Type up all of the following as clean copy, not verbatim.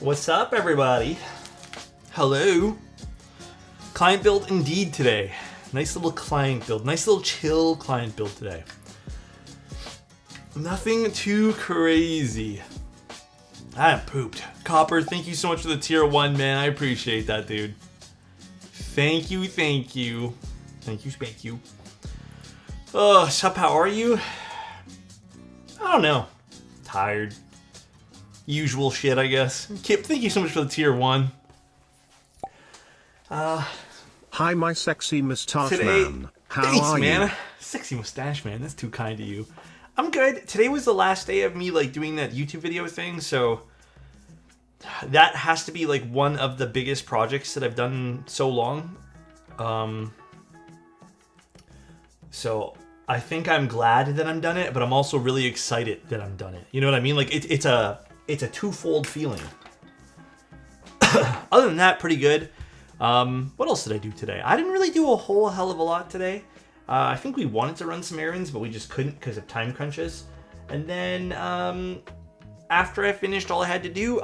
What's up, everybody? Hello. Client build indeed today. Nice little client build. Nice little chill client build today. Nothing too crazy. I am pooped. Copper, thank you so much for the tier 1, man. I appreciate that, dude. Thank you, thank you. Thank you, spank you. Oh, Sup, how are you? I don't know. Tired. Usual shit, I guess. Kip, thank you so much for the tier 1. Hi, my sexy mustache Today, man. How thanks, are man. you? Sexy mustache, man. That's too kind of you. I'm good. Today was the last day of me like doing that YouTube video thing, so that has to be like one of the biggest projects that I've done in so long. So I think I'm glad that I'm done it, but I'm also really excited that I'm done it. You know what I mean? Like it's a twofold feeling. Other than that, pretty good. What else did I do today? I didn't really do a whole hell of a lot today. I think we wanted to run some errands, but we just couldn't because of time crunches. And then after I finished all I had to do,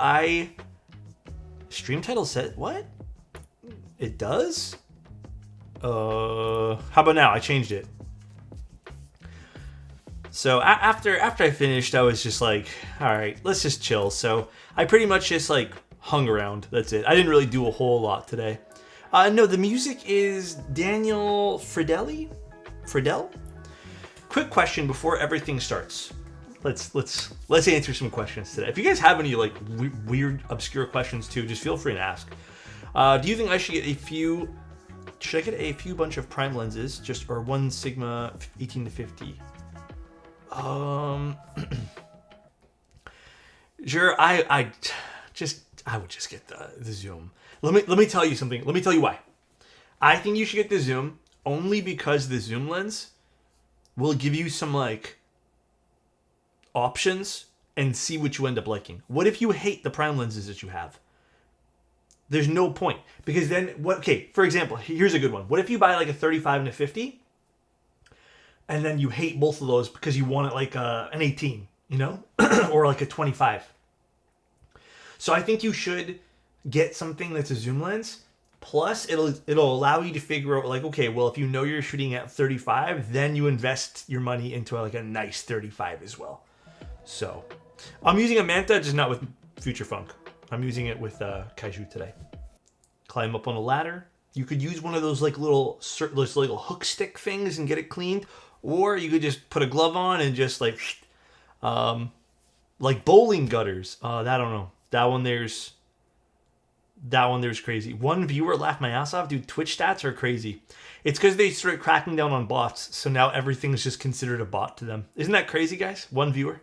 stream title said what? It does? How about now? I changed it. So after I finished, I was just like, all right, let's just chill. So I pretty much just like hung around. That's it. I didn't really do a whole lot today. No, the music is Daniel Fridell. Quick question before everything starts. Let's answer some questions today. If you guys have any like weird, obscure questions too, just feel free to ask. Do you think I should get a few? Should I get a few bunch of prime lenses, or one Sigma 18 to 50? Sure. I would just get the zoom. Let me tell you something. Let me tell you why. I think you should get the zoom only because the zoom lens will give you some like options and see what you end up liking. What if you hate the prime lenses that you have? There's no point, because then what? Okay, for example, here's a good one. What if you buy like a 35 and a 50, and then you hate both of those because you want it like an 18, you know, or like a 25? So I think you should get something that's a zoom lens. Plus, it'll allow you to figure out like, okay, well, if you know you're shooting at 35, then you invest your money into like a nice 35 as well. So I'm using a Manta, just not with Future Funk. I'm using it with Kaiju today. Climb up on a ladder. You could use one of those like little hook stick things and get it cleaned, or you could just put a glove on and just like bowling gutters. I don't know. That one there's crazy. One viewer laughed my ass off. Dude, Twitch stats are crazy. It's because they started cracking down on bots, so now everything's just considered a bot to them. Isn't that crazy, guys? One viewer.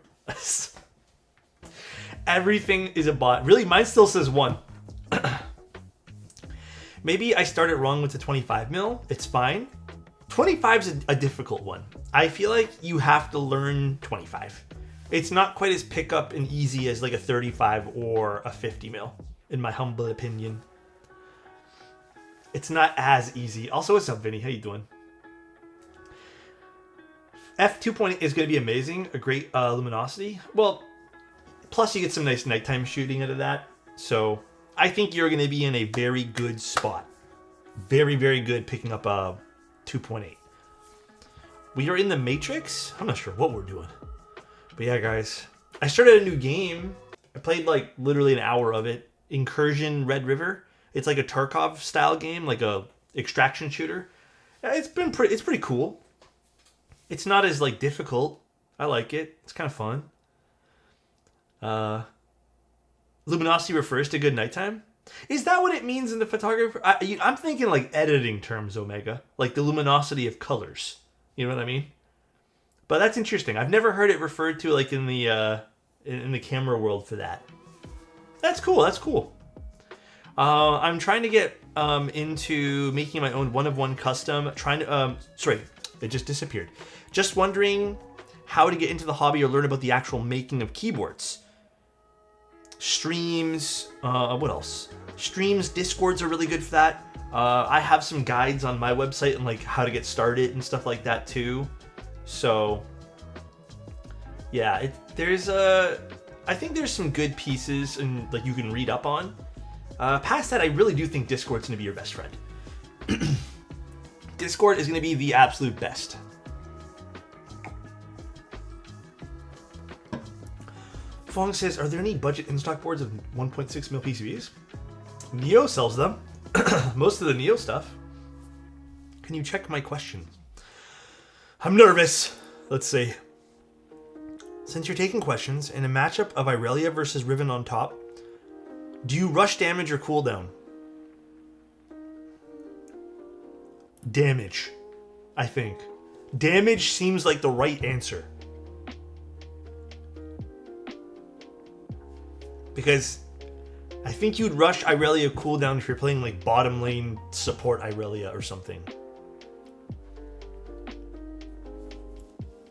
Everything is a bot. Really, mine still says 1. Maybe I started wrong with the 25mm. It's fine. 25's a difficult one. I feel like you have to learn 25. It's not quite as pick up and easy as like a 35 or a 50mm, in my humble opinion. It's not as easy. Also, what's up, Vinny? How you doing? F2.8 is going to be amazing. A great luminosity. Well, plus you get some nice nighttime shooting out of that. So I think you're going to be in a very good spot. Very, very good picking up a 2.8. We are in the Matrix. I'm not sure what we're doing. But yeah, guys. I started a new game. I played like literally an hour of it. Incursion Red River. It's like a Tarkov style game, like a extraction shooter. It's pretty cool. It's not as like difficult. I like it. It's kind of fun. Luminosity refers to good nighttime. Is that what it means in the photography? I'm thinking like editing terms, Omega. Like the luminosity of colors. You know what I mean? But that's interesting. I've never heard it referred to like in the camera world for that. That's cool. That's cool. I'm trying to get into making my own one-of-one custom. Sorry, it just disappeared. Just wondering how to get into the hobby or learn about the actual making of keyboards. Streams. What else? Streams, Discords are really good for that. I have some guides on my website and like how to get started and stuff like that too. So yeah, there's I think there's some good pieces and like you can read up on. Past that, I really do think Discord's gonna be your best friend. Discord is gonna be the absolute best. Fong says, are there any budget in-stock boards of 1.6mm PCBs? Neo sells them. Most of the Neo stuff. Can you check my questions? I'm nervous. Let's see. Since you're taking questions, in a matchup of Irelia versus Riven on top, do you rush damage or cooldown? Damage, I think. Damage seems like the right answer. Because I think you'd rush Irelia cooldown if you're playing like bottom lane support Irelia or something.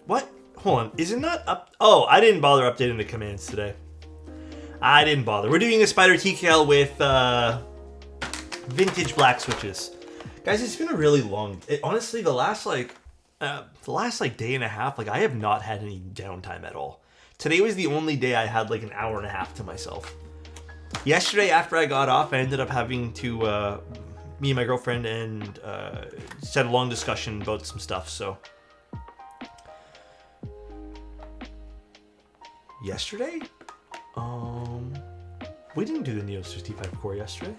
What? Hold on, is it not up? Oh, I didn't bother updating the commands today. I didn't bother. We're doing a Spyder TKL with vintage black switches. Guys, it's been a really long... honestly, the last day and a half, like I have not had any downtime at all. Today was the only day I had like an hour and a half to myself. Yesterday, after I got off, I ended up having to, me and my girlfriend, and just had a long discussion about some stuff, so. Yesterday? We didn't do the Neo 65 core yesterday.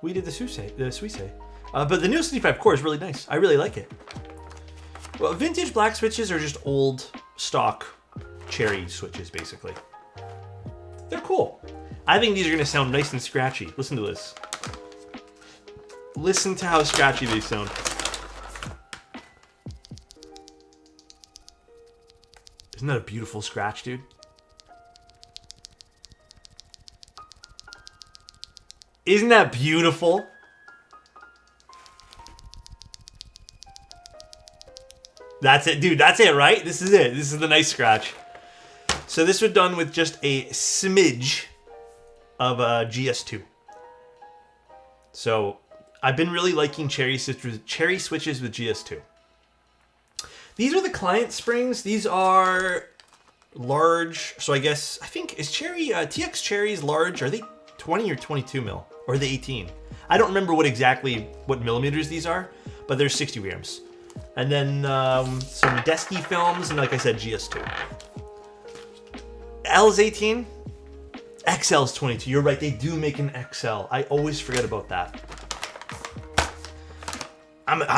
We did the Suisse. But the Neo 65 core is really nice. I really like it. Well, vintage black switches are just old stock cherry switches, basically. They're cool. I think these are going to sound nice and scratchy. Listen to this. Listen to how scratchy they sound. Isn't that a beautiful scratch, dude? Isn't that beautiful? That's it, dude. That's it, right? This is it. This is the nice scratch. So this was done with just a smidge of GS2. So I've been really liking cherry switches with GS2. These are the client springs. These are large. So I think is TX cherries large? Are they 20 or 22 mil? Or are they 18? I don't remember what millimeters these are, but they're 60 grams. And then some Desky films, and like I said, GS2. L is 18. XL is 22. You're right, they do make an XL. I always forget about that.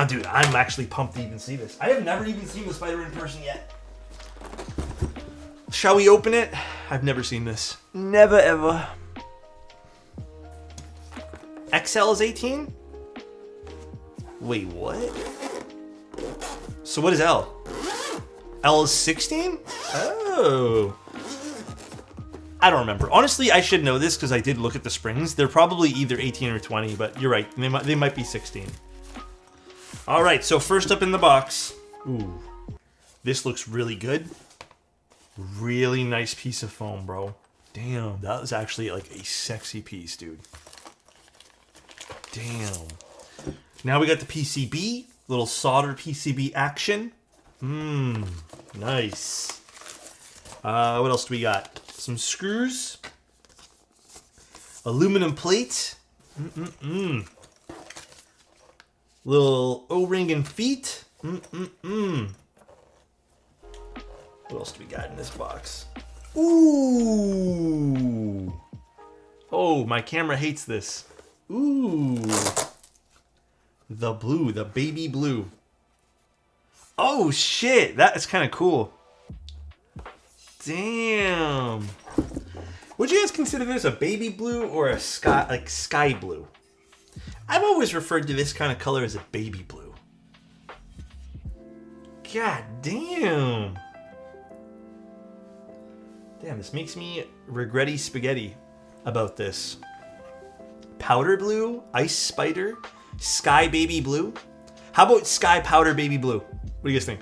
Dude, I'm actually pumped to even see this. I have never even seen the Spyder in person yet. Shall we open it? I've never seen this. Never ever. XL is 18? Wait, what? So what is L? L is 16? Oh. I don't remember. Honestly, I should know this because I did look at the springs. They're probably either 18 or 20, but you're right. They might be 16. All right, so first up in the box. Ooh. This looks really good. Really nice piece of foam, bro. Damn, that was actually like a sexy piece, dude. Damn. Now we got the PCB. Little solder PCB action. Nice. What else do we got? Some screws. Aluminum plate. Little O-ring and feet. What else do we got in this box? Ooh. Oh, my camera hates this. Ooh. The blue, the baby blue. Oh shit, that is kind of cool. Damn. Would you guys consider this a baby blue or a sky blue? I've always referred to this kind of color as a baby blue. God damn. Damn, this makes me regretty spaghetti about this. Powder blue, ice spider, sky baby blue. How about sky powder baby blue? What do you guys think?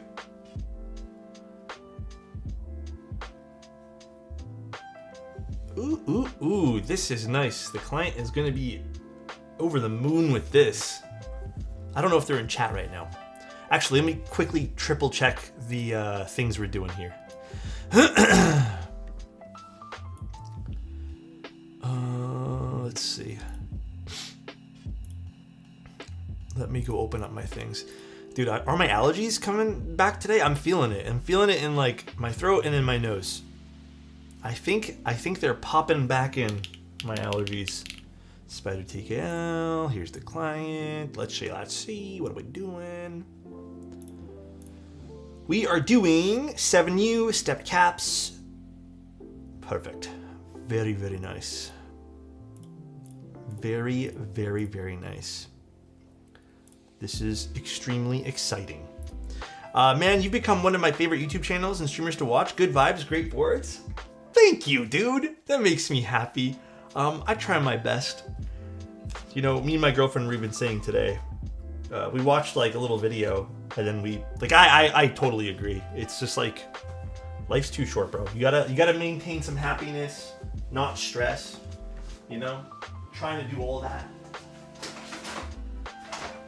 Ooh, this is nice. The client is gonna be over the moon with this. I don't know if they're in chat right now. Actually, let me quickly triple check the things we're doing here. Let's see. Let me go open up my things. Dude, are my allergies coming back today? I'm feeling it. I'm feeling it in like my throat and in my nose. I think they're popping back in, my allergies. Spyder TKL, here's the client. Let's see, what are we doing? We are doing 7U step caps. Perfect. Very, very nice. Very, very, very nice. This is extremely exciting. Man, you've become one of my favorite YouTube channels and streamers to watch. Good vibes, great boards. Thank you, dude. That makes me happy. I try my best. You know, me and my girlfriend we've been saying today, we watched like a little video and then I totally agree. It's just like, life's too short, bro. You gotta maintain some happiness, not stress, you know? Trying to do all that.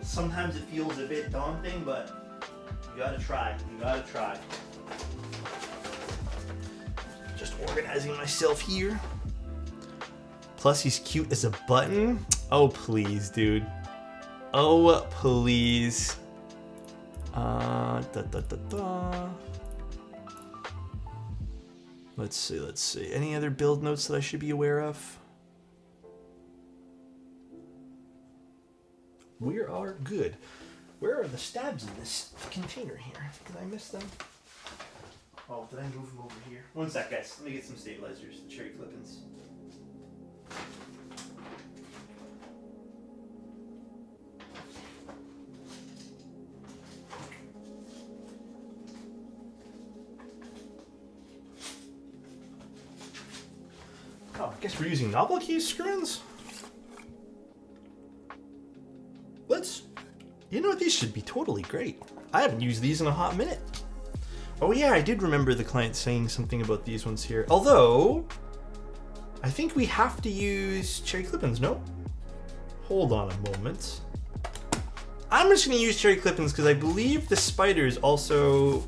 Sometimes it feels a bit daunting, but you gotta try. Just organizing myself here. Plus, he's cute as a button. Oh, please, dude. Oh, please. Let's see. Any other build notes that I should be aware of? We are good. Where are the stabs in this container here? Did I miss them? Oh, did I move them over here? One sec, guys. Let me get some stabilizers, the cherry clip-ins. Oh, I guess we're using novelty screw-ins? You know, these should be totally great. I haven't used these in a hot minute. Oh yeah, I did remember the client saying something about these ones here. Although, I think we have to use cherry clip-ins, no? Hold on a moment. I'm just gonna use cherry clip-ins because I believe the Spyder is also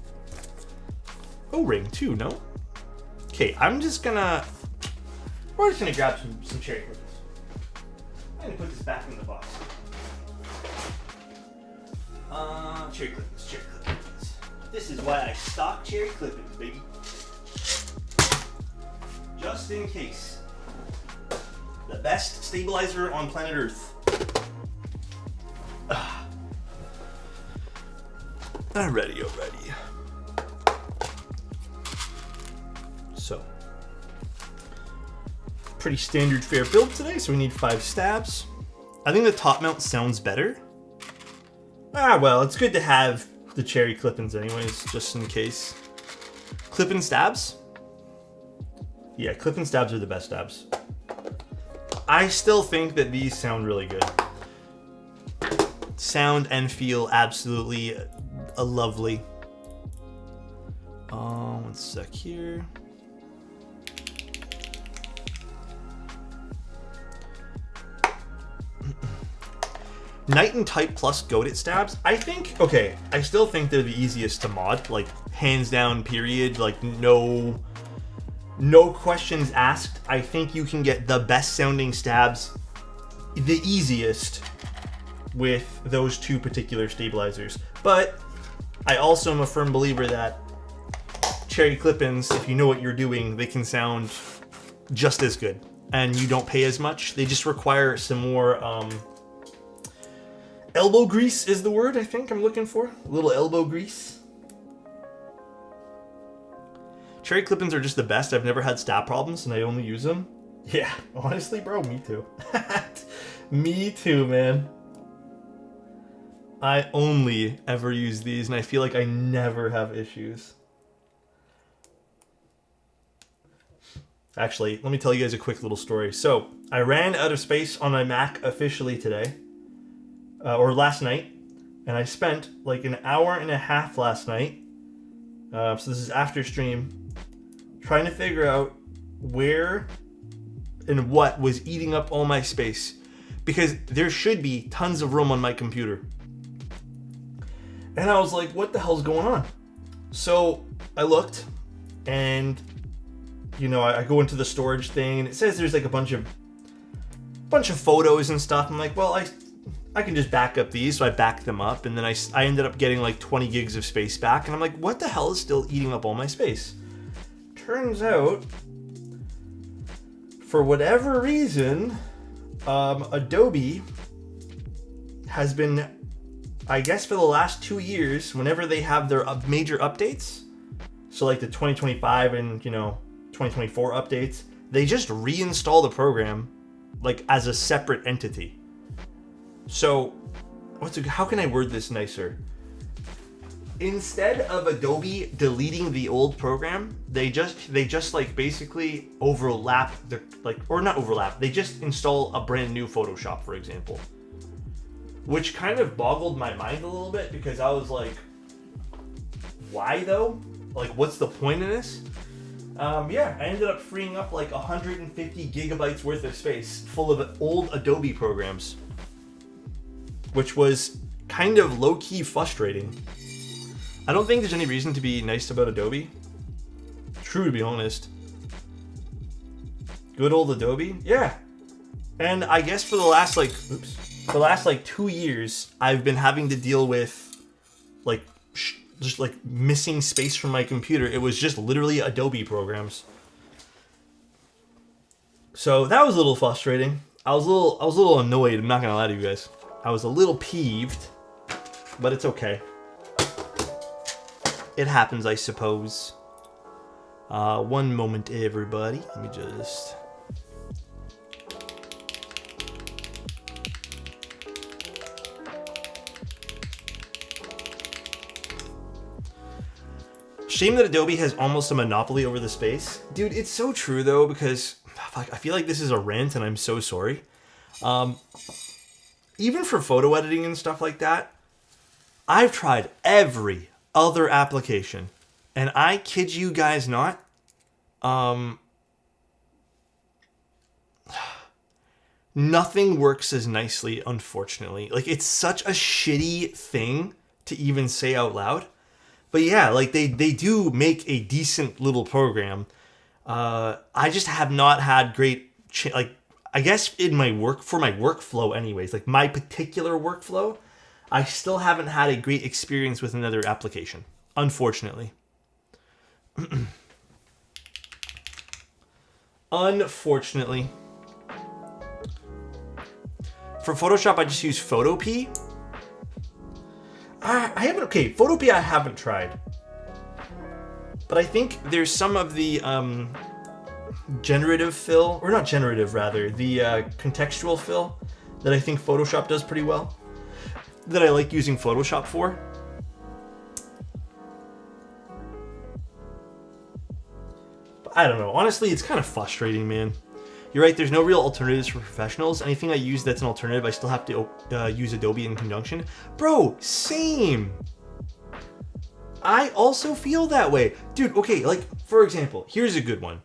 O-ring too, no? Okay, we're just gonna grab some cherry clip-ins. I'm gonna put this back in the box. Cherry clip-ins. This is why I stock cherry clip-ins, baby. Just in case. The best stabilizer on planet Earth. Alrighty. So, pretty standard fare build today, so we need 5 stabs. I think the top mount sounds better. Well, it's good to have the cherry clip-ins anyways, just in case. Clip-in stabs? Yeah, clip-in stabs are the best stabs. I still think that these sound really good. Sound and feel absolutely lovely. One sec here. Knight and Type plus goaded stabs, I still think they're the easiest to mod, like hands down, period, like no questions asked. I think you can get the best sounding stabs the easiest with those 2 particular stabilizers. But I also am a firm believer that cherry clip-ins, if you know what you're doing, they can sound just as good and you don't pay as much. They just require some more elbow grease is the word I think I'm looking for. A little elbow grease. Cherry clip-ins are just the best. I've never had stab problems and I only use them. Yeah, honestly, bro, me too. Me too, man. I only ever use these and I feel like I never have issues. Actually, let me tell you guys a quick little story. So, I ran out of space on my Mac officially today. Or last night, and I spent like an hour and a half last night, so this is after stream, trying to figure out where and what was eating up all my space, because there should be tons of room on my computer. And I was like, what the hell's going on? So I looked, and you know, I go into the storage thing, and it says there's like a bunch of bunch of photos and stuff. I'm like, well, I can just back up these. So I backed them up, and then I ended up getting like 20 gigs of space back. And I'm like, what the hell is still eating up all my space? Turns out, for whatever reason, Adobe has been, I guess for the last 2 years, whenever they have their major updates, so like the 2025 and 2024 updates, they just reinstall the program like as a separate entity. So how can I word this nicer? Instead of Adobe deleting the old program, they just like basically overlap not overlap, they just install a brand new Photoshop, for example. Which kind of boggled my mind a little bit, because I was like, why though? Like, what's the point in this? Yeah, I ended up freeing up like 150 gigabytes worth of space full of old Adobe programs, which was kind of low-key frustrating. I don't think there's any reason to be nice about Adobe. True, to be honest. Good old Adobe? Yeah. And I guess for the last like 2 years, I've been having to deal with like just like missing space from my computer. It was just literally Adobe programs. So that was a little frustrating. I was a little annoyed, I'm not gonna lie to you guys. I was a little peeved, but it's okay. It happens, I suppose. One moment, everybody. Let me just... Shame that Adobe has almost a monopoly over the space. Dude, it's so true though, because I feel like this is a rant and I'm so sorry. Even for photo editing and stuff like that, I've tried every other application, and I kid you guys not, nothing works as nicely, unfortunately. Like, it's such a shitty thing to even say out loud. But yeah, like they do make a decent little program. I just have not had great, I guess in my workflow anyways, like my particular workflow, I still haven't had a great experience with another application, unfortunately. Unfortunately. For Photoshop, I just use Photopea. Photopea I haven't tried. But I think there's some of the generative fill, or not generative rather, the contextual fill that I think Photoshop does pretty well, that I like using Photoshop for. But I don't know, honestly, it's kind of frustrating, man. You're right, there's no real alternatives for professionals. Anything I use that's an alternative, I still have to use Adobe in conjunction. Bro, same. I also feel that way. Dude, okay, like, for example, here's a good one.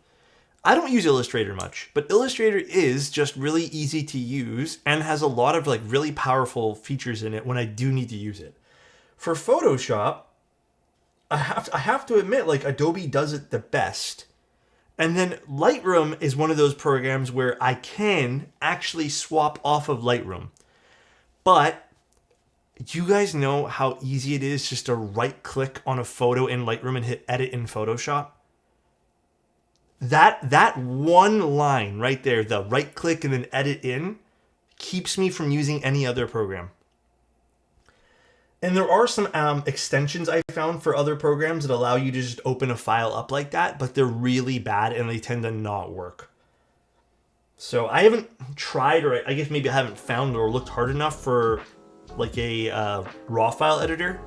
I don't use Illustrator much, but Illustrator is just really easy to use and has a lot of like really powerful features in it when I do need to use it. For Photoshop, I have to admit, like, Adobe does it the best. And then Lightroom is one of those programs where I can actually swap off of Lightroom. But you guys know how easy it is just to right click on a photo in Lightroom and hit edit in Photoshop? That one line right there, the right click and then edit in, keeps me from using any other program. And there are some extensions I found for other programs that allow you to just open a file up like that, but they're really bad and they tend to not work. So I haven't tried, or I guess maybe I haven't found or looked hard enough for like a raw file editor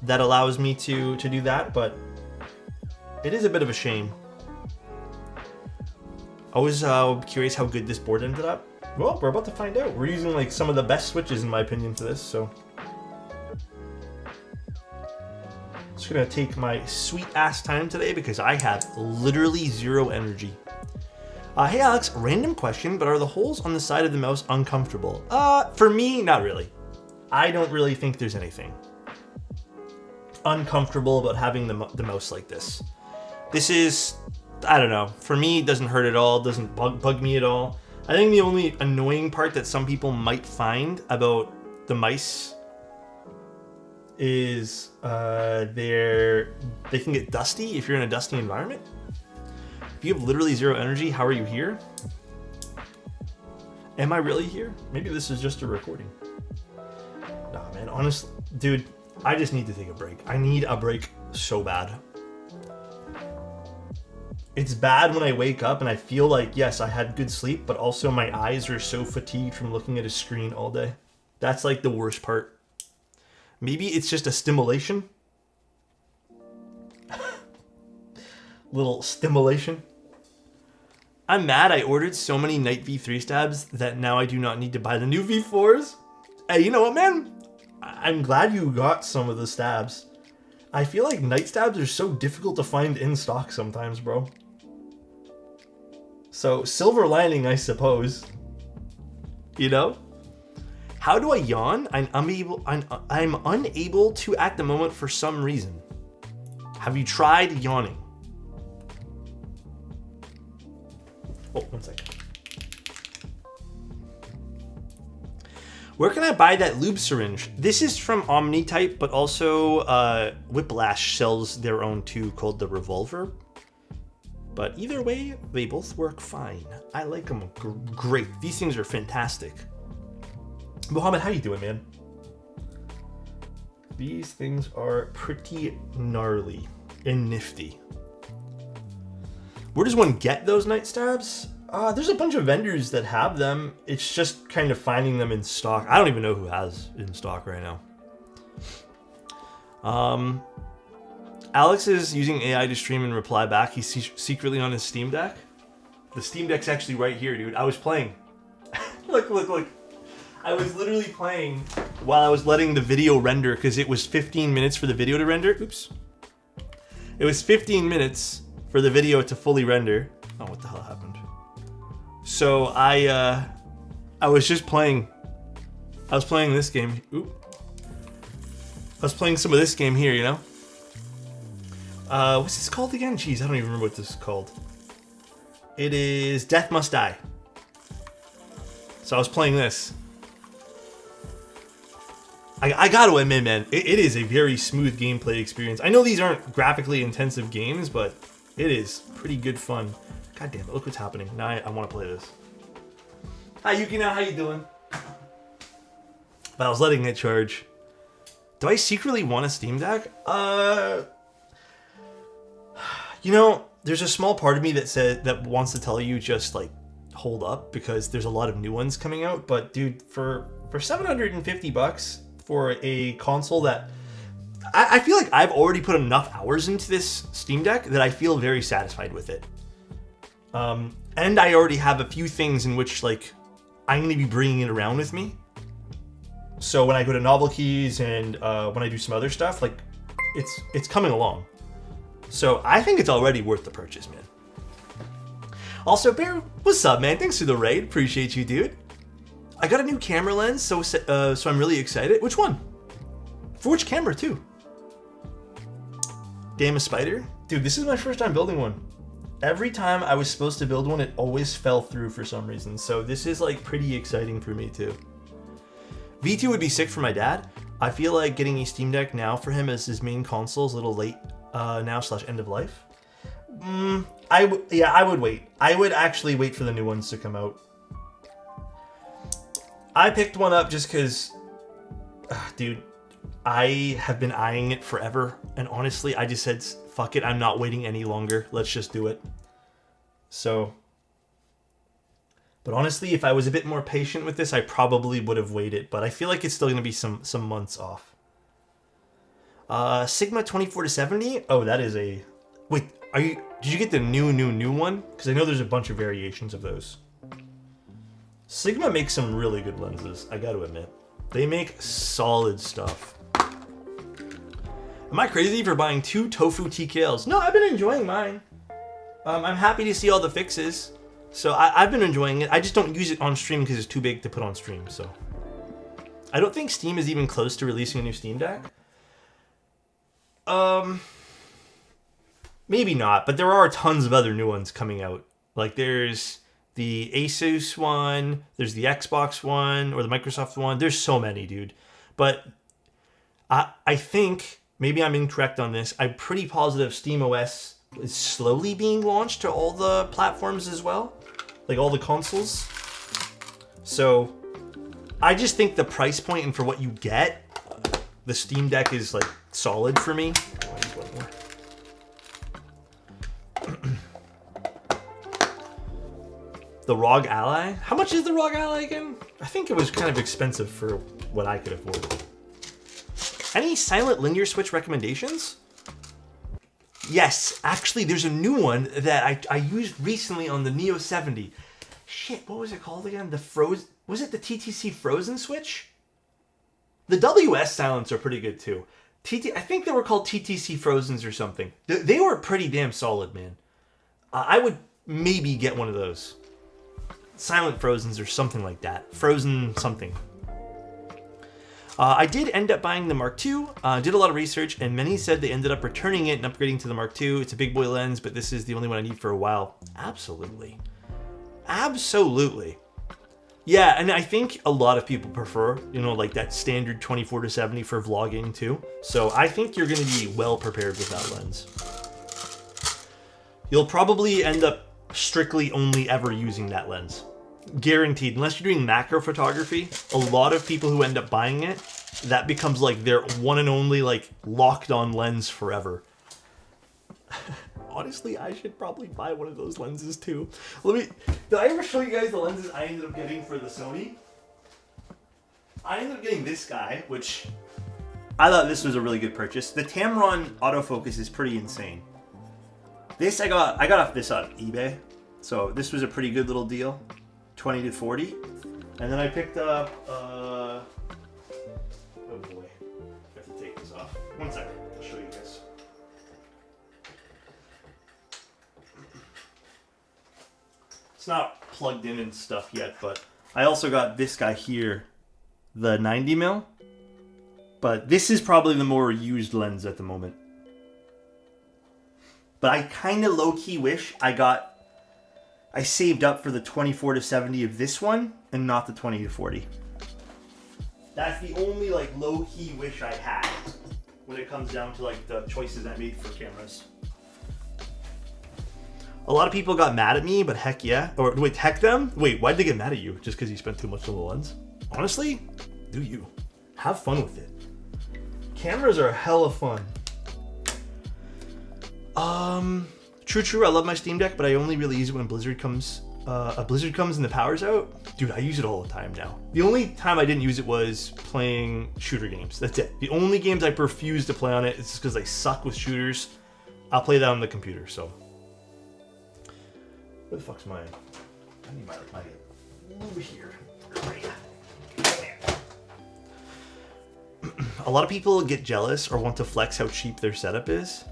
that allows me to do that, but it is a bit of a shame. I was curious how good this board ended up. Well, we're about to find out. We're using like some of the best switches in my opinion for this, so. Just gonna take my sweet ass time today because I have literally zero energy. Hey Alex, random question, but are the holes on the side of the mouse uncomfortable? For me, not really. I don't really think there's anything uncomfortable about having the mouse like this. This is, I don't know, for me it doesn't hurt at all, doesn't bug me at all. I think the only annoying part that some people might find about the mice is they can get dusty if you're in a dusty environment. If you have literally 0 energy, how are you here? Am I really here? Maybe this is just a recording. Nah, man, honestly, dude, I just need to take a break. I need a break so bad. It's bad when I wake up and I feel like, yes, I had good sleep, but also my eyes are so fatigued from looking at a screen all day. That's like the worst part. Maybe it's just a stimulation. Little stimulation. I'm mad I ordered so many Night V3 stabs that now I do not need to buy the new V4s. Hey, you know what, man? I'm glad you got some of the stabs. I feel like night stabs are so difficult to find in stock sometimes, bro. So, silver lining, I suppose. You know? How do I yawn? I'm unable to at the moment for some reason. Have you tried yawning? Oh, 1 second. Where can I buy that lube syringe? This is from Omnitype, but also Whiplash sells their own too, called the Revolver. But either way, they both work fine. I like them great. These things are fantastic. Mohammed, how you doing, man? These things are pretty gnarly and nifty. Where does one get those night stabs? There's a bunch of vendors that have them. It's just kind of finding them in stock. I don't even know who has in stock right now. Alex is using AI to stream and reply back. He's secretly on his Steam Deck. The Steam Deck's actually right here, dude. I was playing. Look. I was literally playing while I was letting the video render because it was 15 minutes for the video to render. Oops. It was 15 minutes for the video to fully render. Oh, what the hell happened? So I was just playing. I was playing this game. Oop. I was playing some of this game here, you know? What's this called again? Jeez, I don't even remember what this is called. It is Death Must Die. So I was playing this. I gotta admit, man, it is a very smooth gameplay experience. I know these aren't graphically intensive games, but it is pretty good fun. God damn it, look what's happening. Now I want to play this. Hi, Yukina, how you doing? But I was letting it charge. Do I secretly want a Steam Deck? You know, there's a small part of me that wants to tell you just like hold up because there's a lot of new ones coming out. But dude, for $750 for a console that I feel like I've already put enough hours into this Steam Deck that I feel very satisfied with it. And I already have a few things in which like I'm going to be bringing it around with me. So when I go to Novelties and when I do some other stuff, like it's coming along. So I think it's already worth the purchase, man. Also, Bear, what's up, man? Thanks for the raid. Appreciate you, dude. I got a new camera lens, so I'm really excited. Which one? For which camera, too? Damn a Spider? Dude, this is my first time building one. Every time I was supposed to build one, it always fell through for some reason. So this is like pretty exciting for me, too. V2 would be sick for my dad. I feel like getting a Steam Deck now for him as his main console is a little late now / end of life. I would wait. I would actually wait for the new ones to come out. I picked one up just because, dude, I have been eyeing it forever. And honestly, I just said, fuck it. I'm not waiting any longer. Let's just do it. So, but honestly, if I was a bit more patient with this, I probably would have waited. But I feel like it's still going to be some months off. Sigma 24-70. Oh, that is a... Wait, did you get the new one? Because I know there's a bunch of variations of those. Sigma makes some really good lenses, I gotta admit. They make solid stuff. Am I crazy for buying 2 Tofu TKLs? No, I've been enjoying mine. I'm happy to see all the fixes. So I've been enjoying it. I just don't use it on stream because it's too big to put on stream, so. I don't think Steam is even close to releasing a new Steam Deck. Maybe not, but there are tons of other new ones coming out. Like there's the Asus one, there's the Xbox one, or the Microsoft one. There's so many, dude. But I think, maybe I'm incorrect on this, I'm pretty positive SteamOS is slowly being launched to all the platforms as well. Like all the consoles. So I just think the price point and for what you get, the Steam Deck is like solid for me. Oh, I need one more. The ROG Ally? How much is the ROG Ally again? I think it was kind of expensive for what I could afford. Any silent linear switch recommendations? Yes, actually there's a new one that I used recently on the Neo 70. Shit, what was it called again? Was it the TTC Frozen switch? The WS silents are pretty good too. I think they were called TTC Frozens or something. They were pretty damn solid, man. I would maybe get one of those. Silent Frozens or something like that. Frozen something. I did end up buying the Mark II. Did a lot of research, and many said they ended up returning it and upgrading to the Mark II. It's a big boy lens, but this is the only one I need for a while. Absolutely. Absolutely. Yeah, and I think a lot of people prefer, you know, like that standard 24-70 for vlogging too. So I think you're going to be well prepared with that lens. You'll probably end up strictly only ever using that lens. Guaranteed. Unless you're doing macro photography, a lot of people who end up buying it, that becomes like their one and only like locked on lens forever. Honestly, I should probably buy one of those lenses too. Did I ever show you guys the lenses I ended up getting for the Sony? I ended up getting this guy, which I thought this was a really good purchase. The Tamron autofocus is pretty insane. This I got off this on eBay. So this was a pretty good little deal. 20 to 40. And then I picked up oh boy. I have to take this off. One second, I'll show you guys. It's not plugged in and stuff yet, but I also got this guy here, the 90mm. But this is probably the more used lens at the moment. But I kind of low-key wish I saved up for the 24-70 of this one and not the 20-40. That's the only like low-key wish I had when it comes down to like the choices I made for cameras. A lot of people got mad at me, but heck yeah. Or wait, heck them? Wait, why'd they get mad at you? Just because you spent too much on the lens? Honestly, do you. Have fun with it. Cameras are hella fun. True, I love my Steam Deck, but I only really use it when a blizzard comes and the power's out. Dude, I use it all the time now. The only time I didn't use it was playing shooter games. That's it. The only games I refuse to play on it is just because I suck with shooters. I'll play that on the computer, so. Where the fuck's mine? I need my over here. A lot of people get jealous or want to flex how cheap their setup is.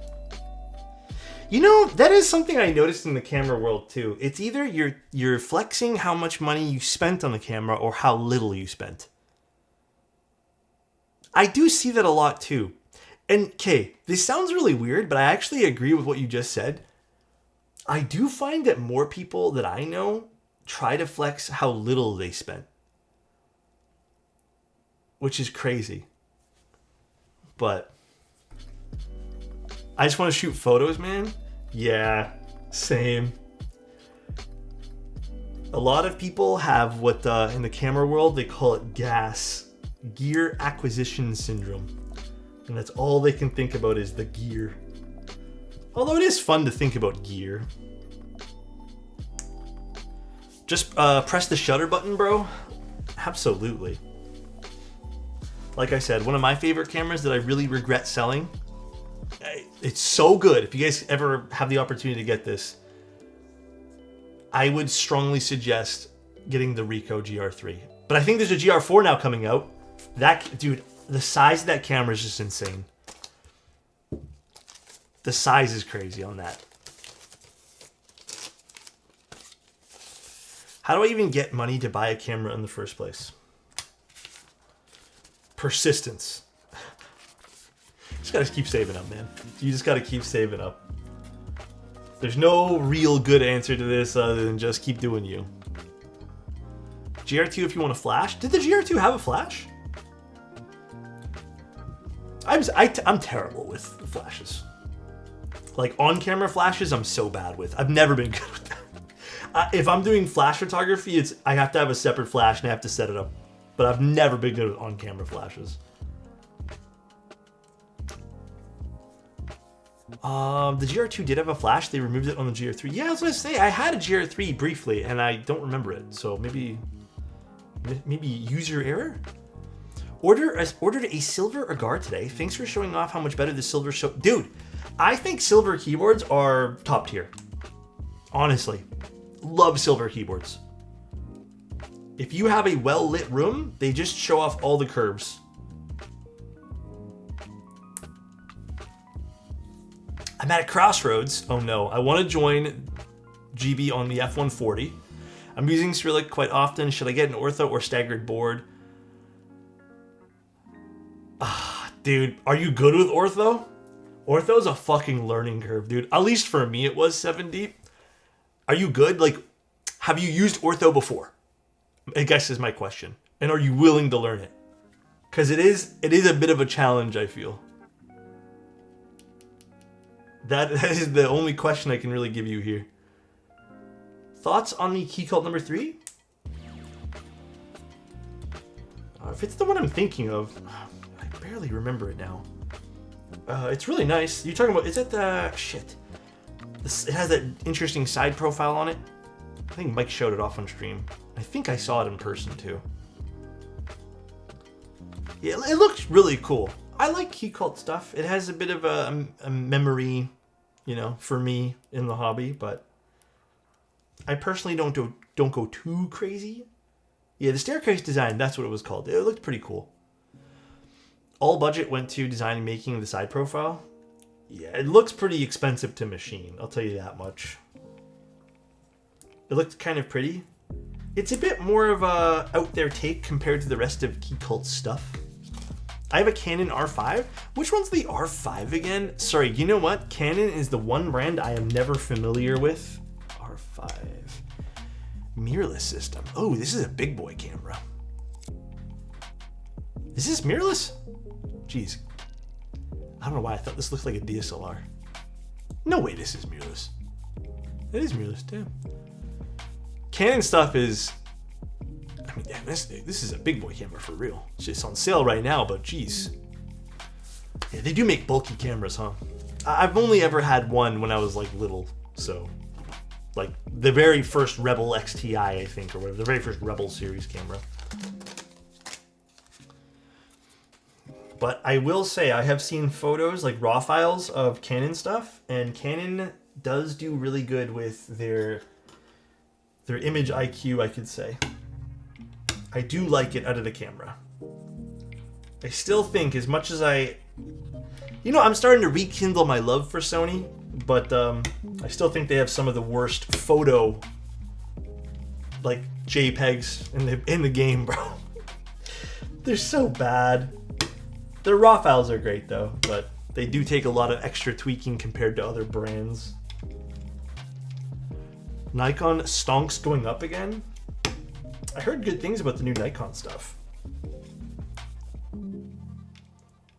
You know, that is something I noticed in the camera world too. It's either you're flexing how much money you spent on the camera or how little you spent. I do see that a lot too. And okay, this sounds really weird, but I actually agree with what you just said. I do find that more people that I know try to flex how little they spent. Which is crazy. But I just want to shoot photos, man. Yeah, same. A lot of people have what in the camera world they call it GAS, gear acquisition syndrome. And that's all they can think about is the gear. Although it is fun to think about gear. Just press the shutter button, bro. Absolutely. Like I said, one of my favorite cameras that I really regret selling. It's so good. If you guys ever have the opportunity to get this, I would strongly suggest getting the Ricoh GR3. But I think there's a GR4 now coming out. That, dude, the size of that camera is just insane. The size is crazy on that. How do I even get money to buy a camera in the first place? Persistence. Just gotta keep saving up, man. You just gotta keep saving up. There's no real good answer to this other than just keep doing you. GR2 if you want a flash. Did the GR2 have a flash? I'm terrible with flashes. Like on-camera flashes, I'm so bad with. I've never been good with that. If I'm doing flash photography, I have to have a separate flash and I have to set it up. But I've never been good with on-camera flashes. The GR2 did have a flash. They removed it on the GR3. Yeah, I was gonna say I had a GR3 briefly, and I don't remember it. So maybe user error. Ordered a silver agar today. Thanks for showing off how much better the silver show. Dude, I think silver keyboards are top tier. Honestly, love silver keyboards. If you have a well-lit room, they just show off all the curves. I'm at a crossroads. Oh no, I want to join GB on the F140. I'm using Cyrillic quite often. Should I get an ortho or staggered board? Dude, are you good with ortho? Ortho's a fucking learning curve, dude. At least for me, it was 7 deep. Are you good? Like, have you used ortho before? I guess is my question. And are you willing to learn it? Because it is a bit of a challenge, I feel. That is the only question I can really give you here. Thoughts on the key cult number 3? If it's the one I'm thinking of, I barely remember it now. It's really nice. You're talking about, is it the, shit. It has that interesting side profile on it. I think Mike showed it off on stream. I think I saw it in person too. Yeah, it looks really cool. I like key cult stuff. It has a bit of a memory, you know, for me in the hobby, but I personally don't go too crazy. Yeah, the staircase design, that's what it was called. It looked pretty cool. All budget went to designing and making the side profile. Yeah, it looks pretty expensive to machine, I'll tell you that much. It looked kind of pretty. It's a bit more of a out there take compared to the rest of Key Cult's stuff. I have a Canon R5. Which one's the R5 again? Sorry, you know what? Canon is the one brand I am never familiar with. R5. Mirrorless system. Oh, this is a big boy camera. Is this mirrorless? Jeez. I don't know why I thought this looked like a DSLR. No way this is mirrorless. It is mirrorless, damn. Canon stuff is... I mean, damn, this is a big boy camera for real. It's just on sale right now, but geez. Yeah, they do make bulky cameras, huh? I've only ever had one when I was like little, so... Like the very first Rebel XTI, I think, or whatever. The very first Rebel series camera. But I will say, I have seen photos, like raw files of Canon stuff, and Canon does do really good with their image IQ, I could say. I do like it out of the camera. I still think, as much as you know, I'm starting to rekindle my love for Sony, but I still think they have some of the worst photo, like, JPEGs in the game, bro. They're so bad. Their raw files are great, though, but they do take a lot of extra tweaking compared to other brands. Nikon stonks going up again? I heard good things about the new Nikon stuff.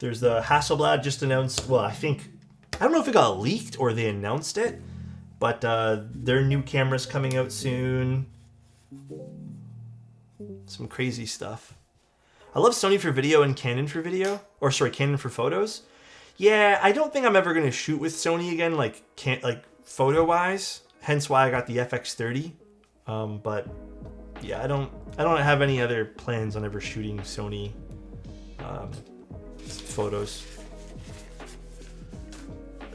There's the Hasselblad just announced, well, I don't know if it got leaked or they announced it, but their new camera's coming out soon. Some crazy stuff. I love Sony for video and Canon for video. Or sorry, Canon for photos. Yeah, I don't think I'm ever going to shoot with Sony again, like photo-wise. Hence why I got the FX30. But yeah, I don't have any other plans on ever shooting Sony photos.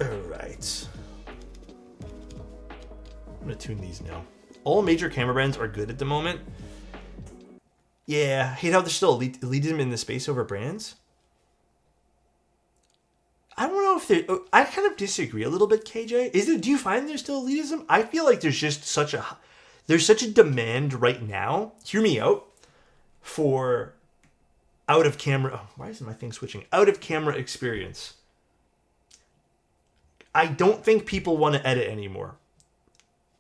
Alright. I'm going to tune these now. All major camera brands are good at the moment. Yeah, I hate how there's still elitism in the space over brands. I don't know if I kind of disagree a little bit, KJ. Do you find there's still elitism? I feel like there's just such a demand right now, hear me out, for out of camera, why isn't my thing switching? Out of camera experience. I don't think people want to edit anymore.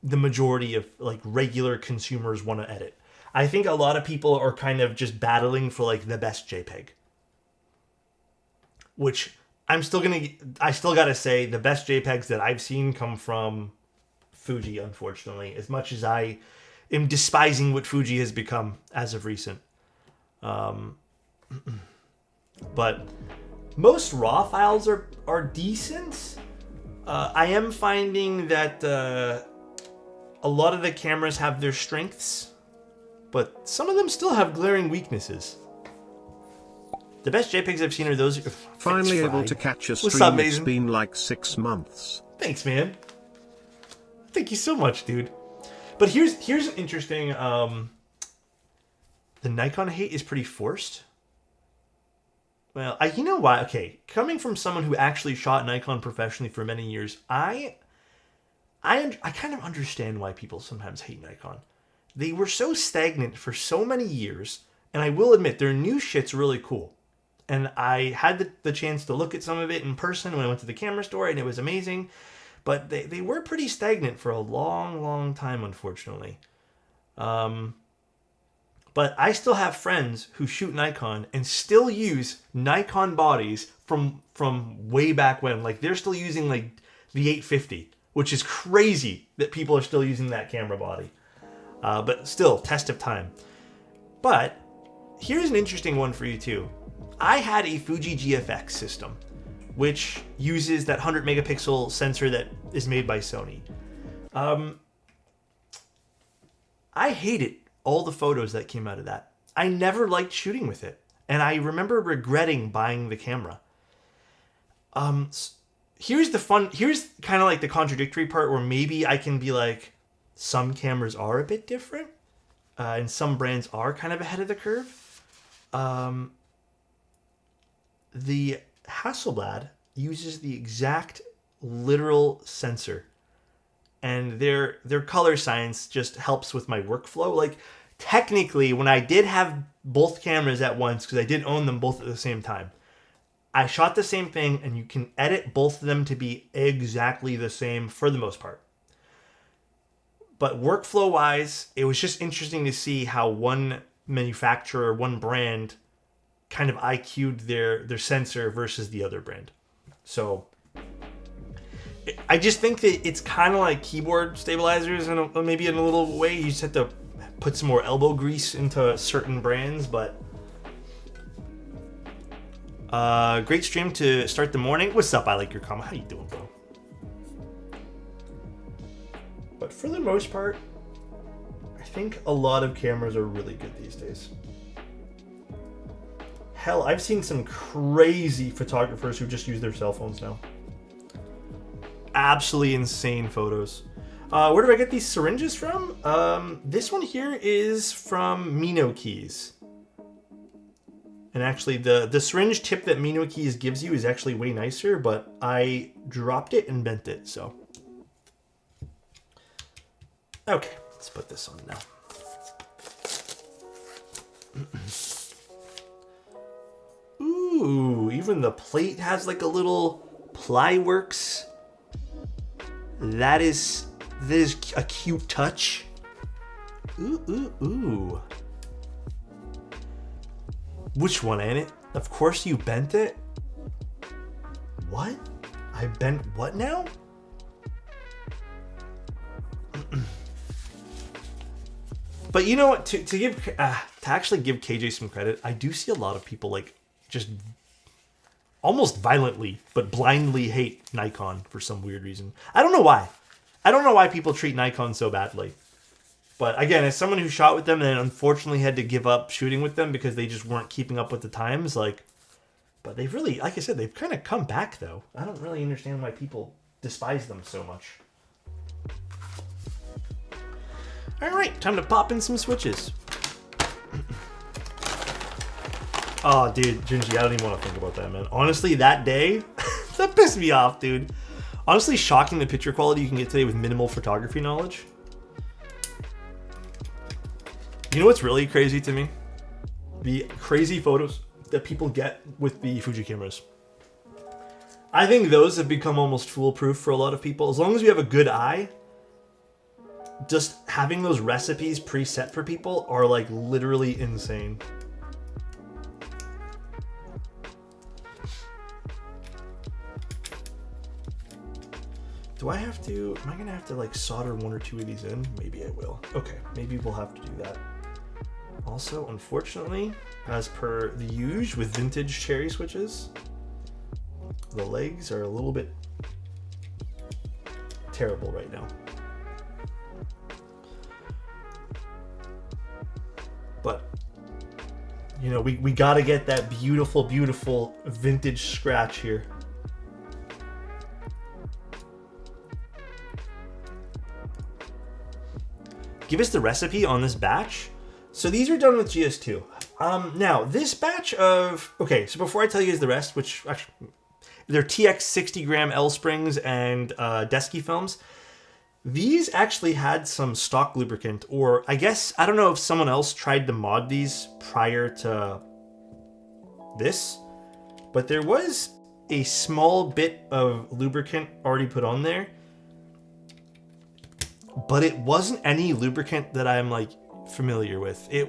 The majority of like regular consumers want to edit. I think a lot of people are kind of just battling for like the best JPEG. Which I still gotta say the best JPEGs that I've seen come from Fuji, unfortunately, as much as I am despising what Fuji has become as of recent. But most RAW files are decent. I am finding that a lot of the cameras have their strengths, but some of them still have glaring weaknesses. The best JPEGs I've seen are those. Finally able to catch a What's up, stream. It's Mason? been like 6 months. Thanks, man. Thank you so much, dude. But here's an interesting. The Nikon hate is pretty forced. Well, you know why? Okay, coming from someone who actually shot Nikon professionally for many years, I kind of understand why people sometimes hate Nikon. They were so stagnant for so many years, and I will admit their new shit's really cool. And I had the chance to look at some of it in person when I went to the camera store, and it was amazing. But they were pretty stagnant for a long, long time, unfortunately. But I still have friends who shoot Nikon and still use Nikon bodies from way back when. Like, they're still using, like, the 850, which is crazy that people are still using that camera body. But still, test of time. But here's an interesting one for you, too. I had a Fuji GFX system, which uses that 100 megapixel sensor that is made by Sony. I hated all the photos that came out of that. I never liked shooting with it. And I remember regretting buying the camera. Here's kind of like the contradictory part where maybe I can be like, some cameras are a bit different, and some brands are kind of ahead of the curve. The Hasselblad uses the exact literal sensor, and their color science just helps with my workflow. Like, technically, when I did have both cameras at once, because I did own them both at the same time, I shot the same thing, and you can edit both of them to be exactly the same for the most part. But workflow-wise, it was just interesting to see how one manufacturer, one brand, kind of IQ'd their sensor versus the other brand. So I just think that it's kind of like keyboard stabilizers, and maybe in a little way. You just have to put some more elbow grease into certain brands. But great stream to start the morning. What's up? I like your comment. How you doing, bro? But for the most part, I think a lot of cameras are really good these days. Hell, I've seen some crazy photographers who just use their cell phones now. Absolutely insane photos. Where do I get these syringes from? This one here is from Minokeys. And actually, the syringe tip that Minokeys gives you is actually way nicer, but I dropped it and bent it, so. Okay, let's put this on now. Ooh, even the plate has like a little Plyworks. That is a cute touch. Ooh. Which one, ain't it? Of course you bent it. What? I bent what now? But you know what? To actually give KJ some credit, I do see a lot of people like just almost violently but blindly hate Nikon for some weird reason. I don't know why. I don't know why people treat Nikon so badly. But again, as someone who shot with them and unfortunately had to give up shooting with them because they just weren't keeping up with the times, like, but they've really, like I said, they've kind of come back though. I don't really understand why people despise them so much. All right, time to pop in some switches. Oh, dude, Junji, I don't even want to think about that, man. Honestly, that day, that pissed me off, dude. Honestly, shocking the picture quality you can get today with minimal photography knowledge. You know what's really crazy to me? The crazy photos that people get with the Fuji cameras. I think those have become almost foolproof for a lot of people. As long as you have a good eye, just having those recipes preset for people are like literally insane. Do I have to, am I gonna have to like solder one or two of these in? Maybe I will. Okay, maybe we'll have to do that. Also, unfortunately, as per the usual with vintage cherry switches, the legs are a little bit terrible right now. But, you know, we gotta get that beautiful, beautiful vintage scratch here. Give us the recipe on this batch. So these are done with GS2. Now, this batch of... Okay, so before I tell you guys the rest, which actually... They're TX 60 gram L springs and Desky films. These actually had some stock lubricant, or I guess, I don't know if someone else tried to mod these prior to this, but there was a small bit of lubricant already put on there. But it wasn't any lubricant that I'm like familiar with. It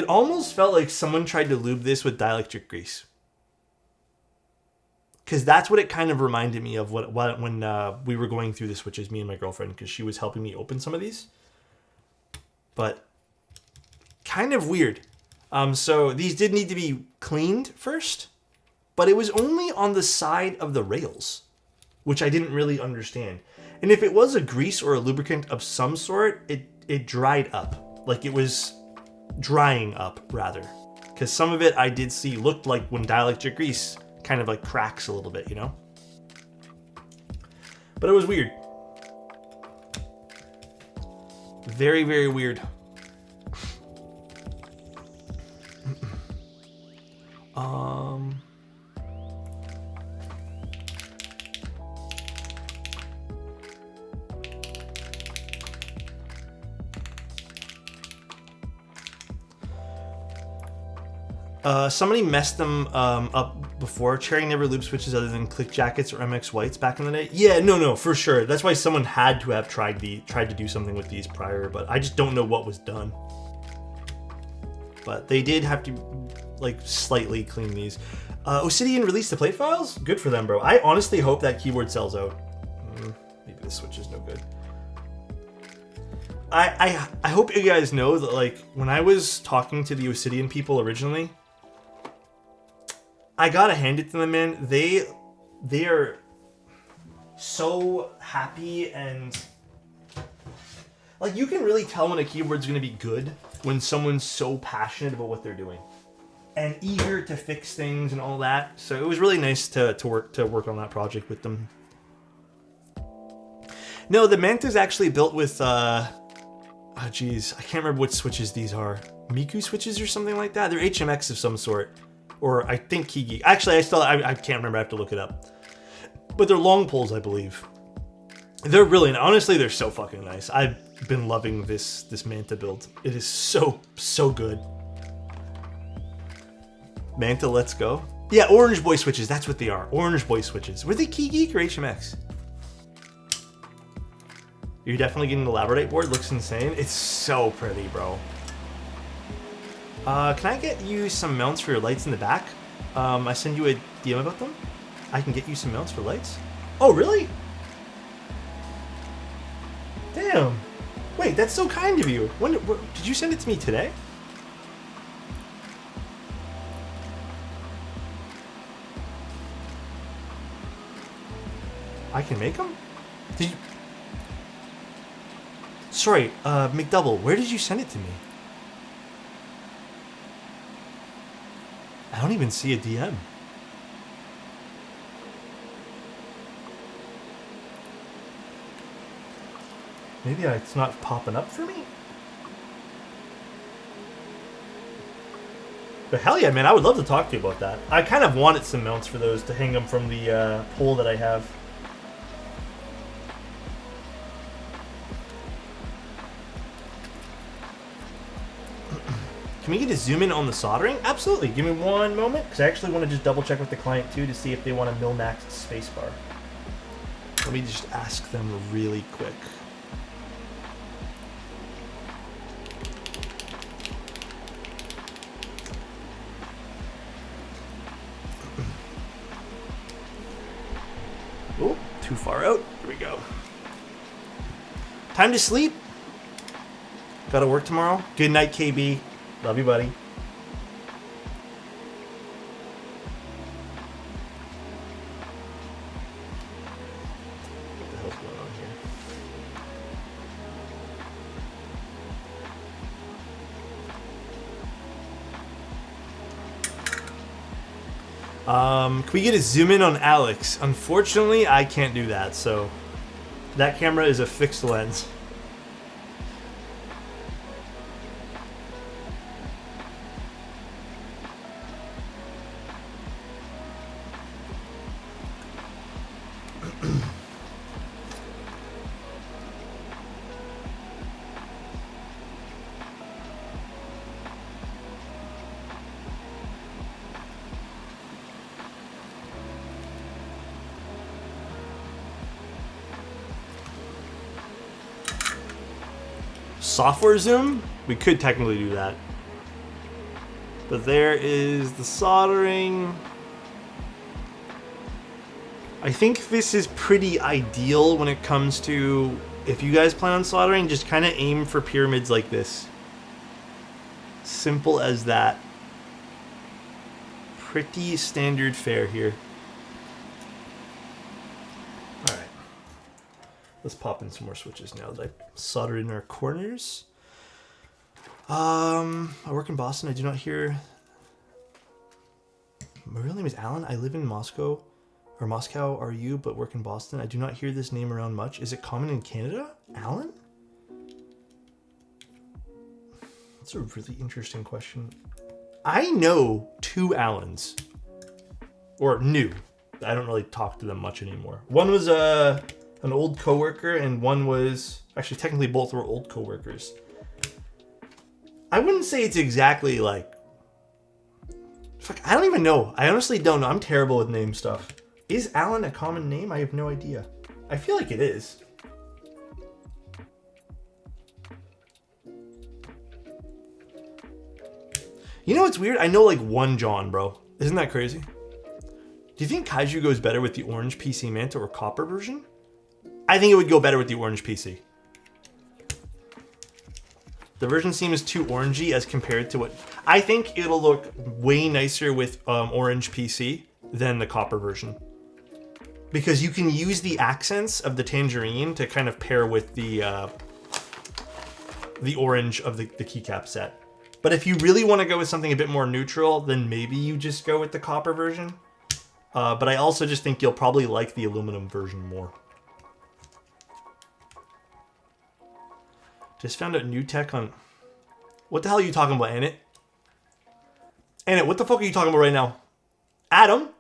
almost felt like someone tried to lube this with dielectric grease. Because that's what it kind of reminded me of when we were going through the switches, me and my girlfriend, because she was helping me open some of these. But kind of weird. So these did need to be cleaned first, but it was only on the side of the rails, which I didn't really understand. And if it was a grease or a lubricant of some sort, it dried up. Like it was drying up, rather. Because some of it I did see looked like when dielectric grease kind of like cracks a little bit, you know? But it was weird. Very, very weird. Somebody messed them up before. Cherry never lube switches other than click jackets or MX whites back in the day. Yeah, no, for sure. That's why someone had to have tried to do something with these prior, but I just don't know what was done. But they did have to like slightly clean these. Obsidian released the plate files? Good for them, bro. I honestly hope that keyboard sells out. Maybe the switch is no good. I hope you guys know that like when I was talking to the Obsidian people originally, I gotta hand it to them, man. They are so happy, and like you can really tell when a keyboard's gonna be good when someone's so passionate about what they're doing and eager to fix things and all that. So it was really nice to work on that project with them. No, the Manta is actually built with oh geez, I can't remember what switches these are. Miku switches or something like that. They're HMX of some sort. Or I think Keygeek. Actually, I can't remember. I have to look it up. But they're long poles, I believe. They're really, honestly, they're so fucking nice. I've been loving this Manta build. It is so good. Manta, let's go. Yeah, Orange Boy switches. That's what they are. Orange Boy switches. Were they Keygeek or HMX? You're definitely getting the Labradite board. Looks insane. It's so pretty, bro. Can I get you some mounts for your lights in the back? I send you a DM about them. I can get you some mounts for lights. Oh, really? Damn. Wait, that's so kind of you. When did you send it to me today? I can make them? Did you... Sorry, McDouble, where did you send it to me? I don't even see a DM. Maybe it's not popping up for me? But hell yeah, man, I would love to talk to you about that. I kind of wanted some mounts for those to hang them from the pole that I have. Can we get to zoom in on the soldering? Absolutely. Give me one moment, because I actually want to just double check with the client too to see if they want a mil-max spacebar. Let me just ask them really quick. too far out. Here we go. Time to sleep. Gotta work tomorrow. Good night, KB. Love you, buddy. What the hell's going on here? Can we get a zoom in on Alex? Unfortunately, I can't do that, so that camera is a fixed lens. Software zoom? We could technically do that. But there is the soldering. I think this is pretty ideal when it comes to, if you guys plan on soldering, just kind of aim for pyramids like this. Simple as that. Pretty standard fare here. Alright. Let's pop in some more switches now that I soldered in our corners. I work in Boston. I do not hear... My real name is Alan. I live in Moscow. Or Moscow are you, but work in Boston. I do not hear this name around much. Is it common in Canada? Alan? That's a really interesting question. I know 2 Allens. Or knew. I don't really talk to them much anymore. One was an old coworker, and one was... Actually, technically both were old coworkers. I wouldn't say it's exactly like... Fuck, I don't even know. I honestly don't know. I'm terrible with name stuff. Is Alan a common name? I have no idea. I feel like it is. You know what's weird? I know like 1 John, bro. Isn't that crazy? Do you think Kaiju goes better with the orange PC Manta or copper version? I think it would go better with the orange PC. The version seems too orangey as compared to what... I think it'll look way nicer with orange PC than the copper version. Because you can use the accents of the tangerine to kind of pair with the orange of the keycap set. But if you really want to go with something a bit more neutral, then maybe you just go with the copper version. But I also just think you'll probably like the aluminum version more. Just found out new tech on... What the hell are you talking about, Annette? Annette, what the fuck are you talking about right now? Adam,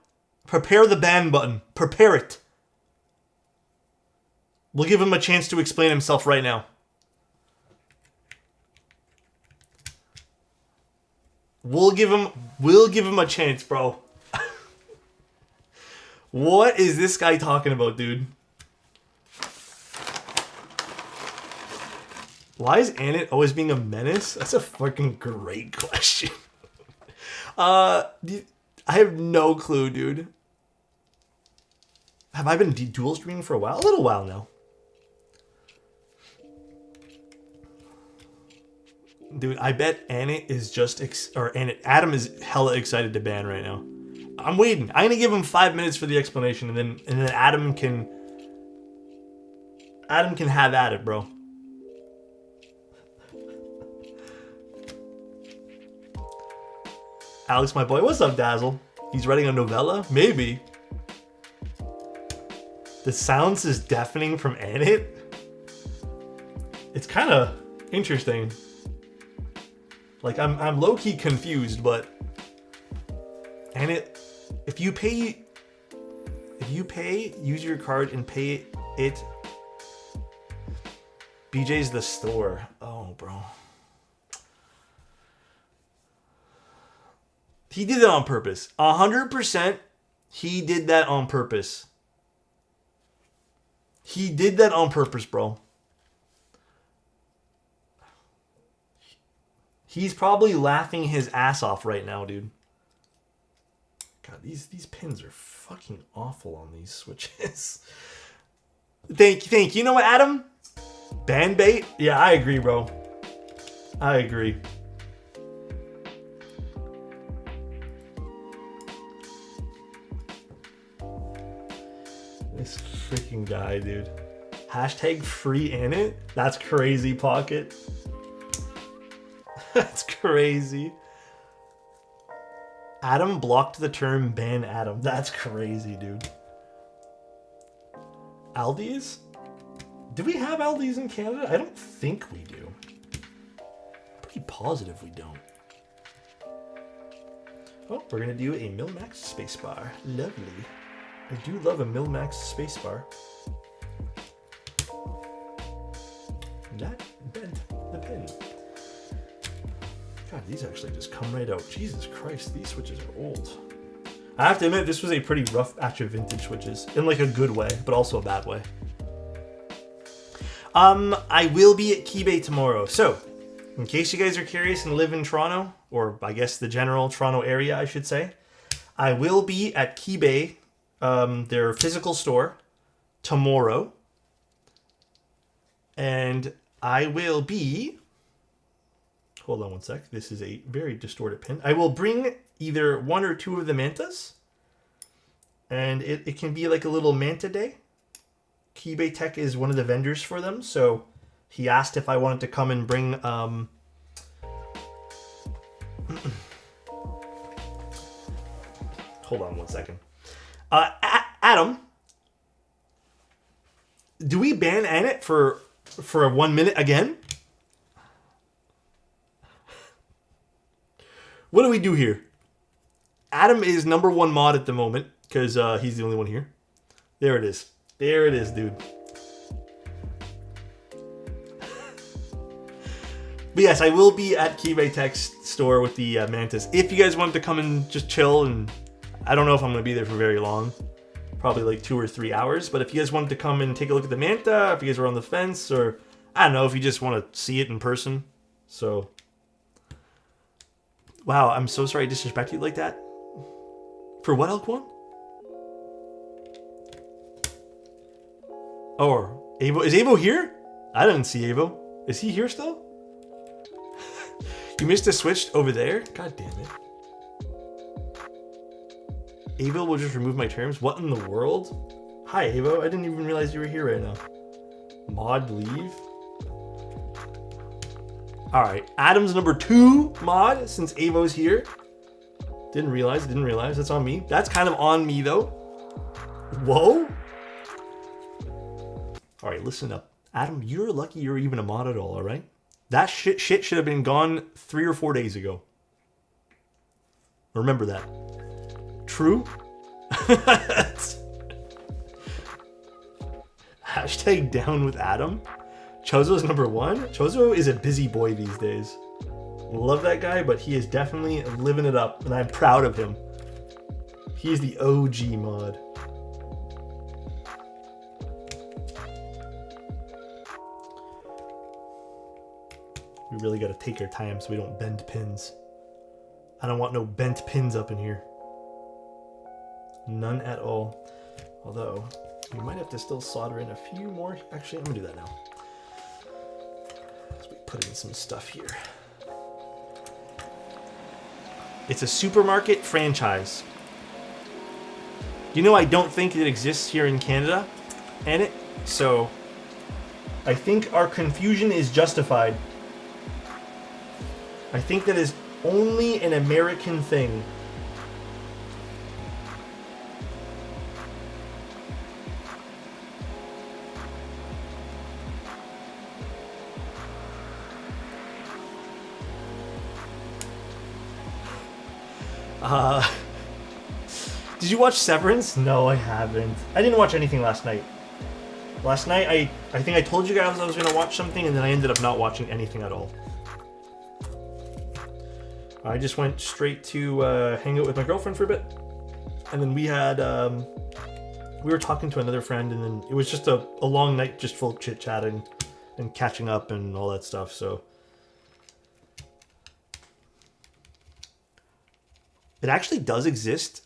prepare the ban button. Prepare it. We'll give him a chance to explain himself right now. We'll give him a chance, bro. What is this guy talking about, dude? Why is Annette always being a menace? That's a fucking great question. I have no clue, dude. Have I been dual streaming for a while? A little while now. Dude, I bet Annette is just... Adam is hella excited to ban right now. I'm waiting. I'm gonna give him 5 minutes for the explanation, and then Adam can have at it, bro. Alex, my boy. What's up, Dazzle? He's writing a novella? Maybe. The sounds is deafening from Annette? It's kind of interesting. Like, I'm low-key confused, but... Annette, if you pay, use your card and pay it. BJ's the store. Oh, bro. He did that on purpose. 100%, he did that on purpose. He did that on purpose, bro. He's probably laughing his ass off right now, dude. God, these pins are fucking awful on these switches. Thank you. You know what, Adam? Band bait? Yeah, I agree, bro. I agree. This freaking guy, dude. Hashtag free in it? That's crazy, Pocket. That's crazy. Adam blocked the term ban Adam. That's crazy, dude. Aldi's? Do we have Aldi's in Canada? I don't think we do. Pretty positive we don't. Oh, we're gonna do a Milmax Spacebar. Lovely. I do love a Milmax Spacebar. That bent the pin. God, these actually just come right out. Jesus Christ, these switches are old. I have to admit, this was a pretty rough batch of vintage switches. In like a good way, but also a bad way. I will be at Keybay tomorrow. So, in case you guys are curious and live in Toronto, or I guess the general Toronto area, I should say, I will be at Keybay, their physical store, tomorrow. And I will be... Hold on one sec. This is a very distorted pin. I will bring either one or two of the Mantas. And it can be like a little Manta day. Keybay Tech is one of the vendors for them. So he asked if I wanted to come and bring... Hold on one second. Adam, do we ban Annette for 1 minute again? What do we do here? Adam is #1 mod at the moment because he's the only one here. There it is. There it is, dude. But yes, I will be at Keybay Tech's store with the Mantas. If you guys want to come and just chill, and I don't know if I'm going to be there for very long. Probably like 2 or 3 hours. But if you guys wanted to come and take a look at the Manta, if you guys were on the fence, or I don't know, if you just want to see it in person. So, wow, I'm so sorry I disrespected you like that. For what, Elk1? Oh, Avo. Is Avo here? I didn't see Avo. Is he here still? You missed a switch over there? God damn it. Avo will just remove my terms? What in the world? Hi, Avo. I didn't even realize you were here right now. Mod leave? Alright. Adam's #2 mod since Avo's here. Didn't realize. That's on me. That's kind of on me, though. Whoa. Alright, listen up. Adam, you're lucky you're even a mod at all, alright? That shit should have been gone 3 or 4 days ago. Remember that. True? Hashtag down with Adam. Chozo's #1. Chozo is a busy boy these days. Love that guy, but he is definitely living it up, and I'm proud of him. He is the OG mod. We really got to take our time so we don't bend pins. I don't want no bent pins up in here. None at all. Although, we might have to still solder in a few more. Actually, I'm going to do that now. As we put in some stuff here. It's a supermarket franchise. You know, I don't think it exists here in Canada, and it. So, I think our confusion is justified. I think that is only an American thing. Did you watch Severance? No, I haven't. I didn't watch anything last night. Last night, I think I told you guys I was going to watch something, and then I ended up not watching anything at all. I just went straight to hang out with my girlfriend for a bit. And then we had, we were talking to another friend, and then it was just a long night just full of chit-chatting and catching up and all that stuff, so. It actually does exist.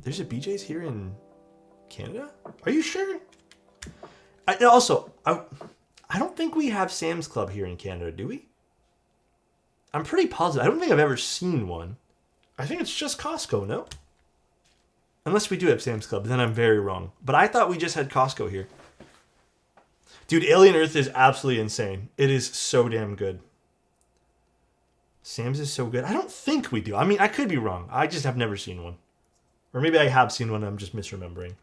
There's a BJ's here in Canada? Are you sure? I don't think we have Sam's Club here in Canada, do we? I'm pretty positive. I don't think I've ever seen one. I think it's just Costco, no? Unless we do have Sam's Club, then I'm very wrong. But I thought we just had Costco here. Dude, Alien Earth is absolutely insane. It is so damn good. Sam's is so good. I don't think we do. I mean, I could be wrong. I just have never seen one. Or maybe I have seen one, I'm just misremembering.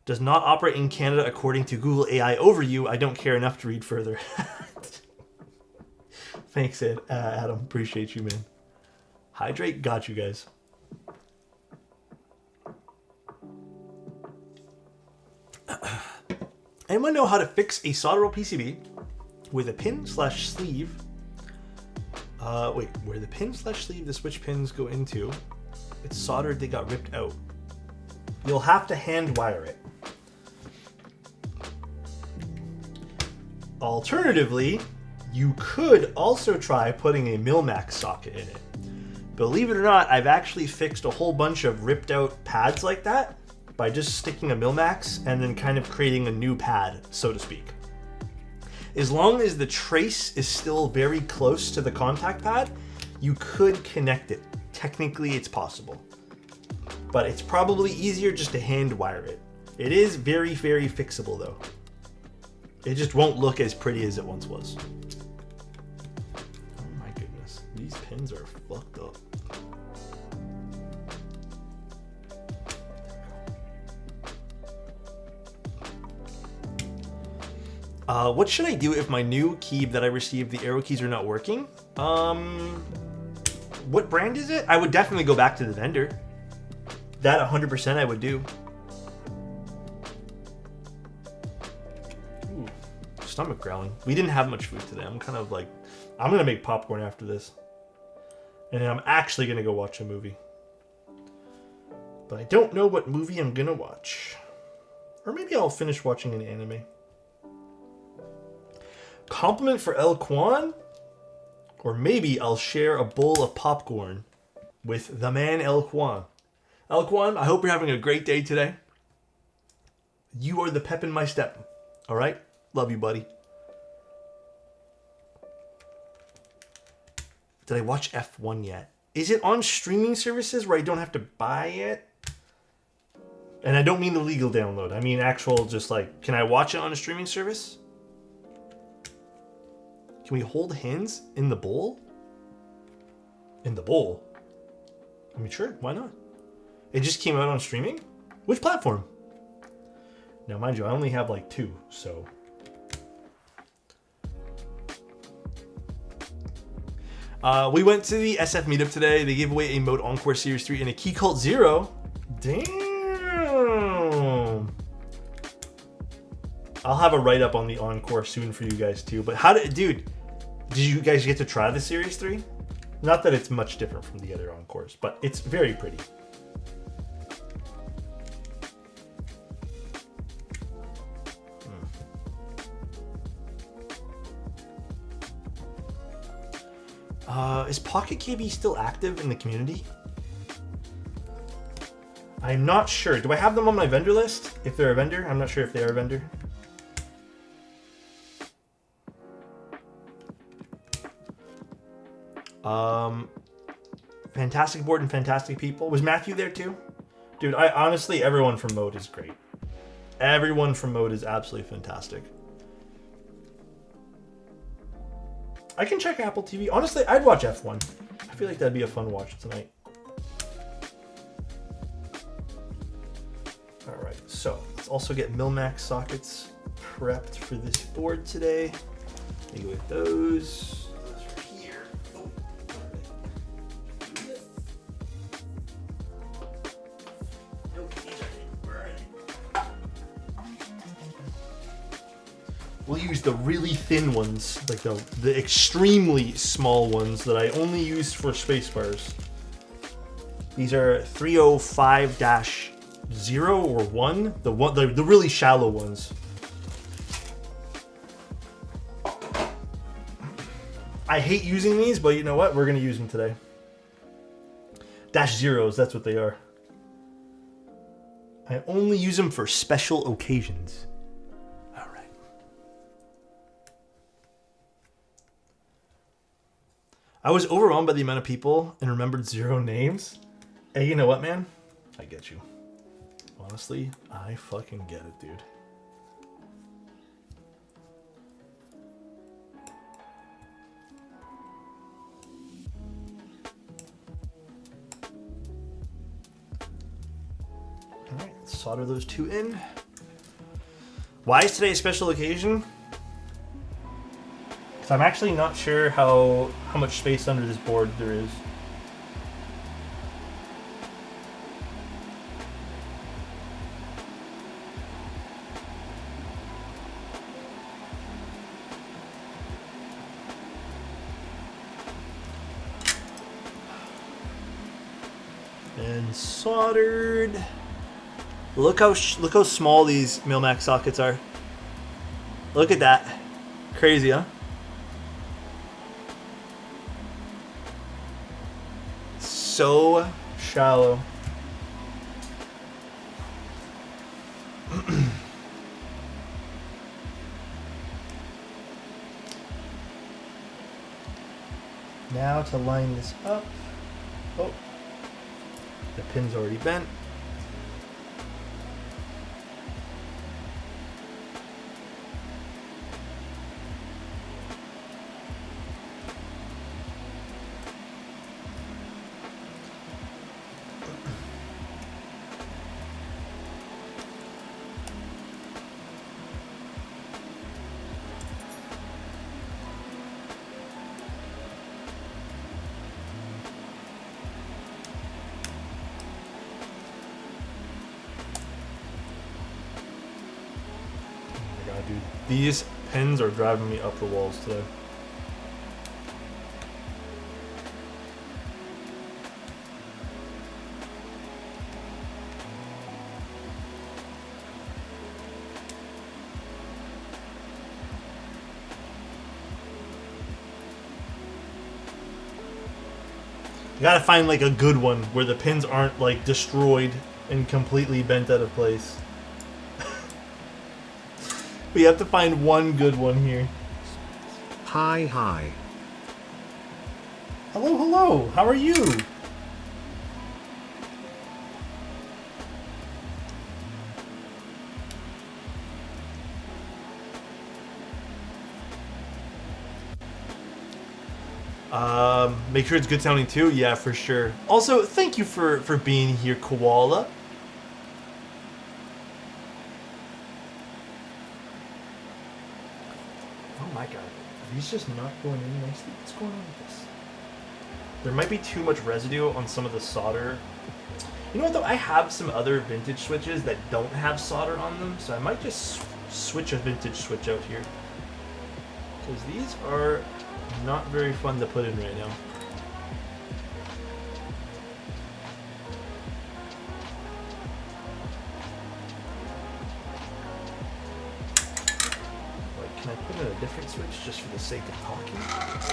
Does not operate in Canada according to Google AI Overview. I don't care enough to read further. Thanks, Adam. Appreciate you, man. Hydrate. Got you guys. Anyone know how to fix a solderable PCB with a pin/sleeve? Wait, where the pin/sleeve the switch pins go into, it's soldered, they got ripped out. You'll have to hand wire it. Alternatively, you could also try putting a Mil-Max socket in it. Believe it or not, I've actually fixed a whole bunch of ripped out pads like that by just sticking a Mil-Max and then kind of creating a new pad, so to speak. As long as the trace is still very close to the contact pad, you could connect it. Technically, it's possible. But it's probably easier just to hand wire it. It is very, very fixable though. It just won't look as pretty as it once was. Oh my goodness, these pins are fucked up. What should I do if my new key that I received, the arrow keys, are not working? What brand is it? I would definitely go back to the vendor. That 100% I would do. Ooh, stomach growling. We didn't have much food today. I'm kind of like, I'm gonna make popcorn after this. And I'm actually gonna go watch a movie. But I don't know what movie I'm gonna watch. Or maybe I'll finish watching an anime. Compliment for El Quan? Or maybe I'll share a bowl of popcorn with the man El Quan. El Quan, I hope you're having a great day today. You are the pep in my step. All right? Love you, buddy. Did I watch F1 yet? Is it on streaming services where I don't have to buy it? And I don't mean the legal download. I mean actual just like, can I watch it on a streaming service? Can we hold hands in the bowl? In the bowl? I mean, sure, why not? It just came out on streaming? Which platform? Now, mind you, I only have like 2, so. We went to the SF meetup today. They gave away a Mode Encore Series 3 and a Key Cult Zero. Damn. I'll have a write-up on the Encore soon for you guys too. But dude, did you guys get to try the Series 3? Not that it's much different from the other Encores, but it's very pretty. Is Pocket KB still active in the community? I'm not sure. Do I have them on my vendor list? If they're a vendor? I'm not sure if they are a vendor. Fantastic board and fantastic people. Was Matthew there too? Dude, honestly, everyone from Mode is great. Everyone from Mode is absolutely fantastic. I can check Apple TV. Honestly, I'd watch F1. I feel like that'd be a fun watch tonight. All right, so let's also get Mil-Max sockets prepped for this board today. Maybe with those. Those are here. Oh, nope, these are in. Where are they? We'll use the really thin ones, like the extremely small ones that I only use for Spacebars. These are 305-0 or 1, the really shallow ones. I hate using these, but you know what? We're gonna use them today. -0s, that's what they are. I only use them for special occasions. All right. I was overwhelmed by the amount of people and remembered 0 names. Hey, you know what, man? I get you. Honestly, I fucking get it, dude. Alright, let's solder those 2 in. Why is today a special occasion? Because I'm actually not sure how much space under this board there is. And soldered. Look how small these Milmax sockets are. Look at that. Crazy, huh? So shallow. Now to line this up. Oh. The pin's already bent. Dude, these pins are driving me up the walls today. You gotta find like a good one where the pins aren't like destroyed and completely bent out of place. We have to find one good one here. Hi, hi. Hello, hello. How are you? Make sure it's good sounding too. Yeah, for sure. Also, thank you for being here, Koala. Oh my god. Are these just not going in nicely? What's going on with this? There might be too much residue on some of the solder. You know what though? I have some other vintage switches that don't have solder on them, so I might just switch a vintage switch out here. Because these are not very fun to put in right now. Can I put in a different switch just for the sake of talking?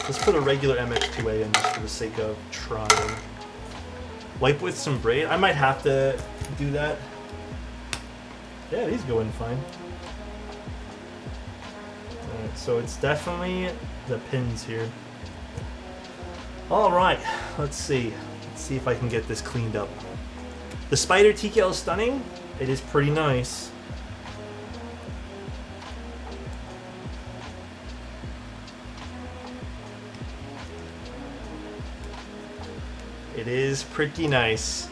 Let's put a regular MX2A in just for the sake of trying. Wipe with some braid. I might have to do that. Yeah, these go in fine. Alright, so it's definitely the pins here. Alright, let's see. Let's see if I can get this cleaned up. The Spyder TKL is stunning. It is pretty nice. It is pretty nice.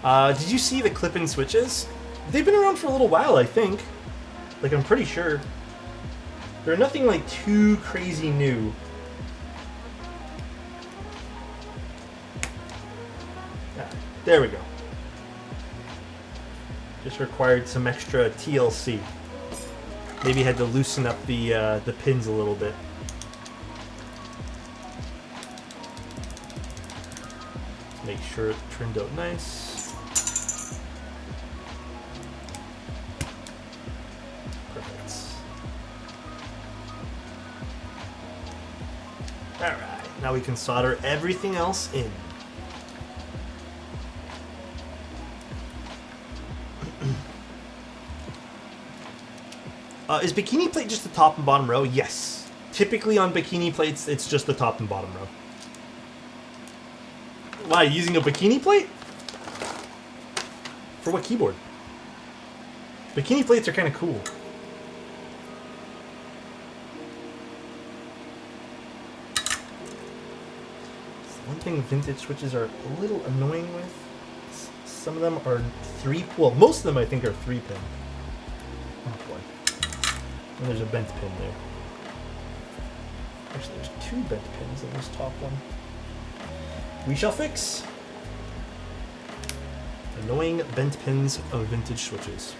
Did you see the clip-in switches? They've been around for a little while, I think. Like, I'm pretty sure. They're nothing like too crazy new. Yeah, there we go. Just required some extra TLC. Maybe had to loosen up the pins a little bit. Make sure it turned out nice. Perfect. Alright, now we can solder everything else in. Is bikini plate just the top and bottom row? Yes. Typically on bikini plates, it's just the top and bottom row. Why, using a bikini plate? For what keyboard? Bikini plates are kind of cool. One thing vintage switches are a little annoying with. Some of them are well, most of them I think are 3-pin. Oh boy. And there's a bent pin there. Actually, there's 2 bent pins in this top one. We shall fix. Annoying bent pins of vintage switches.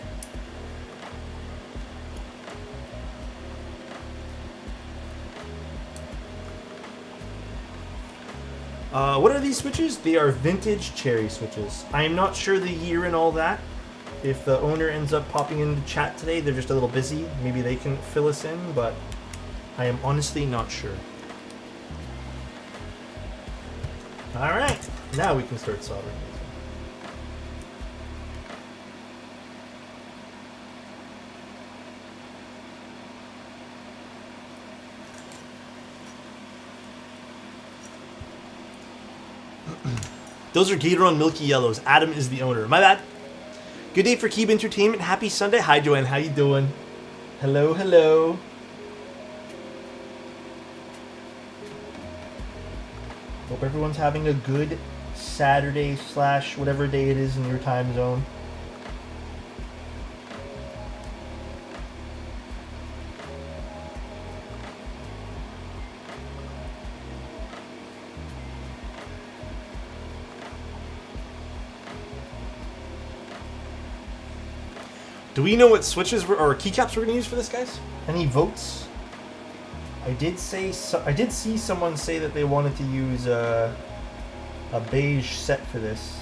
What are these switches? They are vintage cherry switches. I am not sure the year and all that. If the owner ends up popping into chat today, they're just a little busy. Maybe they can fill us in, but I am honestly not sure. Alright, now we can start soldering. Those are Gatoron Milky Yellows. Adam is the owner. My bad. Good day for Keeb Entertainment. Happy Sunday. Hi, Joanne. How you doing? Hello, hello. Hope everyone's having a good Saturday / whatever day it is in your time zone. Do we know what switches or keycaps we're going to use for this, guys? Any votes? I did see someone say that they wanted to use a beige set for this.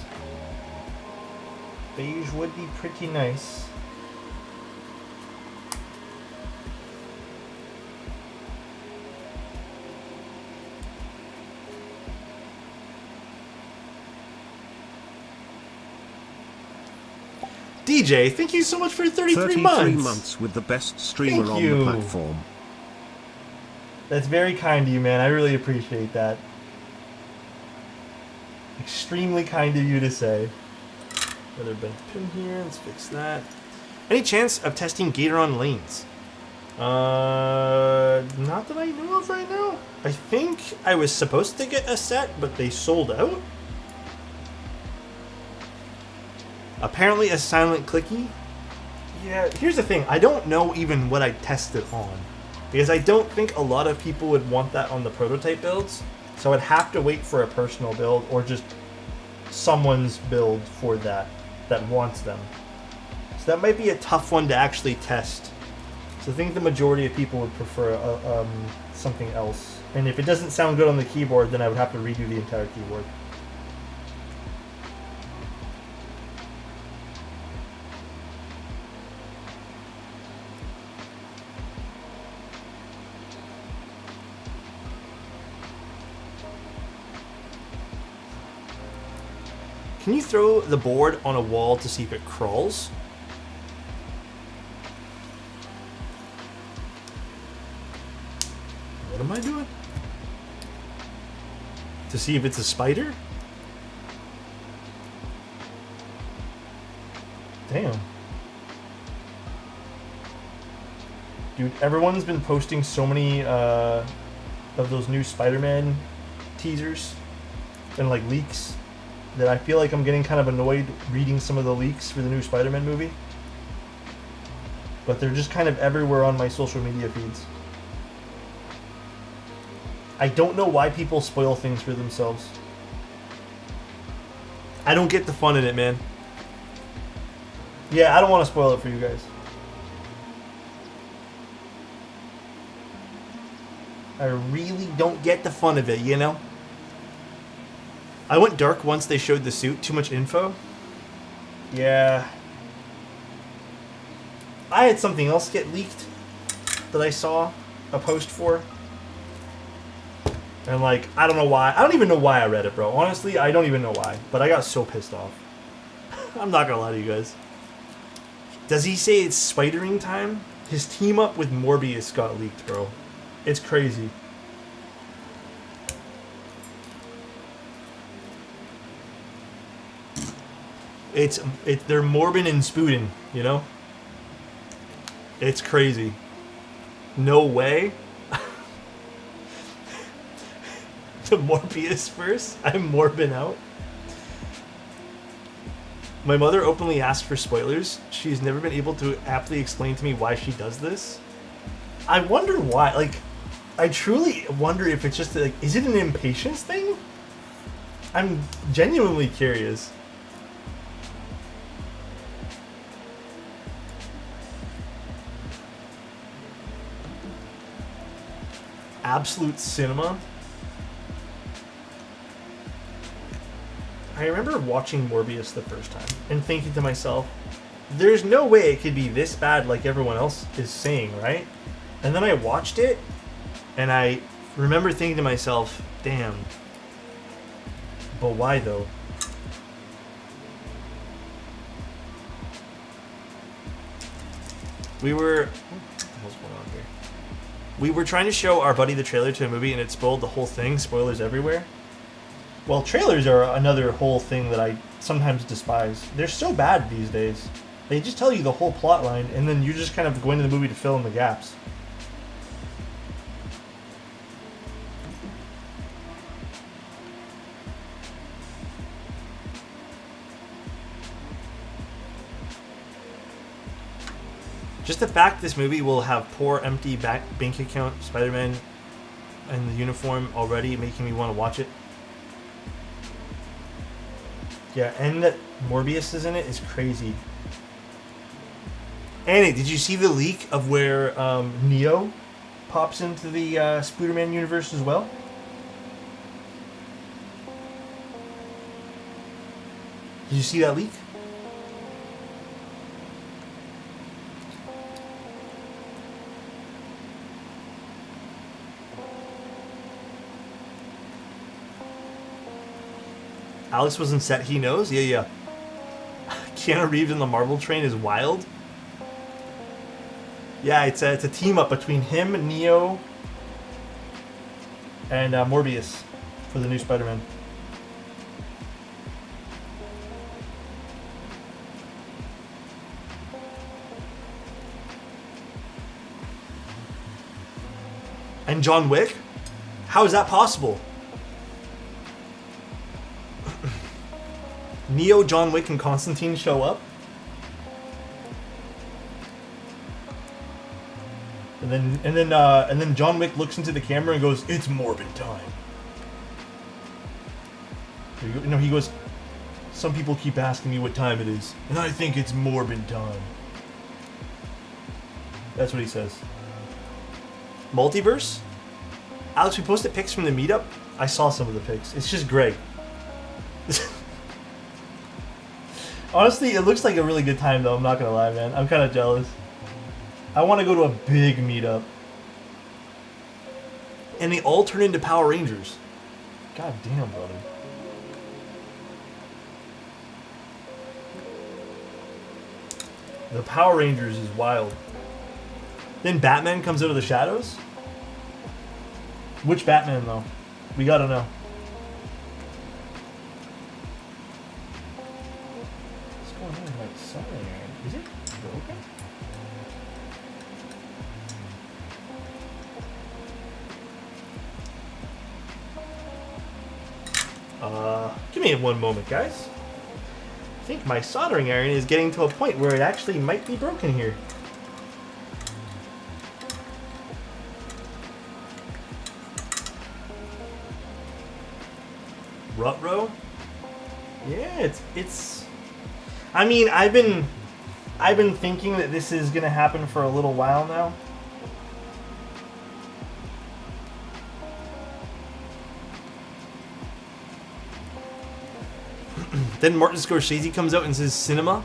Beige would be pretty nice. DJ, thank you so much for 33 months. 33 months with the best streamer Thank on you. the platform. That's very kind of you, man. I really appreciate that. Extremely kind of you to say. Another bent pin here. Let's fix that. Any chance of testing Gatoron lanes? Not that I know of right now. I think I was supposed to get a set, but they sold out. Apparently a silent clicky. Yeah, here's the thing. I don't know even what I tested on. Because I don't think a lot of people would want that on the prototype builds. So I'd have to wait for a personal build or just someone's build for that wants them. So that might be a tough one to actually test. So I think the majority of people would prefer something else. And if it doesn't sound good on the keyboard, then I would have to redo the entire keyboard. Can you throw the board on a wall to see if it crawls? What am I doing? To see if it's a spider? Damn. Dude, everyone's been posting so many of those new Spider-Man teasers and like leaks that I feel like I'm getting kind of annoyed reading some of the leaks for the new Spider-Man movie. But they're just kind of everywhere on my social media feeds. I don't know why people spoil things for themselves. I don't get the fun in it, man. Yeah, I don't want to spoil it for you guys. I really don't get the fun of it, you know? I went dark once they showed the suit. Too much info? Yeah. I had something else get leaked that I saw a post for. And like, I don't know why. I don't even know why I read it, bro. Honestly, I don't even know why. But I got so pissed off. I'm not gonna lie to you guys. Does he say it's spidering time? His team up with Morbius got leaked, bro. It's crazy. They're Morbin and Spudin, you know? It's crazy. No way. The Morbius first? I'm Morbin out. My mother openly asked for spoilers. She's never been able to aptly explain to me why she does this. I wonder why. Like, I truly wonder if it's just like, is it an impatience thing? I'm genuinely curious. Absolute cinema. I remember watching Morbius the first time and thinking to myself, there's no way it could be this bad like everyone else is saying, right? And then I watched it and I remember thinking to myself, damn, but why though? We were... What's going on here? We were trying to show our buddy the trailer to a movie and it spoiled the whole thing. Spoilers everywhere. Well, trailers are another whole thing that I sometimes despise. They're so bad these days. They just tell you the whole plot line and then you just kind of go into the movie to fill in the gaps. Just the fact this movie will have poor empty bank account Spider-Man and the uniform already making me want to watch it. Yeah, and that Morbius is in it is crazy. Annie, did you see the leak of where Neo pops into the Spider-Man universe as well? Did you see that leak? Alex was in set, he knows? Yeah. Keanu Reeves in the Marvel train is wild. Yeah, it's a team up between him, Neo, and Morbius for the new Spider-Man. And John Wick? How is that possible? Neo, John Wick, and Constantine show up, and then John Wick looks into the camera and goes, "It's Morbin time." You know, he goes, "Some people keep asking me what time it is, and I think it's Morbin time." That's what he says. Multiverse? Alex, we posted pics from the meetup. I saw some of the pics. It's just great. Honestly, it looks like a really good time, though. I'm not gonna lie, man. I'm kind of jealous. I want to go to a big meetup. And they all turn into Power Rangers. God damn, brother. The Power Rangers is wild. Then Batman comes out of the shadows? Which Batman, though? We gotta know. Is it broken? Give me one moment, guys. I think my soldering iron is getting to a point where it actually might be broken here. Rut-row? Yeah, it's I mean, I've been thinking that this is gonna happen for a little while now. Then Martin Scorsese comes out and says cinema.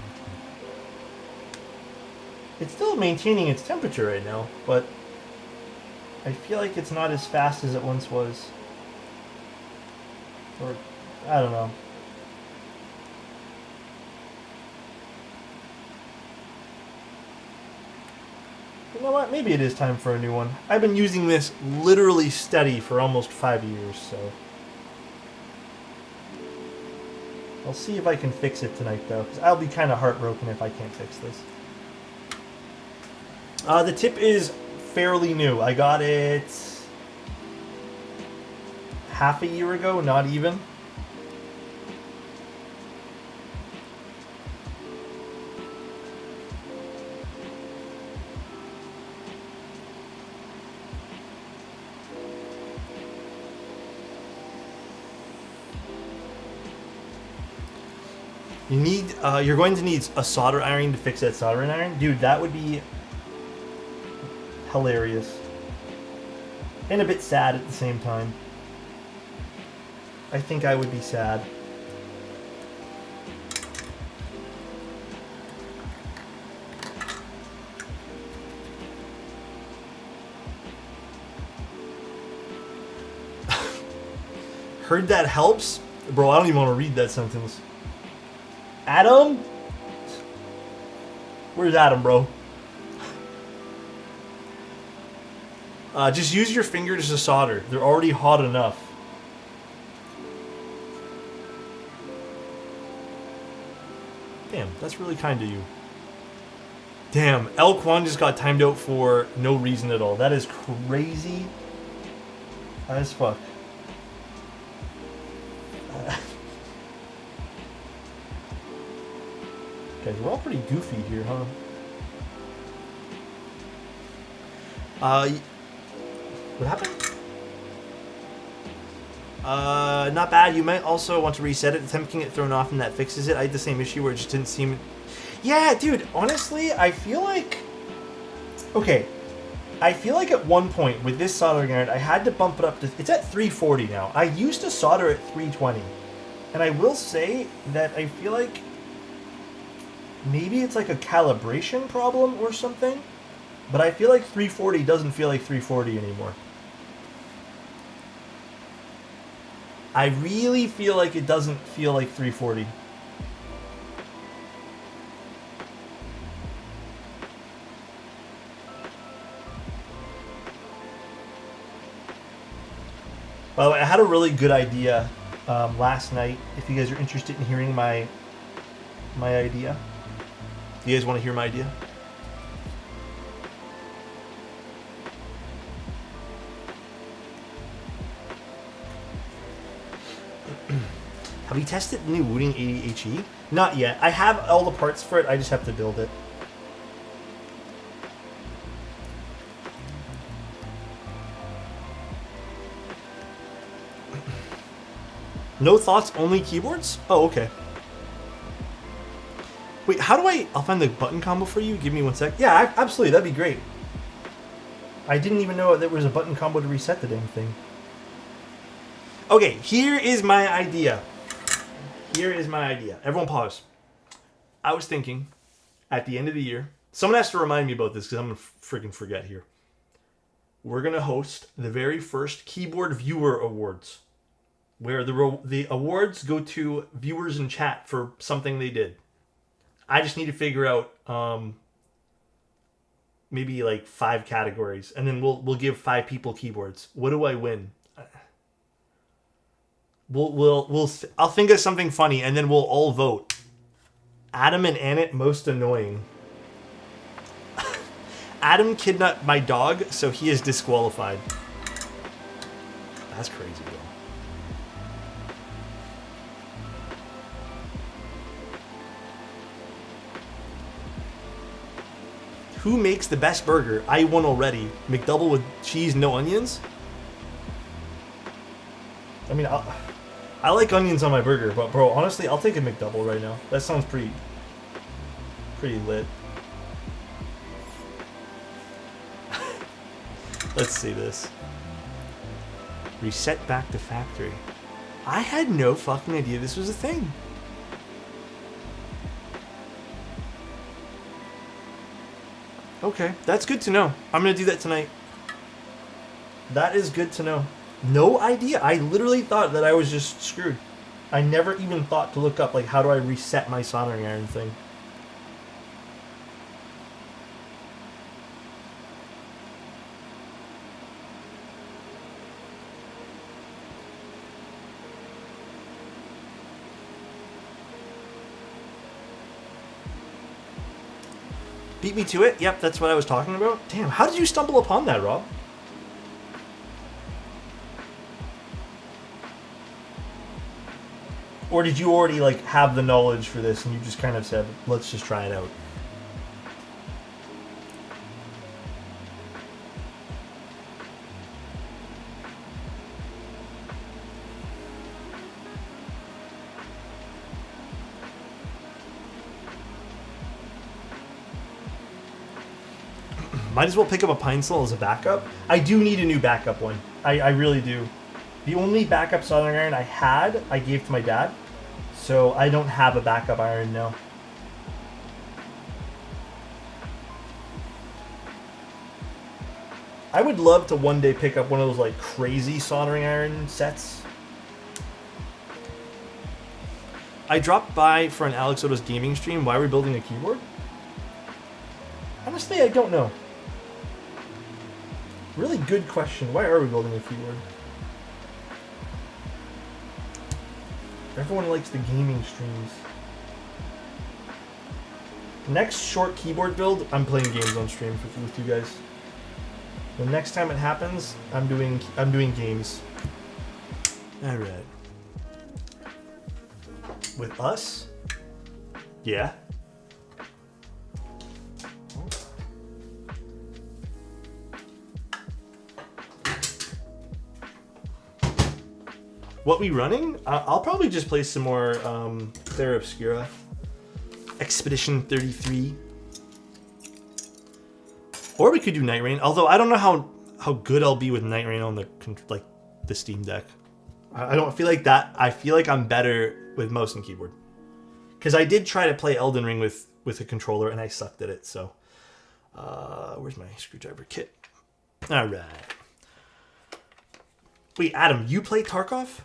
It's still maintaining its temperature right now, but I feel like it's not as fast as it once was. Or, I don't know. know what? Maybe it is time for a new one. I've been using this literally steady for almost 5 years, so... I'll see if I can fix it tonight, though, because I'll be kind of heartbroken if I can't fix this. The tip is fairly new. I got it half a year ago, not even. You need, you're going to need a solder iron to fix that soldering iron. Dude, that would be hilarious. And a bit sad at the same time. I think I would be sad. Heard that helps? Bro, I don't even want to read that sentence. Adam? Where's Adam, bro? Just use your fingers to solder. They're already hot enough. Damn, that's really kind of you. Damn, L1 just got timed out for no reason at all. That is crazy as fuck. Guys, we're all pretty goofy here, huh? What happened? Not bad. You might also want to reset it. Attempting it thrown off and that fixes it. I had the same issue where it just didn't seem... Yeah, dude, honestly, I feel like... Okay. I feel like at one point with this soldering iron, I had to bump it up to... It's at 340 now. I used to solder at 320. And I will say that I feel like... Maybe it's like a calibration problem or something, but I feel like 340 doesn't feel like 340 anymore. I really feel like it doesn't feel like 340. By the way, I had a really good idea last night. If you guys are interested in hearing my idea. You guys want to hear my idea? Have you tested the new Wooting 80 HE? Not yet. I have all the parts for it. I just have to build it. No thoughts, only keyboards? Oh, okay. Wait, how do I'll find the button combo for you? Give me 1 sec. Yeah, absolutely. That'd be great. I didn't even know there was a button combo to reset the damn thing. Okay, here is my idea. Here is my idea. Everyone pause. I was thinking, at the end of the year, someone has to remind me about this because I'm going to freaking forget here. We're going to host the very first Keyboard Viewer Awards, where the awards go to viewers in chat for something they did. I just need to figure out maybe like 5 categories, and then we'll give 5 people keyboards. What do I win? I'll think of something funny, and then we'll all vote. Adam and Annette most annoying. Adam kidnapped my dog, so he is disqualified. That's crazy, bro. Who makes the best burger? I won already. McDouble with cheese, no onions? I mean, I like onions on my burger, but bro, honestly, I'll take a McDouble right now. That sounds pretty lit. Let's see this. Reset back to factory. I had no fucking idea this was a thing. Okay, that's good to know. I'm going to do that tonight. That is good to know. No idea. I literally thought that I was just screwed. I never even thought to look up, like, how do I reset my soldering iron thing? Beat me to it. Yep, that's what I was talking about. Damn, how did you stumble upon that, Rob? Or did you already like have the knowledge for this and you just kind of said, let's just try it out? Might as well pick up a pine sol as a backup. I do need a new backup one. I really do. The only backup soldering iron I had, I gave to my dad. So I don't have a backup iron now. I would love to one day pick up one of those like crazy soldering iron sets. I dropped by for an alexotos gaming stream. Why are we building a keyboard? Honestly, I don't know. Really good question. Why are we building a keyboard? Everyone likes the gaming streams. Next short keyboard build, I'm playing games on stream with you guys. The next time it happens, I'm doing games. All right. With us? Yeah. What we running? I'll probably just play some more Terra Obscura. Expedition 33. Or we could do Night Rain. Although I don't know how good I'll be with Night Rain on the Steam Deck. I don't feel like that. I feel like I'm better with mouse and keyboard. Because I did try to play Elden Ring with a controller and I sucked at it. So, where's my screwdriver kit? All right. Wait, Adam, you play Tarkov?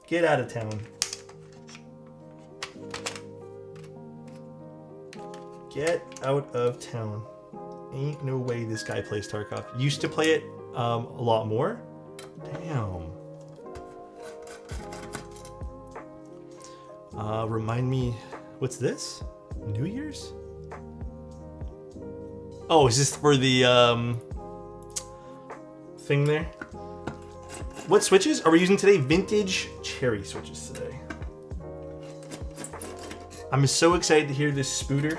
Get out of town. Get out of town. Ain't no way this guy plays Tarkov. Used to play it a lot more. Damn. Remind me, what's this? New Year's? Oh, is this for the thing there? What switches are we using today? Vintage cherry switches today. I'm so excited to hear this Spooter.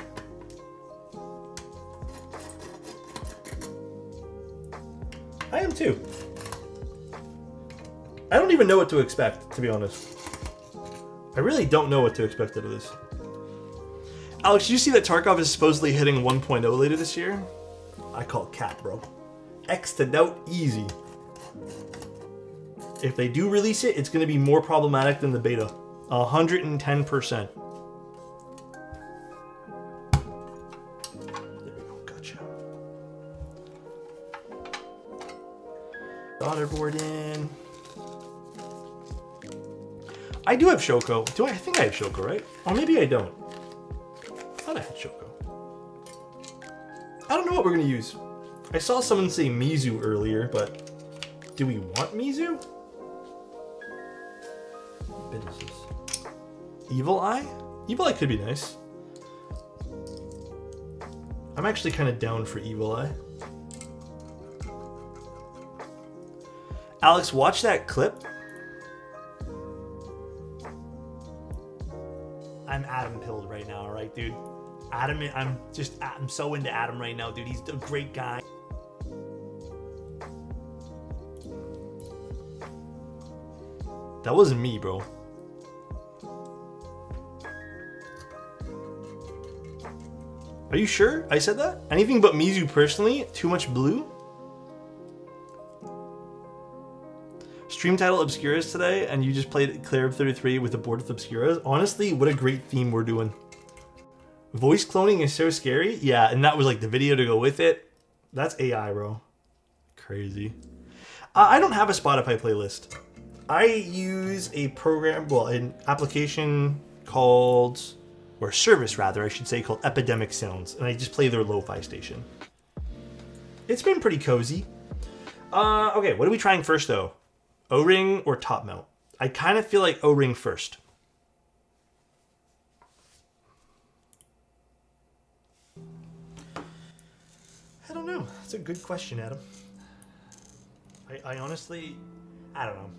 I am too. I don't even know what to expect, to be honest. I really don't know what to expect out of this. Alex, did you see that Tarkov is supposedly hitting 1.0 later this year? I call it cap, bro. X to doubt easy. If they do release it, it's going to be more problematic than the beta. 110%. There we go. Gotcha. Daughterboard in. I do have Shoko. I think I have Shoko, right? Or maybe I don't. I thought I had Shoko. I don't know what we're going to use. I saw someone say Mizu earlier, but do we want Mizu? What bit is this? Evil Eye? Evil Eye could be nice. I'm actually kind of down for Evil Eye. Alex, watch that clip. I'm Adam pilled right now, alright, dude? Adam, I'm so into Adam right now, dude. He's a great guy. That wasn't me, bro. Are you sure I said that? Anything but Mizu personally? Too much blue? Stream title Obscuras today, and you just played Claire 33 with a board with Obscuras. Honestly, what a great theme we're doing. Voice cloning is so scary. Yeah, and that was like the video to go with it. That's AI, bro. Crazy. I don't have a Spotify playlist. I use a program, well, an application called, or service rather, I should say, called Epidemic Sounds, and I just play their lo-fi station. It's been pretty cozy. Okay, what are we trying first though? O-ring or top mount? I kind of feel like O-ring first. I don't know. That's a good question, Adam. I honestly, I don't know.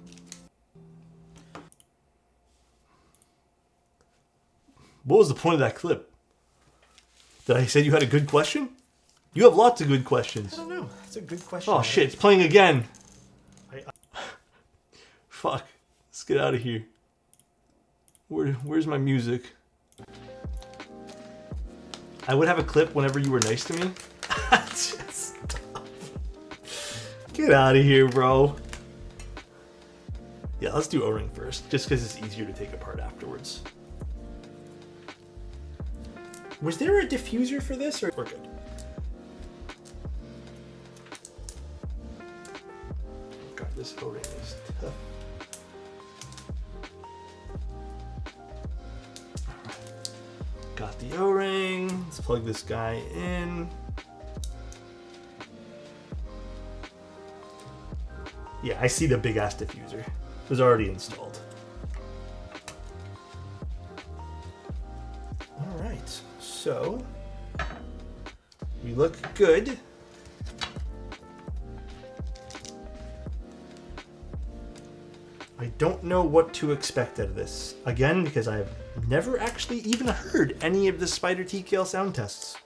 What was the point of that clip? Did I say you had a good question? You have lots of good questions. I don't know. That's a good question. Oh shit, it's playing again. Fuck. Let's get out of here. Where's my music? I would have a clip whenever you were nice to me. Just get out of here, bro. Yeah, let's do O-ring first, just because it's easier to take apart afterwards. Was there a diffuser for this, or we're good? God, this O-ring is tough. Got the O-ring. Let's plug this guy in. Yeah, I see the big ass diffuser. It was already installed. All right, so we look good. I don't know what to expect out of this. Again, because I've never actually even heard any of the Spyder TKL sound tests.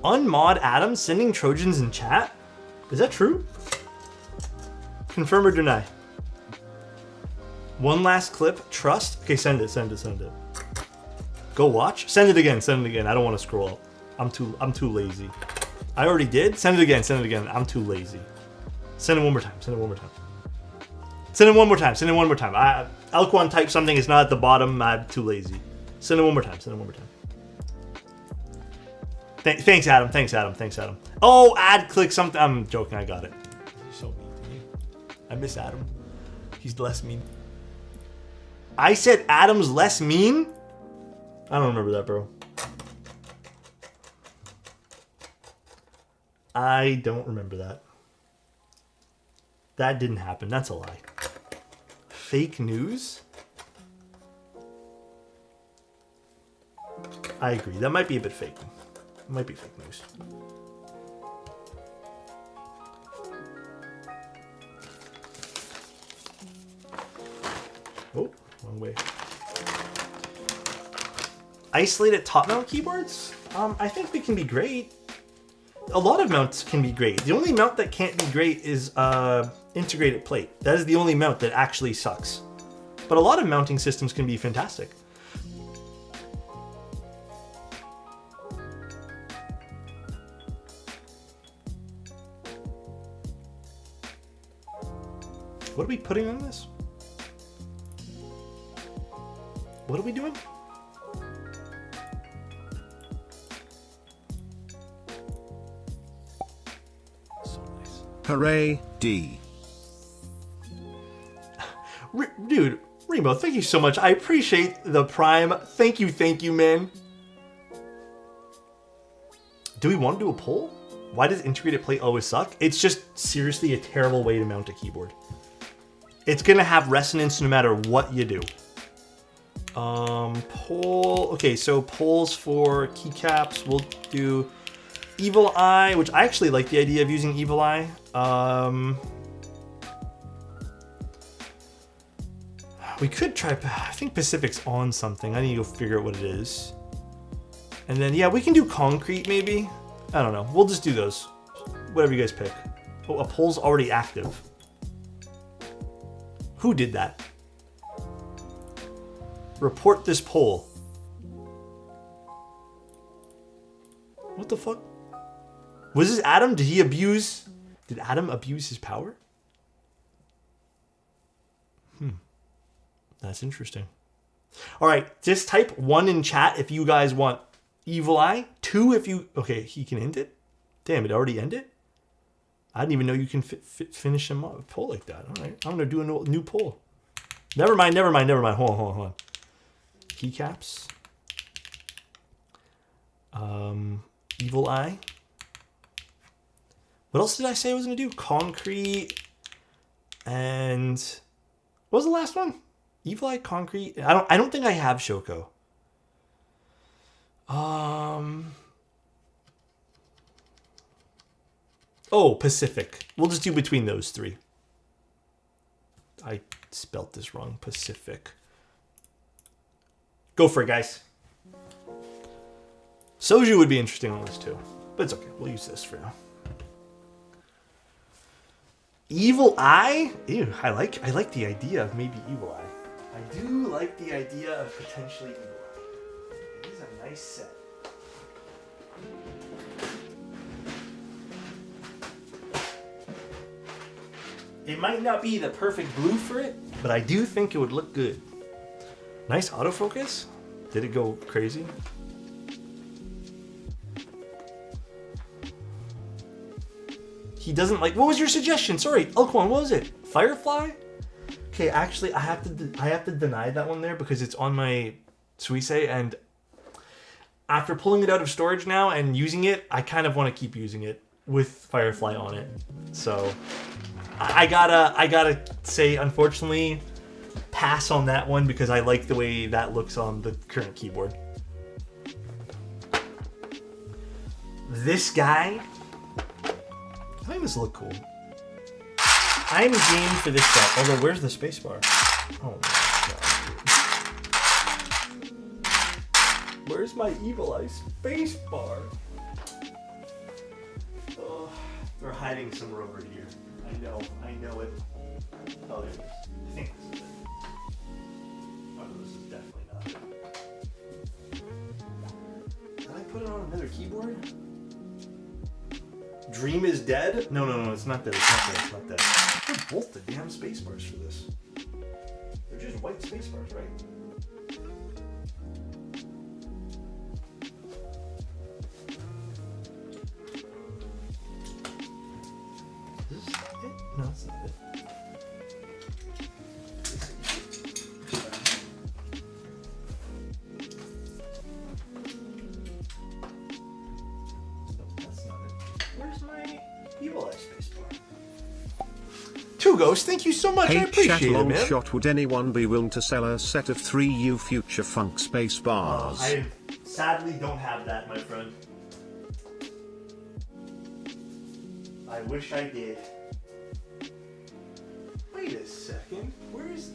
Unmod Adam sending Trojans in chat? Is that true? Confirm or deny? One last clip, trust. Okay, send it. Go watch. Send it again. I don't want to scroll. I'm too lazy. I already did. Send it again. I'm too lazy. Send it one more time. Send it one more time. Elquan type something is not at the bottom. I'm too lazy. Send it one more time. Thanks, Adam. Oh, ad click something. I'm joking. I got it. You're so mean to me. I miss Adam. He's less mean. I said Adam's less mean? I don't remember that, bro. I don't remember that. That didn't happen. That's a lie. Fake news? I agree. That might be a bit fake. It might be fake news. Oh, wrong way. Isolated top mount keyboards? I think they can be great. A lot of mounts can be great. The only mount that can't be great is integrated plate. That is the only mount that actually sucks. But a lot of mounting systems can be fantastic. What are we putting on this? What are we doing? So nice. Hooray, D. Dude, Rainbow, thank you so much. I appreciate the Prime. Thank you, man. Do we want to do a poll? Why does integrated plate always suck? It's just seriously a terrible way to mount a keyboard. It's gonna have resonance no matter what you do. Poll. Okay, so polls for keycaps. We'll do Evil Eye, which I actually like the idea of using Evil Eye. We could try. I think Pacific's on something. I need to go figure out what it is. And then yeah, we can do concrete maybe. I don't know. We'll just do those. Whatever you guys pick. Oh, a poll's already active. Who did that? Report this poll. What the fuck? Was this Adam? Did Adam abuse his power? That's interesting. All right, just type 1 in chat if you guys want Evil Eye. 2 if you... Okay, he can end it? Damn, it already ended? I didn't even know you can finish him up. Poll like that. All right, I'm going to do a new poll. Never mind. Hold on. Keycaps. Evil Eye. What else did I say I was going to do? Concrete. And... What was the last one? Evil Eye, concrete. I don't think I have Shoko. Oh, Pacific. We'll just do between those three. I spelt this wrong. Pacific. Go for it, guys. Soju would be interesting on this too, but it's okay. We'll use this for now. Evil Eye? Ew, I like the idea of maybe Evil Eye. I do like the idea of potentially Evil Eye. It is a nice set. It might not be the perfect blue for it, but I do think it would look good. Nice autofocus. Did it go crazy? He doesn't like. What was your suggestion? Sorry, Elkwon, what was it? Firefly? Okay, actually, I have to deny that one there because it's on my Suisse, and after pulling it out of storage now and using it, I kind of want to keep using it with Firefly on it. So I gotta say, unfortunately, pass on that one because I like the way that looks on the current keyboard. This guy, I think this look cool. I'm game for this set. Although, where's the spacebar? Oh my god. Where's my Evil Eye spacebar? Oh, they're hiding somewhere over here. I know it. Oh, there it is. I think this is it. Oh, no, this is definitely not it. Did I put it on another keyboard? Dream is dead? No, it's not dead. It's not dead. They're both the damn spacebars for this. They're just white spacebars, right? Is this it? No, that's not it. Two Ghosts, thank you so much. I appreciate it, man. Shot, would anyone be willing to sell a set of 3U Future Funk space bars? I sadly don't have that, my friend. I wish I did. Wait a second. Where is...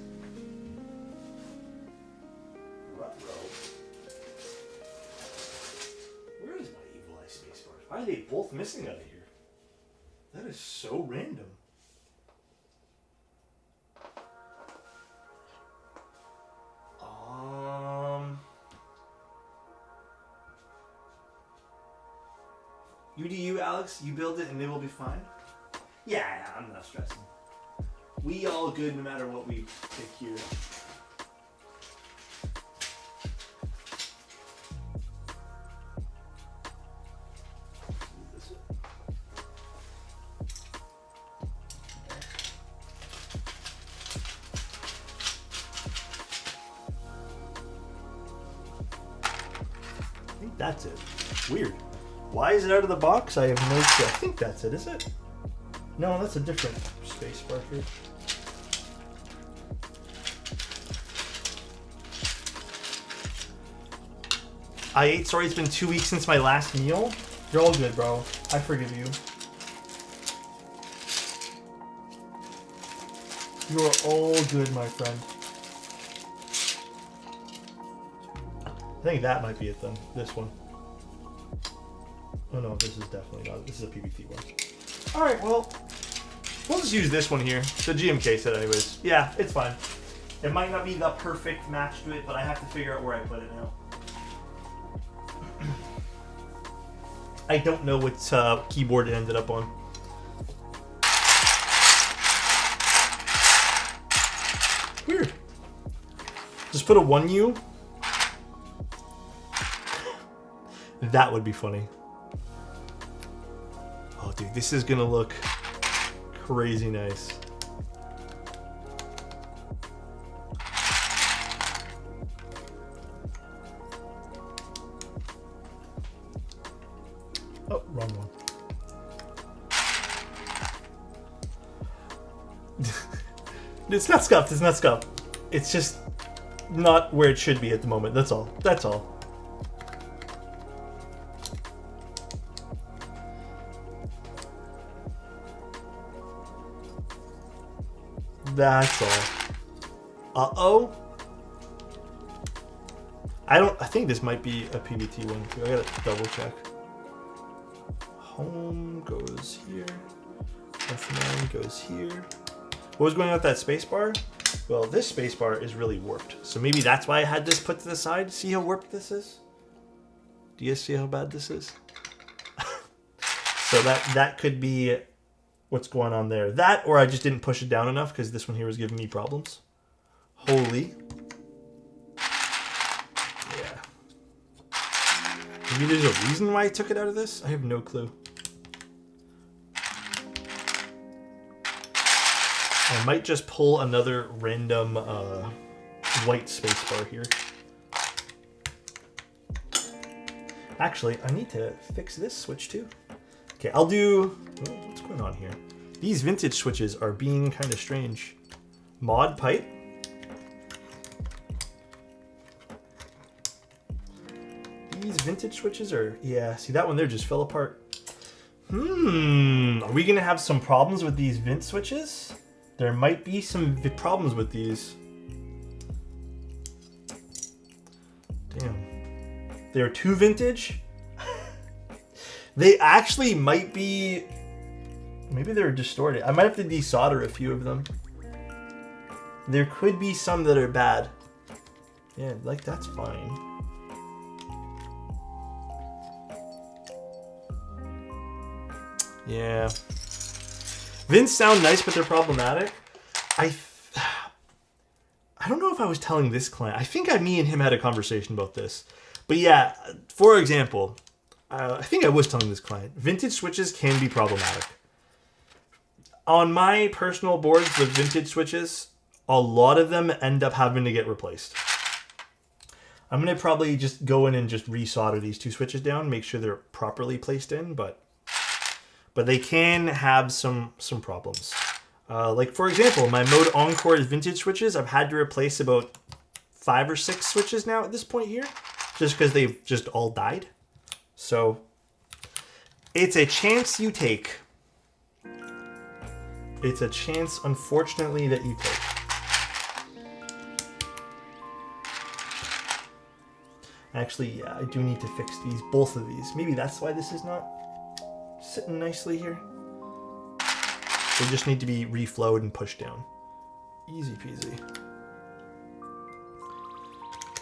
Where is my Evil Eye spacebar? Why are they both missing out of here? That is so random. You do you, Alex. You build it and it will be fine. Yeah, I'm not stressing. We all good no matter what we pick here. I think that's it. Weird. Why is it out of the box? I have no clue. I think that's it, is it? No, that's a different spacebar here. Sorry, it's been 2 weeks since my last meal. You're all good, bro. I forgive you. You're all good, my friend. I think that might be it then. This one. Oh no, this is definitely not. This is a PBT one. Alright, well, we'll just use this one here. The GMK set anyways. Yeah, it's fine. It might not be the perfect match to it, but I have to figure out where I put it now. I don't know what keyboard it ended up on. Weird. Just put a 1U. That would be funny. Oh, dude, this is gonna look crazy nice. Oh, wrong one. It's not scuffed, it's not scuffed. It's just not where it should be at the moment, that's all. That's all. That's all. Uh-oh. I think this might be a PVT one too. I gotta double check. Home goes here. F9 goes here. What was going on with that spacebar? Well, this spacebar is really warped. So maybe that's why I had this put to the side. See how warped this is? Do you guys see how bad this is? So that could be what's going on there. That, or I just didn't push it down enough because this one here was giving me problems. Holy. Yeah. Maybe there's a reason why I took it out of this? I have no clue. I might just pull another random white spacebar here. Actually, I need to fix this switch too. Okay, I'll do... Oh, what's going on here? These vintage switches are being kind of strange. Mod pipe. These vintage switches are... Yeah, see that one there just fell apart. Are we going to have some problems with these Vint switches? There might be some problems with these. Damn. They're too vintage? They actually might be... Maybe they're distorted. I might have to desolder a few of them. There could be some that are bad. Yeah, like that's fine. Yeah. Vints sound nice, but they're problematic. I don't know if I was telling this client. I think me and him had a conversation about this. But yeah, for example, I think I was telling this client, vintage switches can be problematic. On my personal boards, the vintage switches, a lot of them end up having to get replaced. I'm going to probably just go in and just resolder these two switches down, make sure they're properly placed in, but they can have some problems. Like for example, my Mode Encore's vintage switches, I've had to replace about 5 or 6 switches now at this point here, just because they've just all died. So it's a chance you take. It's a chance, unfortunately, that you take. Actually, yeah, I do need to fix these, both of these. Maybe that's why this is not sitting nicely here. They just need to be reflowed and pushed down. Easy peasy.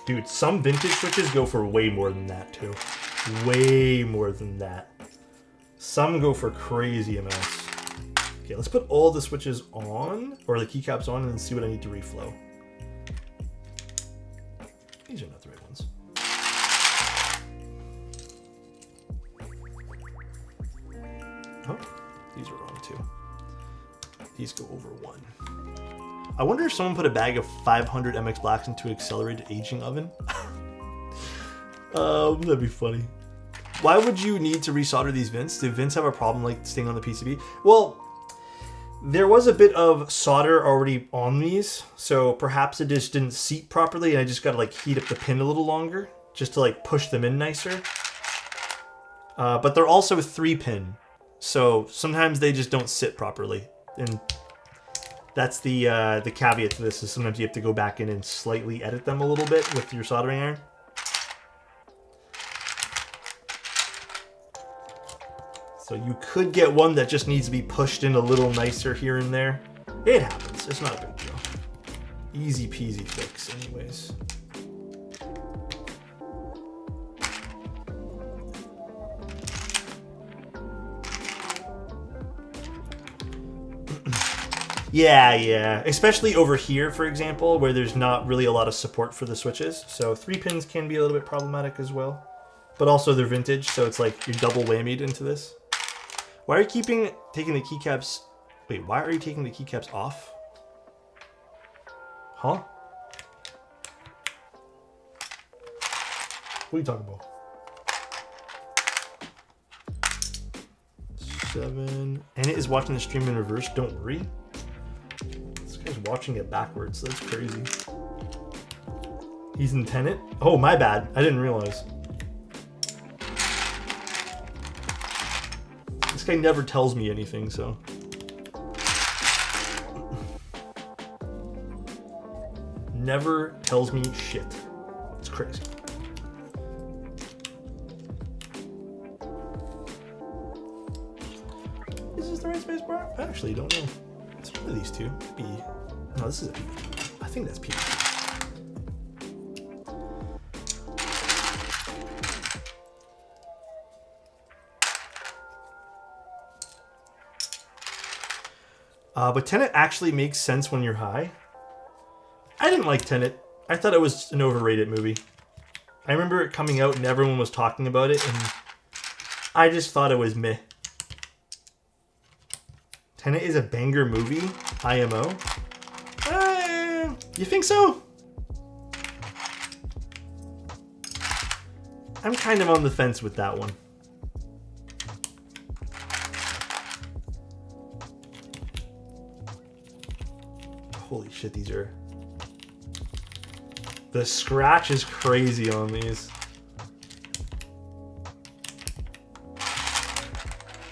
Dude, some vintage switches go for way more than that too. Way more than that. Some go for crazy amounts. Okay, let's put all the switches on, or the keycaps on, and see what I need to reflow. These are not the right ones. Oh, these are wrong too. These go over 1. I wonder if someone put a bag of 500 MX Blacks into an accelerated aging oven. That'd be funny. Why would you need to resolder these vents? Do vents have a problem like staying on the PCB? Well, there was a bit of solder already on these, so perhaps it just didn't seat properly, and I just got to like heat up the pin a little longer just to like push them in nicer. But they're also 3-pin, so sometimes they just don't sit properly, and that's the caveat to this, is sometimes you have to go back in and slightly edit them a little bit with your soldering iron. So you could get one that just needs to be pushed in a little nicer here and there. It happens. It's not a big deal. Easy peasy fix anyways. Yeah. Especially over here, for example, where there's not really a lot of support for the switches. So 3 pins can be a little bit problematic as well. But also they're vintage, so it's like you're double whammied into this. Why are you taking the keycaps... Wait, why are you taking the keycaps off? Huh? What are you talking about? 7... And it is watching the stream in reverse, don't worry. This guy's watching it backwards, that's crazy. He's in Tenet? Oh, my bad. I didn't realize. This guy never tells me anything, so. never tells me shit. It's crazy. Is this the right space bar? I actually don't know. It's one of these two. B. No, this is a P. I think that's P. But Tenet actually makes sense when you're high. I didn't like Tenet. I thought it was an overrated movie. I remember it coming out and everyone was talking about it, and I just thought it was meh. Tenet is a banger movie, IMO. You think so? I'm kind of on the fence with that one. Holy shit, these are... The scratch is crazy on these.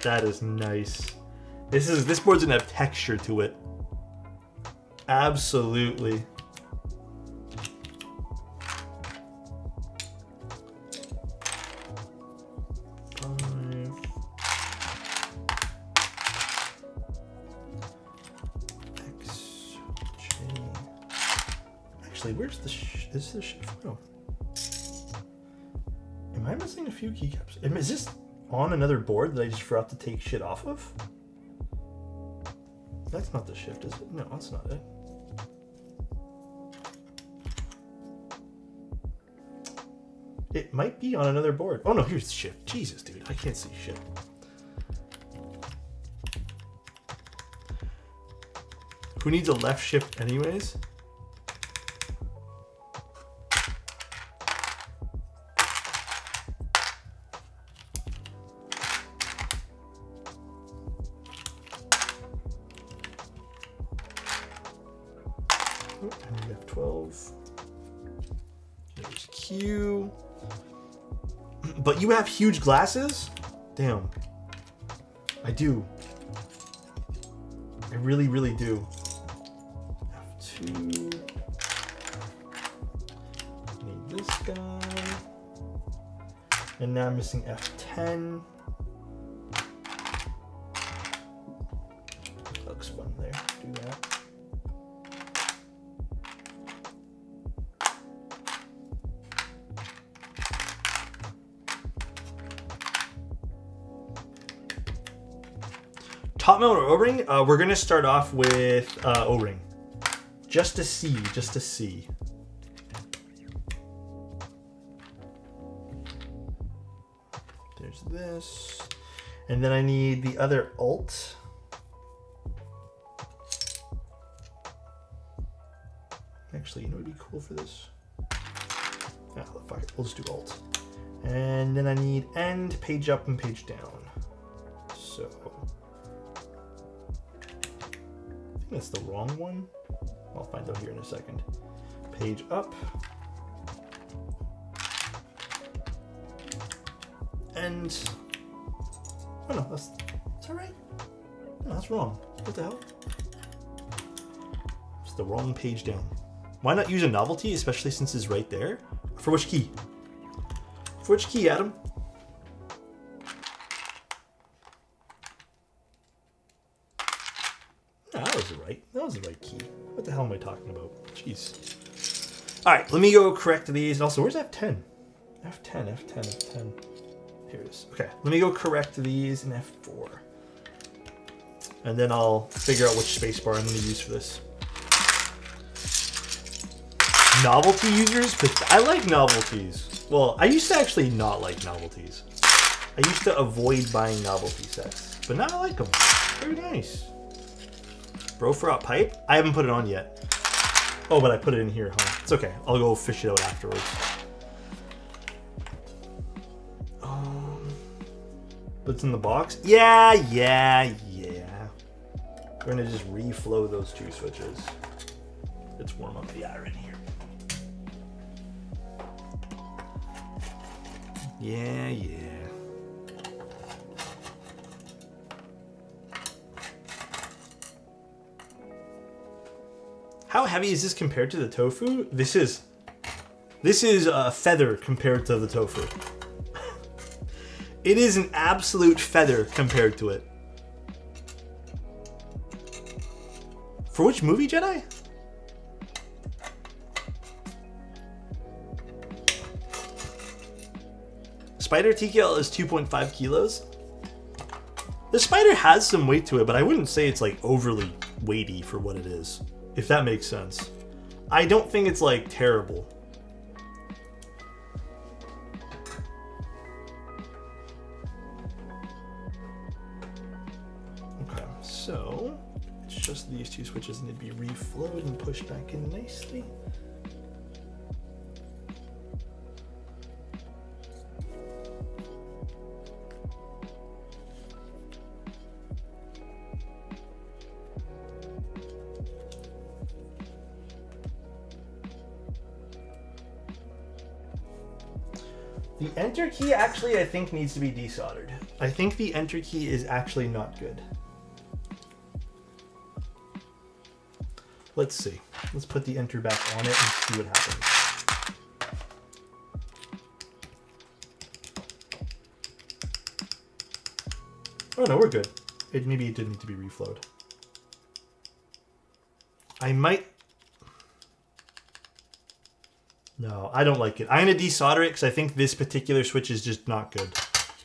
That is nice. This board's gonna have texture to it. Absolutely. Where's the is the shift? Oh. Am I missing a few keycaps? Is this on another board that I just forgot to take shit off of? That's not the shift, is it? No, that's not it. It might be on another board. Oh no, here's the shift. Jesus, dude, I can't see shit. Who needs a left shift anyways? F12. There's Q. But you have huge glasses? Damn. I do. I really, really do. F2. Need this guy. And now I'm missing F10. Looks fun there. Do that. Top mount or O-ring? We're gonna start off with O-ring, just to see. There's this, and then I need the other alt. Actually, you know what'd be cool for this? Ah, fuck it. We'll just do alt, and then I need end, page up, and page down. So. That's the wrong one. I'll find out here in a second. Page up. And oh no, that's all right. No, that's wrong. What the hell? It's the wrong page down. Why not use a novelty, especially since it's right there? For which key? For which key, Adam? That was the right key. What the hell am I talking about? Jeez. All right, let me go correct these. Also, where's F10? F10. Here it is. Okay, let me go correct these in F4. And then I'll figure out which spacebar I'm going to use for this. Novelty users? But I like novelties. Well, I used to actually not like novelties. I used to avoid buying novelty sets. But now I like them. Very nice. Bro for a pipe? I haven't put it on yet. Oh, but I put it in here, huh? It's okay. I'll go fish it out afterwards. But it's in the box? Yeah. We're gonna just reflow those two switches. Let's warm up the iron here. Yeah. How heavy is this compared to the tofu? This is a feather compared to the tofu. It is an absolute feather compared to it. For which movie, Jedi? Spyder TKL is 2.5 kilos. The Spyder has some weight to it, but I wouldn't say it's like overly weighty for what it is, if that makes sense. I don't think it's like terrible. Okay, so it's just these two switches need to be reflowed and pushed back in nicely. The enter key actually, I think, needs to be desoldered. I think the enter key is actually not good. Let's see. Let's put the enter back on it and see what happens. Oh no, we're good. Maybe it did need to be reflowed. I might... No, I don't like it. I'm going to desolder it because I think this particular switch is just not good.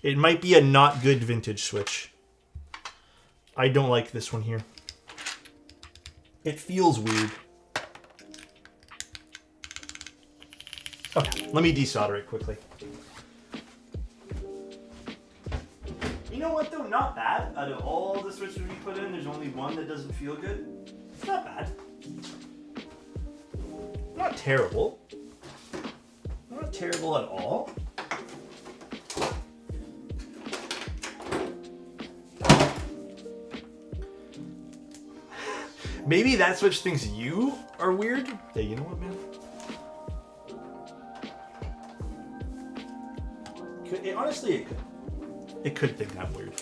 It might be a not good vintage switch. I don't like this one here. It feels weird. Okay, let me desolder it quickly. You know what though? Not bad. Out of all the switches we put in, there's only one that doesn't feel good. It's not bad. Not terrible. Not terrible at all. Maybe that switch thinks you are weird. Yeah, you know what, man? Honestly, it could. It could think I'm weird.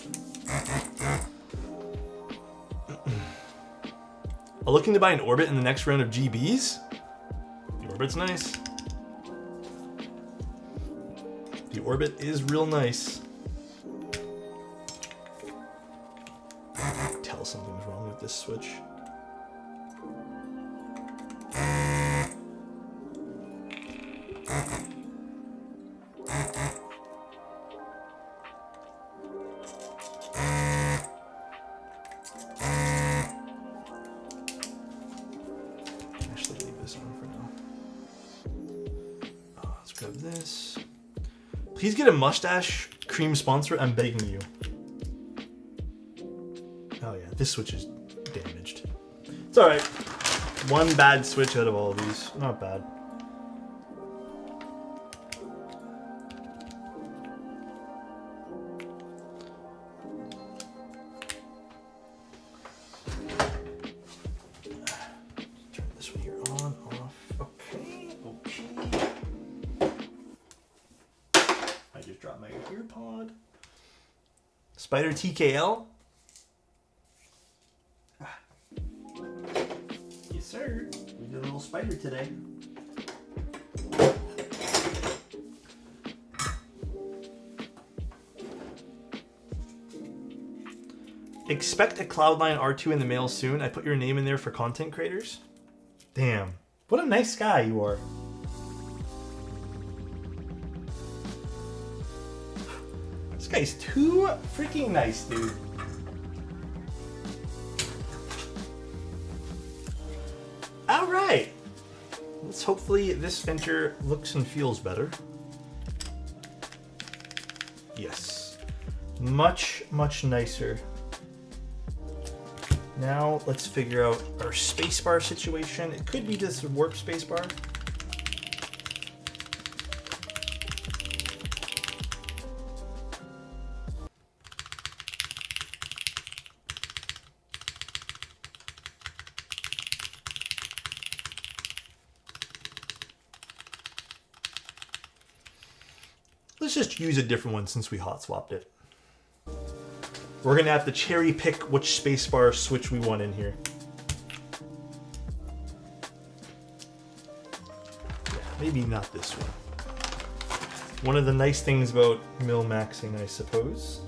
I'm looking to buy an Orbit in the next round of GBs. The Orbit's nice. The Orbit is real nice. I can tell something's wrong with this switch. Actually, leave this on for now. Let's grab this. Please get a mustache cream sponsor, I'm begging you. Oh yeah, this switch is damaged. It's alright. One bad switch out of all of these. Not bad. Turn this one here on, off. Okay, okay. I just dropped my ear pod. Spyder TKL. Yes, sir. We did a little spider today. Expect a Cloudline R2 in the mail soon. I put your name in there for content creators. Damn. What a nice guy you are. This guy's too freaking nice, dude. All right. Let's hopefully this enter looks and feels better. Yes. Much, much nicer. Now let's figure out our spacebar situation. It could be this warp spacebar. Let's just use a different one since we hot swapped it. We're gonna have to cherry pick which spacebar switch we want in here. Maybe not this one. One of the nice things about mil-maxing, I suppose.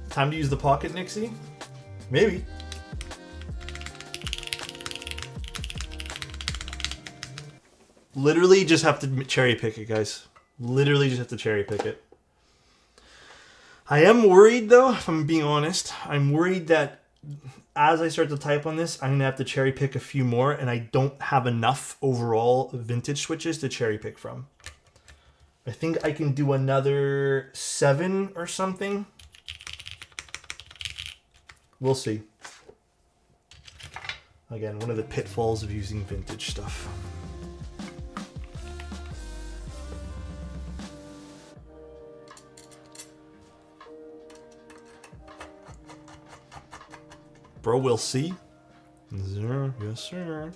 Time to use the pocket, Nixie? Maybe. Literally just have to cherry pick it, guys. Literally just have to cherry pick it. I am worried, though, if I'm being honest. I'm worried that as I start to type on this, I'm going to have to cherry pick a few more, and I don't have enough overall vintage switches to cherry pick from. I think I can do another 7 or something. We'll see. Again, one of the pitfalls of using vintage stuff. Bro, we'll see. Yes, sir.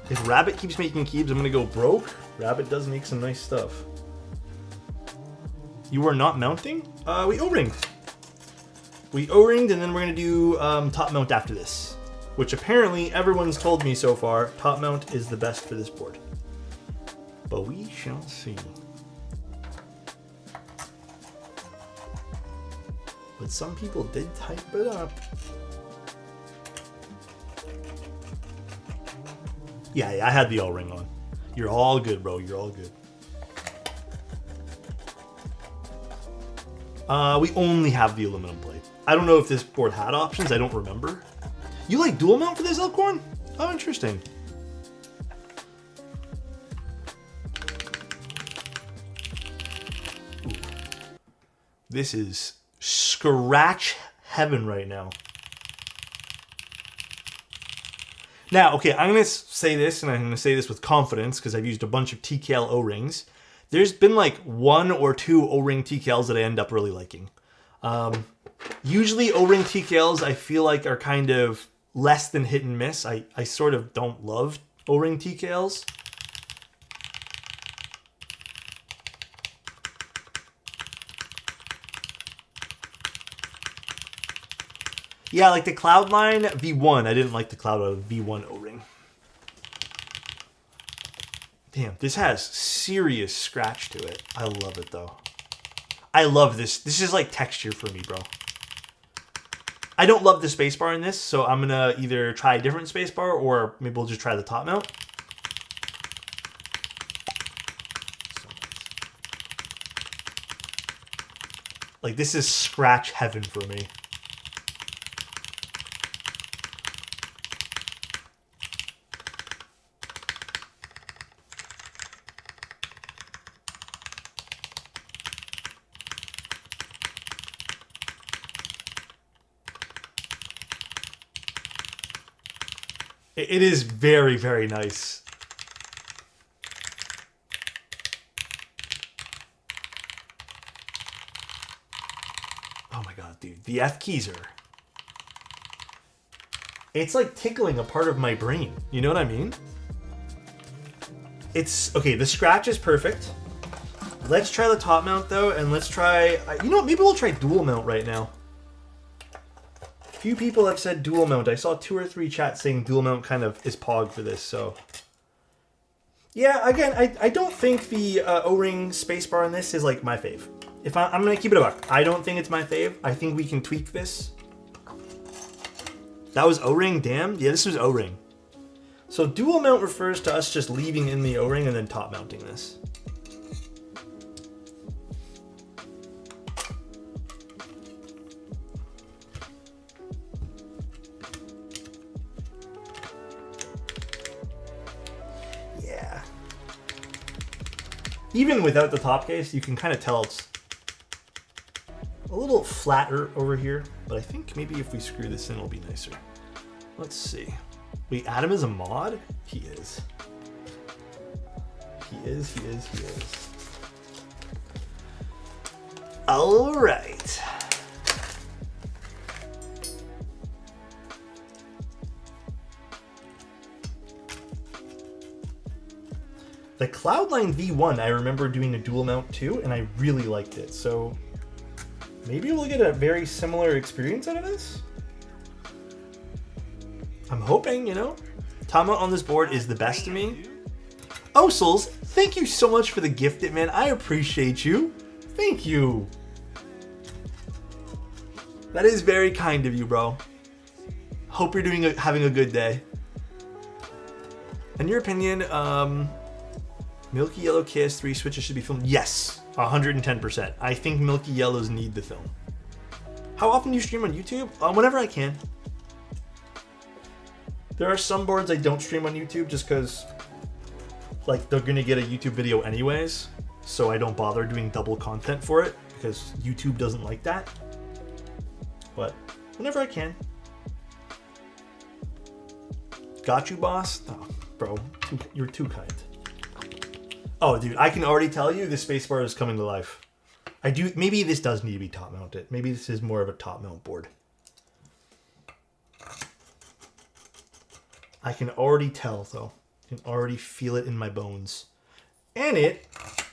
If Rabbit keeps making keys, I'm gonna go broke. Rabbit does make some nice stuff. You are not mounting? We O-ringed. We O-ringed, and then we're gonna do top mount after this, which apparently everyone's told me so far, top mount is the best for this board. But we shall see. But some people did type it up. Yeah, I had the O-ring on. You're all good, bro. You're all good. We only have the aluminum plate. I don't know if this board had options. I don't remember. You like dual mount for this, Elkhorn? Oh, interesting. Ooh. This is scratch heaven right now. Now, okay, I'm going to say this, and I'm going to say this with confidence because I've used a bunch of TKL O-rings. There's been like 1 or 2 O-ring TKLs that I end up really liking. Usually O-ring TKLs I feel like are kind of less than hit and miss. I sort of don't love O-ring TKLs. Yeah, like the Cloudline V1. I didn't like the Cloudline V1 O-ring. Damn, this has serious scratch to it. I love it though. I love this. This is like texture for me, bro. I don't love the spacebar in this, so I'm gonna either try a different spacebar or maybe we'll just try the top mount. Like, this is scratch heaven for me. It is very, very nice. Oh my god, dude. The F keys are... It's like tickling a part of my brain. You know what I mean? It's... Okay, the scratch is perfect. Let's try the top mount, though, and let's try... You know what? Maybe we'll try dual mount right now. Few people have said dual mount. I saw 2 or 3 chats saying dual mount kind of is pog for this, so... Yeah, again, I don't think the O-ring spacebar on this is like my fave. If I'm going to keep it a buck. I don't think it's my fave. I think we can tweak this. That was O-ring? Damn. Yeah, this was O-ring. So dual mount refers to us just leaving in the O-ring and then top mounting this. Even without the top case, you can kind of tell it's a little flatter over here, but I think maybe if we screw this in, it'll be nicer. Let's see. Wait, Adam is a mod? He is. He is. All right. Cloudline V1, I remember doing a dual mount too, and I really liked it. So maybe we'll get a very similar experience out of this. I'm hoping, you know. Top mount on this board is the best to me. Oh, Souls, thank you so much for the gift it, man. I appreciate you. Thank you. That is very kind of you, bro. Hope you're having a good day. In your opinion, Milky Yellow KS3 switches should be filmed? Yes, 110%. I think Milky Yellows need the film. How often do you stream on YouTube? Whenever I can. There are some boards I don't stream on YouTube just because, like, they're gonna get a YouTube video anyways, so I don't bother doing double content for it because YouTube doesn't like that. But whenever I can. Got you, boss? Oh, bro, you're too kind. Oh, dude, I can already tell you this spacebar is coming to life. Maybe this does need to be top mounted. Maybe this is more of a top mount board. I can already tell, though. I can already feel it in my bones. And it...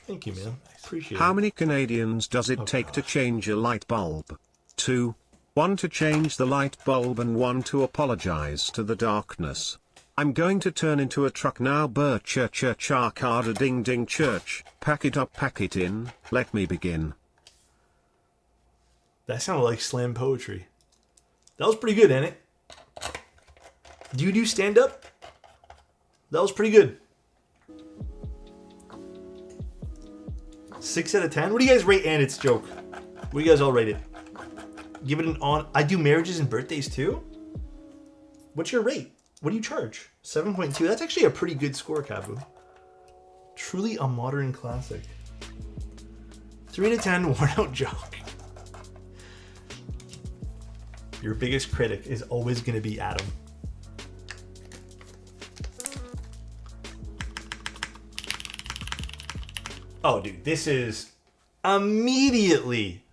Thank you, man. I appreciate it. How many Canadians does it take to change a light bulb? 2. 1 to change the light bulb and 1 to apologize to the darkness. I'm going to turn into a truck now. Carda ding ding church. Pack it up, pack it in. Let me begin. That sounded like slam poetry. That was pretty good, ain't it? Do you do stand-up? That was pretty good. 6 out of 10? What do you guys rate And It's Joke? What do you guys all rate it? Give it an on... I do marriages and birthdays too? What's your rate? What do you charge? 7.2? That's actually a pretty good score, Kabu. Truly a modern classic. 3 to 10, worn out joke. Your biggest critic is always going to be Adam. Oh, dude, this is immediately...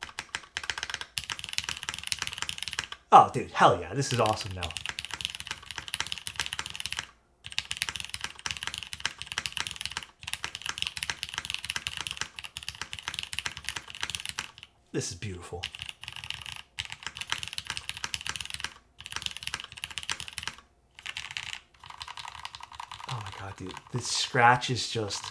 Oh, dude, hell yeah, this is awesome now. This is beautiful. Oh my god, dude, this scratch is just...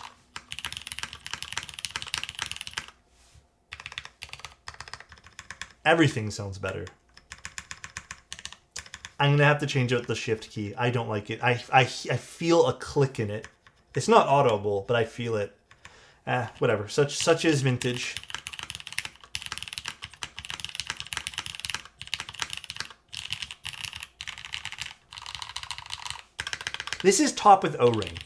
Everything sounds better. I'm gonna have to change out the shift key. I don't like it. I feel a click in it. It's not audible, but I feel it. Whatever. Such is vintage. This is top with O-ring.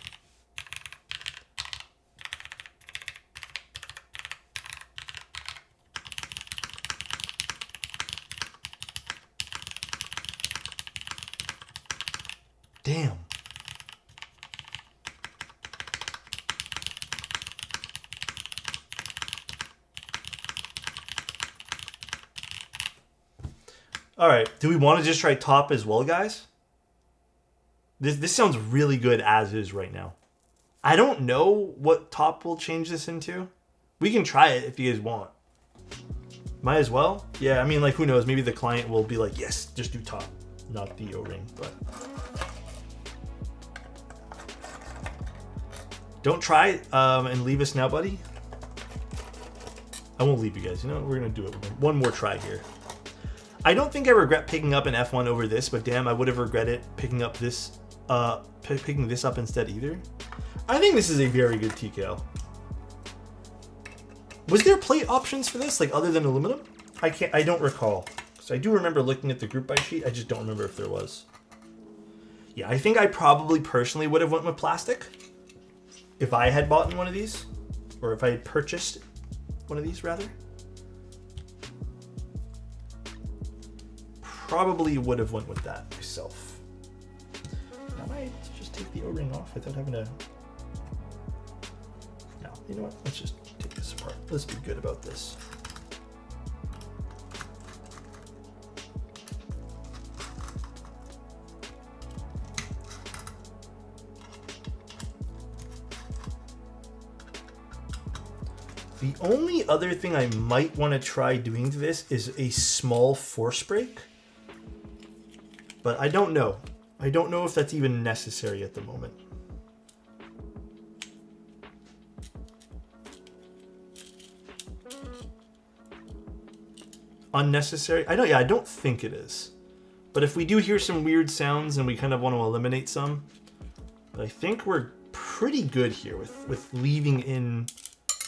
Damn. All right. Do we want to just try top as well, guys? This sounds really good as is right now. I don't know what top will change this into. We can try it if you guys want. Might as well. Yeah, I mean, like, who knows? Maybe the client will be like, yes, just do top, not the O-ring, but... Don't try and leave us now, buddy. I won't leave you guys. You know, we're going to do it. One more try here. I don't think I regret picking up an F1 over this, but damn, I would have regretted picking up this, picking this up instead either. I think this is a very good TKL. Was there plate options for this, like other than aluminum? I don't recall. So I do remember looking at the group buy sheet. I just don't remember if there was. Yeah, I think I probably personally would have went with plastic. If I had bought one of these, or if I had purchased one of these, rather, probably would have went with that myself. I might just take the O-ring off without having to... No, you know what? Let's just take this apart. Let's be good about this. The only other thing I might want to try doing to this is a small force break. But I don't know. I don't know if that's even necessary at the moment. Unnecessary? I don't think it is. But if we do hear some weird sounds and we kind of want to eliminate some, but I think we're pretty good here with leaving in,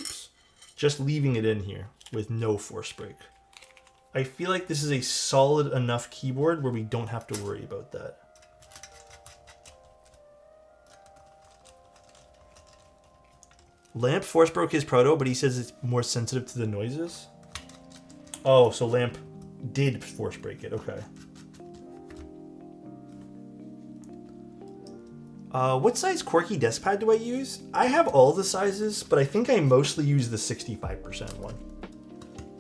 oops, just leaving it in here with no force break. I feel like this is a solid enough keyboard where we don't have to worry about that. Lamp force broke his proto, but he says it's more sensitive to the noises. Oh, so Lamp did force break it. Okay. What size Quirky desk pad do I use? I have all the sizes, but I think I mostly use the 65% one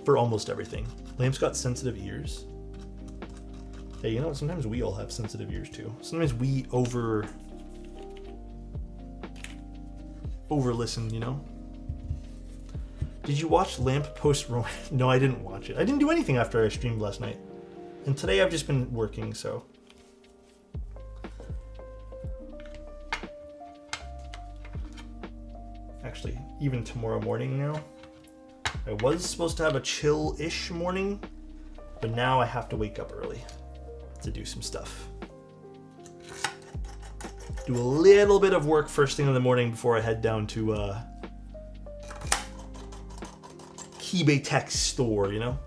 for almost everything. Lamp's got sensitive ears. Hey, you know what? Sometimes we all have sensitive ears too. Sometimes we over listen, you know? Did you watch Lamp post? No, I didn't watch it. I didn't do anything after I streamed last night. And today I've just been working, so. Actually, even tomorrow morning now. I was supposed to have a chill-ish morning, but now I have to wake up early to do some stuff. Do a little bit of work first thing in the morning before I head down to Keybay Tech store, you know?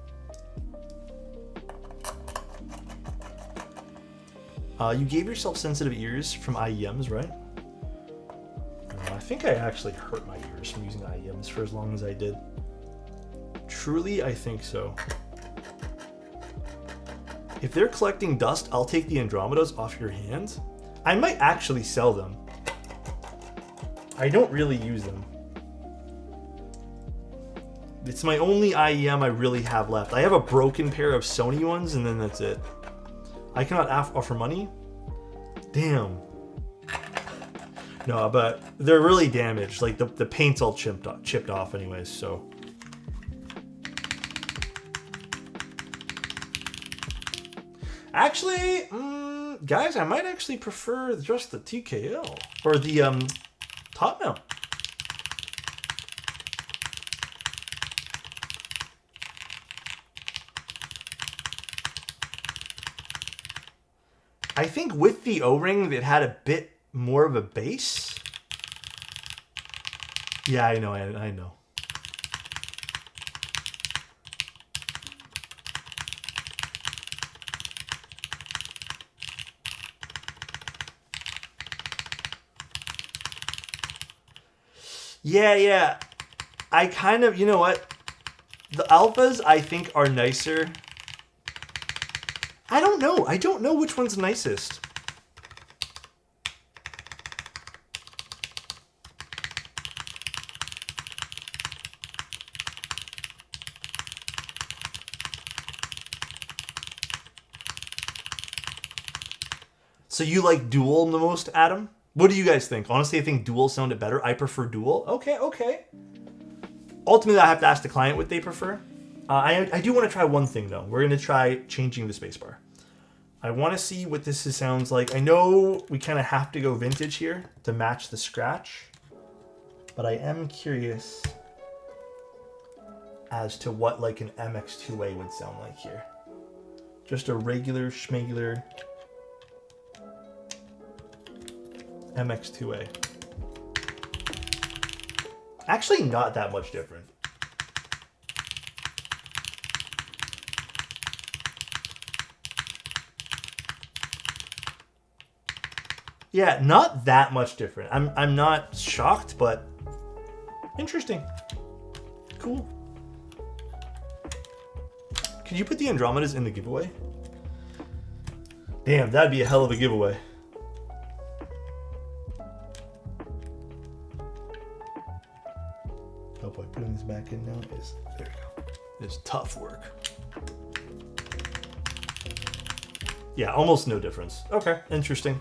You gave yourself sensitive ears from IEMs, right? I think I actually hurt my ears from using IEMs for as long as I did. Truly, I think so. If they're collecting dust, I'll take the Andromedas off your hands. I might actually sell them. I don't really use them. It's my only IEM I really have left. I have a broken pair of Sony ones, and then that's it. I cannot offer money? Damn. No, but they're really damaged. Like, the paint's all chipped off anyways, so. Actually, guys, I might actually prefer just the TKL. Or the top mount. I think with the O-ring, it had a bit more of a base. Yeah, I know, I know. Yeah. I kind of, you know what? The alphas, I think, are nicer. I don't know. I don't know which one's nicest. So you like dual the most, Adam? What do you guys think? Honestly, I think dual sounded better. I prefer dual. Okay. Ultimately, I have to ask the client what they prefer. I do want to try one thing, though. We're going to try changing the spacebar. I want to see what this sounds like. I know we kind of have to go vintage here to match the scratch. But I am curious as to what like an MX2A would sound like here. Just a regular schmegular MX2A. Actually, not that much different. Yeah, not that much different. I'm not shocked, but interesting. Cool. Could you put the Andromedas in the giveaway? Damn, that'd be a hell of a giveaway. Oh boy, putting this back in now is, there we go. It's tough work. Yeah, almost no difference. Okay, interesting.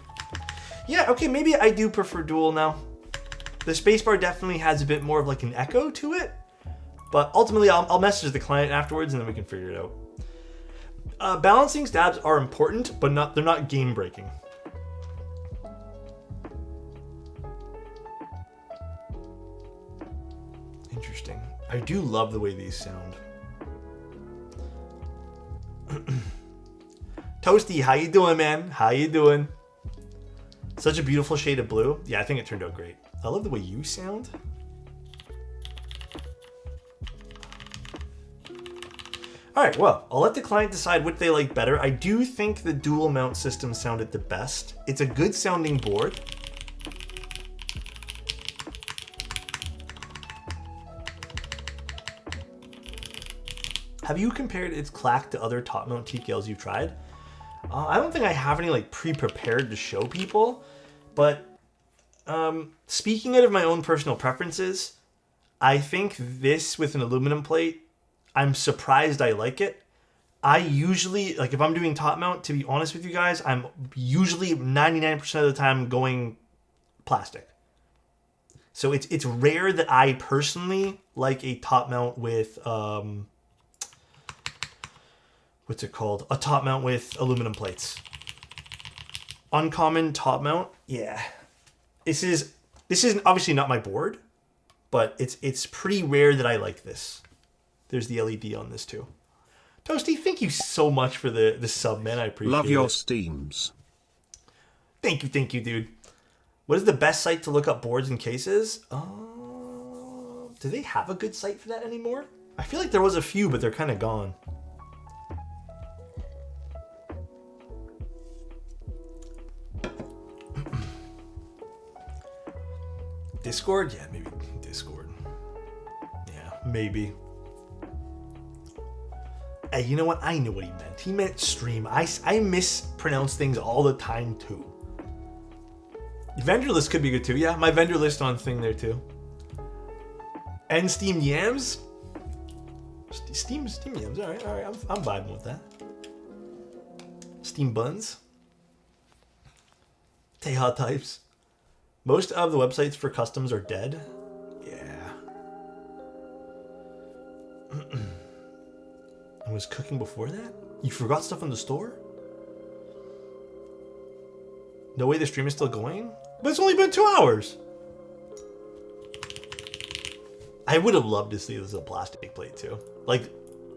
Yeah, okay, maybe I do prefer dual now. The spacebar definitely has a bit more of like an echo to it. But ultimately, I'll message the client afterwards, and then we can figure it out. Balancing stabs are important, but they're not game breaking. Interesting. I do love the way these sound. Toasty, how you doing, man? How you doing? Such a beautiful shade of blue. Yeah, I think it turned out great. I love the way you sound. All right, well, I'll let the client decide what they like better. I do think the dual mount system sounded the best. It's a good sounding board. Have you compared its clack to other top mount TKLs you've tried? I don't think I have any like pre-prepared to show people, but speaking out of my own personal preferences, I think this with an aluminum plate, I'm surprised I like it. I usually, like if I'm doing top mount, to be honest with you guys, I'm usually 99% of the time going plastic. So it's rare that I personally like a top mount with, what's it called? A top mount with aluminum plates. Uncommon top mount, yeah. This is obviously not my board, but it's pretty rare that I like this. There's the LED on this too. Toasty, thank you so much for the sub, man. I appreciate it. Love your steams. Thank you, dude. What is the best site to look up boards and cases? Do they have a good site for that anymore? I feel like there was a few, but they're kind of gone. Discord? Yeah, maybe Discord. Yeah, maybe. Hey, you know what? I know what he meant. He meant stream. I mispronounce things all the time, too. Vendor list could be good, too. Yeah, my vendor list on thing there, too. And Steam Yams? Steam Yams. All right. I'm vibing with that. Steam Buns. Teha types. Most of the websites for customs are dead. Yeah. I was cooking before that? You forgot stuff in the store? No way the stream is still going? But it's only been 2 hours! I would have loved to see this as a plastic plate too. Like,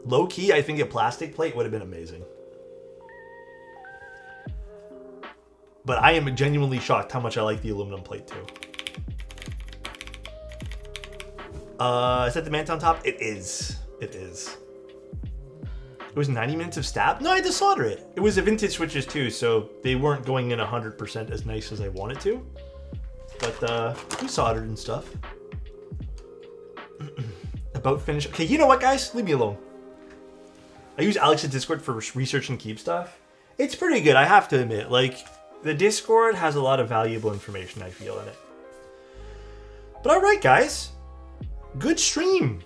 low-key, I think a plastic plate would have been amazing. But I am genuinely shocked how much I like the aluminum plate too. Is that the Manta on top? It is. It is. It was 90 minutes of stab? No, I had to solder it. It was a vintage switches too, so they weren't going in 100% as nice as I wanted to. But we soldered and stuff. About finished. Okay, you know what, guys? Leave me alone. I use Alex's Discord for research and keep stuff. It's pretty good, I have to admit. Like, the Discord has a lot of valuable information, I feel, in it. But alright, guys. Good stream.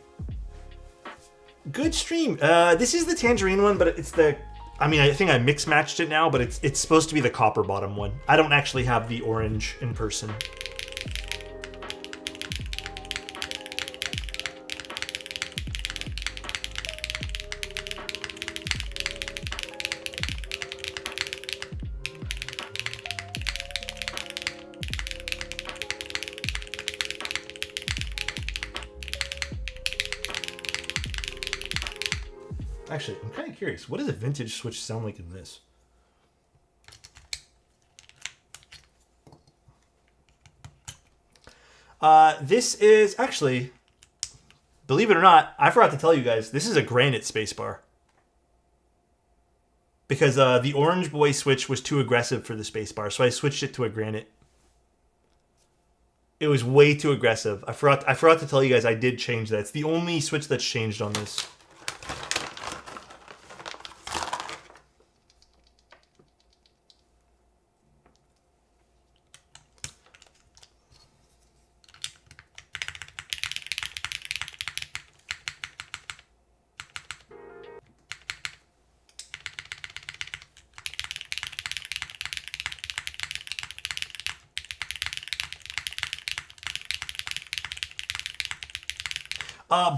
Good stream. This is the tangerine one, but it's the... I mean, I think I mix-matched it now, but it's supposed to be the copper bottom one. I don't actually have the orange in person. Actually, I'm kind of curious. What does a vintage switch sound like in this? This is actually, believe it or not, I forgot to tell you guys, this is a granite spacebar. Because the Orange Boy switch was too aggressive for the spacebar, so I switched it to a granite. It was way too aggressive. I forgot to tell you guys I did change that. It's the only switch that's changed on this.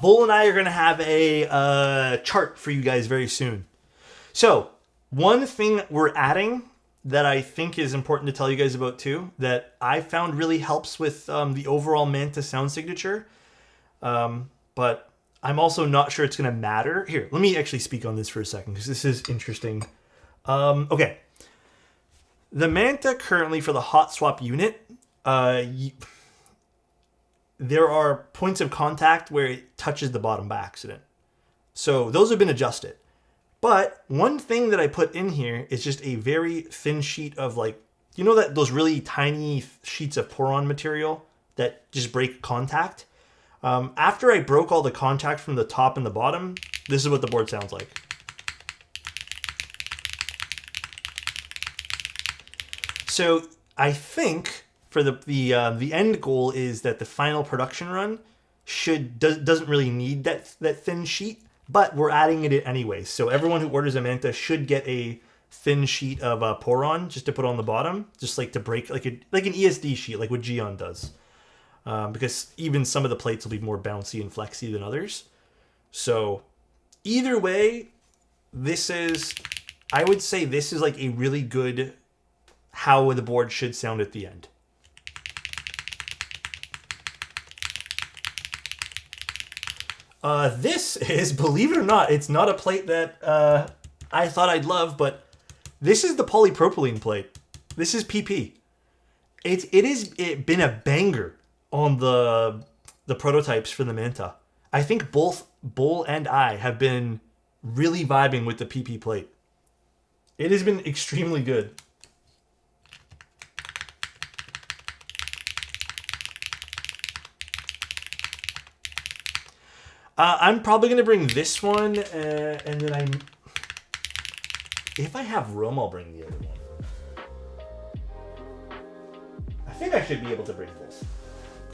Bull and I are going to have a chart for you guys very soon. So, one thing we're adding that I think is important to tell you guys about too, that I found really helps with the overall Manta sound signature, but I'm also not sure it's going to matter. Here, let me actually speak on this for a second because this is interesting. Okay. The Manta currently for the hot swap unit, there are points of contact where it touches the bottom by accident. So those have been adjusted. But one thing that I put in here is just a very thin sheet of like, you know that those really tiny sheets of Poron material that just break contact? After I broke all the contact from the top and the bottom, this is what the board sounds like. So I think for the end goal is that the final production run doesn't really need that thin sheet, but we're adding it anyway. So everyone who orders a Manta should get a thin sheet of Poron just to put on the bottom, just like to break like an ESD sheet, like what Geon does. Because even some of the plates will be more bouncy and flexy than others. So either way, I would say this is like a really good how the board should sound at the end. This is, believe it or not, it's not a plate that I thought I'd love, but this is the polypropylene plate. This is PP. It has been a banger on the prototypes for the Manta. I think both Bull and I have been really vibing with the PP plate. It has been extremely good. I'm probably going to bring this one, and then if I have room, I'll bring the other one. I think I should be able to bring this.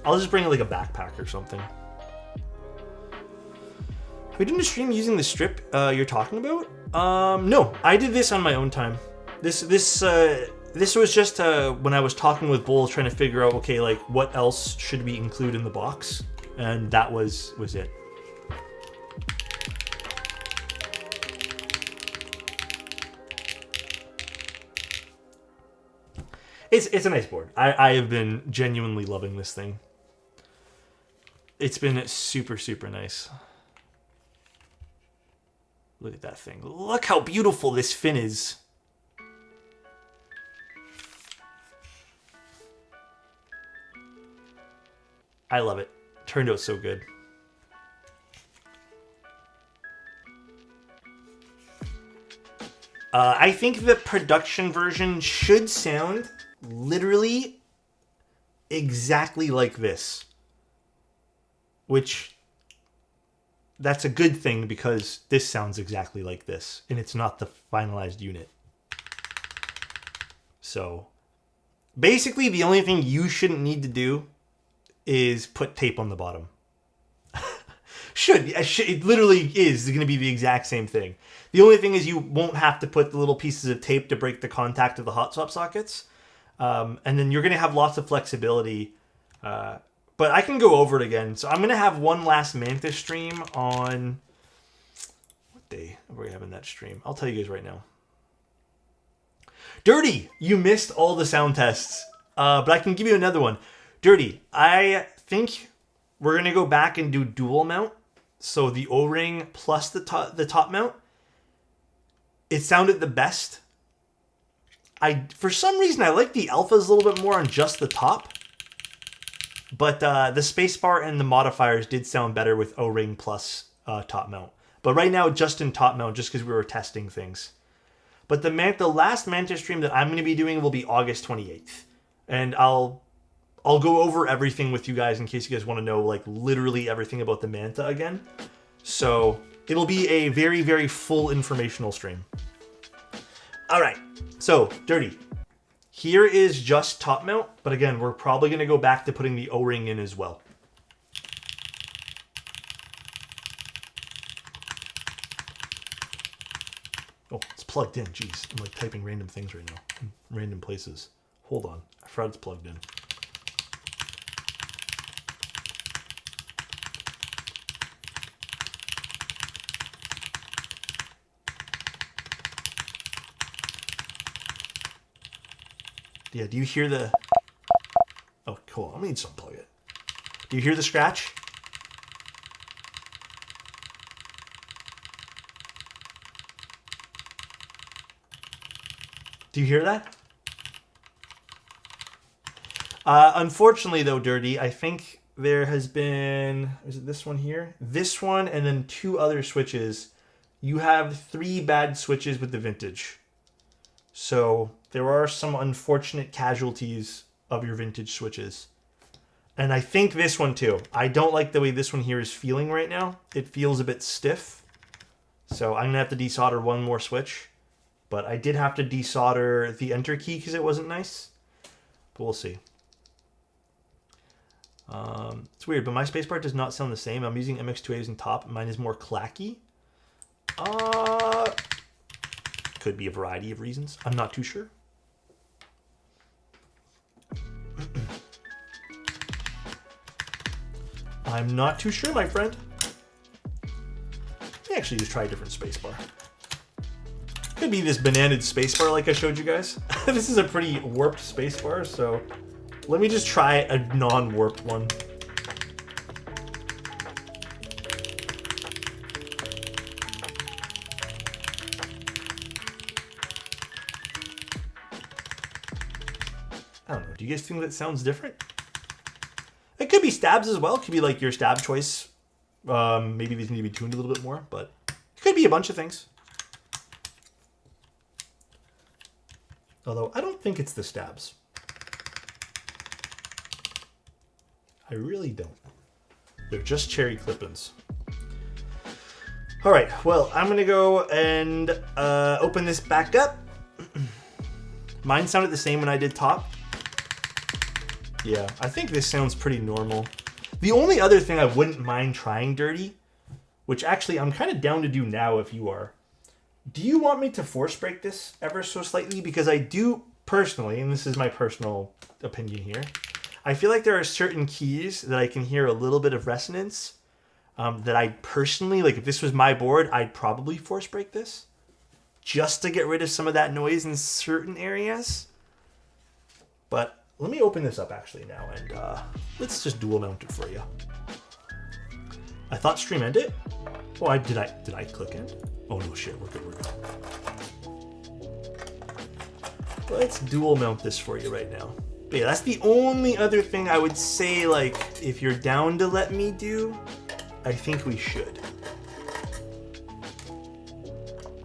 I'll just bring like a backpack or something. Have we done a stream using the strip you're talking about? No, I did this on my own time. This was just when I was talking with Bull, trying to figure out, okay, like what else should we include in the box, and that was it. It's a nice board. I have been genuinely loving this thing. It's been super, super nice. Look at that thing. Look how beautiful this fin is. I love it. Turned out so good. I think the production version should sound literally exactly like this. Which, that's a good thing because this sounds exactly like this. And it's not the finalized unit. So, basically the only thing you shouldn't need to do is put tape on the bottom. It literally is going to be the exact same thing. The only thing is you won't have to put the little pieces of tape to break the contact of the hot swap sockets. And then you're going to have lots of flexibility. But I can go over it again. So I'm going to have one last Manta stream on... What day are we having that stream? I'll tell you guys right now. Dirty! You missed all the sound tests. But I can give you another one. Dirty, I think we're going to go back and do dual mount. So the O-ring plus the top mount. It sounded the best. For some reason, I like the alphas a little bit more on just the top. But the spacebar and the modifiers did sound better with O-ring plus top mount. But right now, just in top mount, just because we were testing things. But the last Manta stream that I'm going to be doing will be August 28th. And I'll go over everything with you guys in case you guys want to know like literally everything about the Manta again. So it'll be a very, very full informational stream. All right, so Dirty. Here is just top mount, but again, we're probably going to go back to putting the O-ring in as well. Oh, it's plugged in. Jeez, I'm like typing random things right now in random places. Hold on, I forgot it's plugged in. Yeah, do you hear the... Oh, cool. I'm going to need to unplug it. Do you hear the scratch? Do you hear that? Unfortunately, though, Dirty, I think there has been... Is it this one here? This one and then 2 other switches. You have 3 bad switches with the vintage. So there are some unfortunate casualties of your vintage switches. And I think this one too. I don't like the way this one here is feeling right now. It feels a bit stiff. So I'm going to have to desolder one more switch. But I did have to desolder the enter key because it wasn't nice. But we'll see. It's weird, but my spacebar does not sound the same. I'm using MX2As in top. Mine is more clacky. Could be a variety of reasons. I'm not too sure. I'm not too sure, my friend. I actually just try a different spacebar. Could be this bananaed spacebar like I showed you guys. This is a pretty warped spacebar, so let me just try a non-warped one. I don't know. Do you guys think that sounds different? It could be stabs as well. It could be like your stab choice. Maybe these need to be tuned a little bit more, but it could be a bunch of things. Although I don't think it's the stabs. I really don't. They're just cherry clip-ins. All right, well, I'm gonna go and open this back up. Mine sounded the same when I did top. Yeah, I think this sounds pretty normal. The only other thing I wouldn't mind trying, Dirty, which actually I'm kind of down to do now if you are. Do you want me to force break this ever so slightly? Because I do personally, and this is my personal opinion here, I feel like there are certain keys that I can hear a little bit of resonance that I personally, like if this was my board, I'd probably force break this just to get rid of some of that noise in certain areas. But let me open this up actually now and let's just dual mount it for you. I thought stream ended. Oh, did I click end? Oh no, shit, we're good, we're good. Let's dual mount this for you right now. But yeah, that's the only other thing I would say, like, if you're down to let me do, I think we should.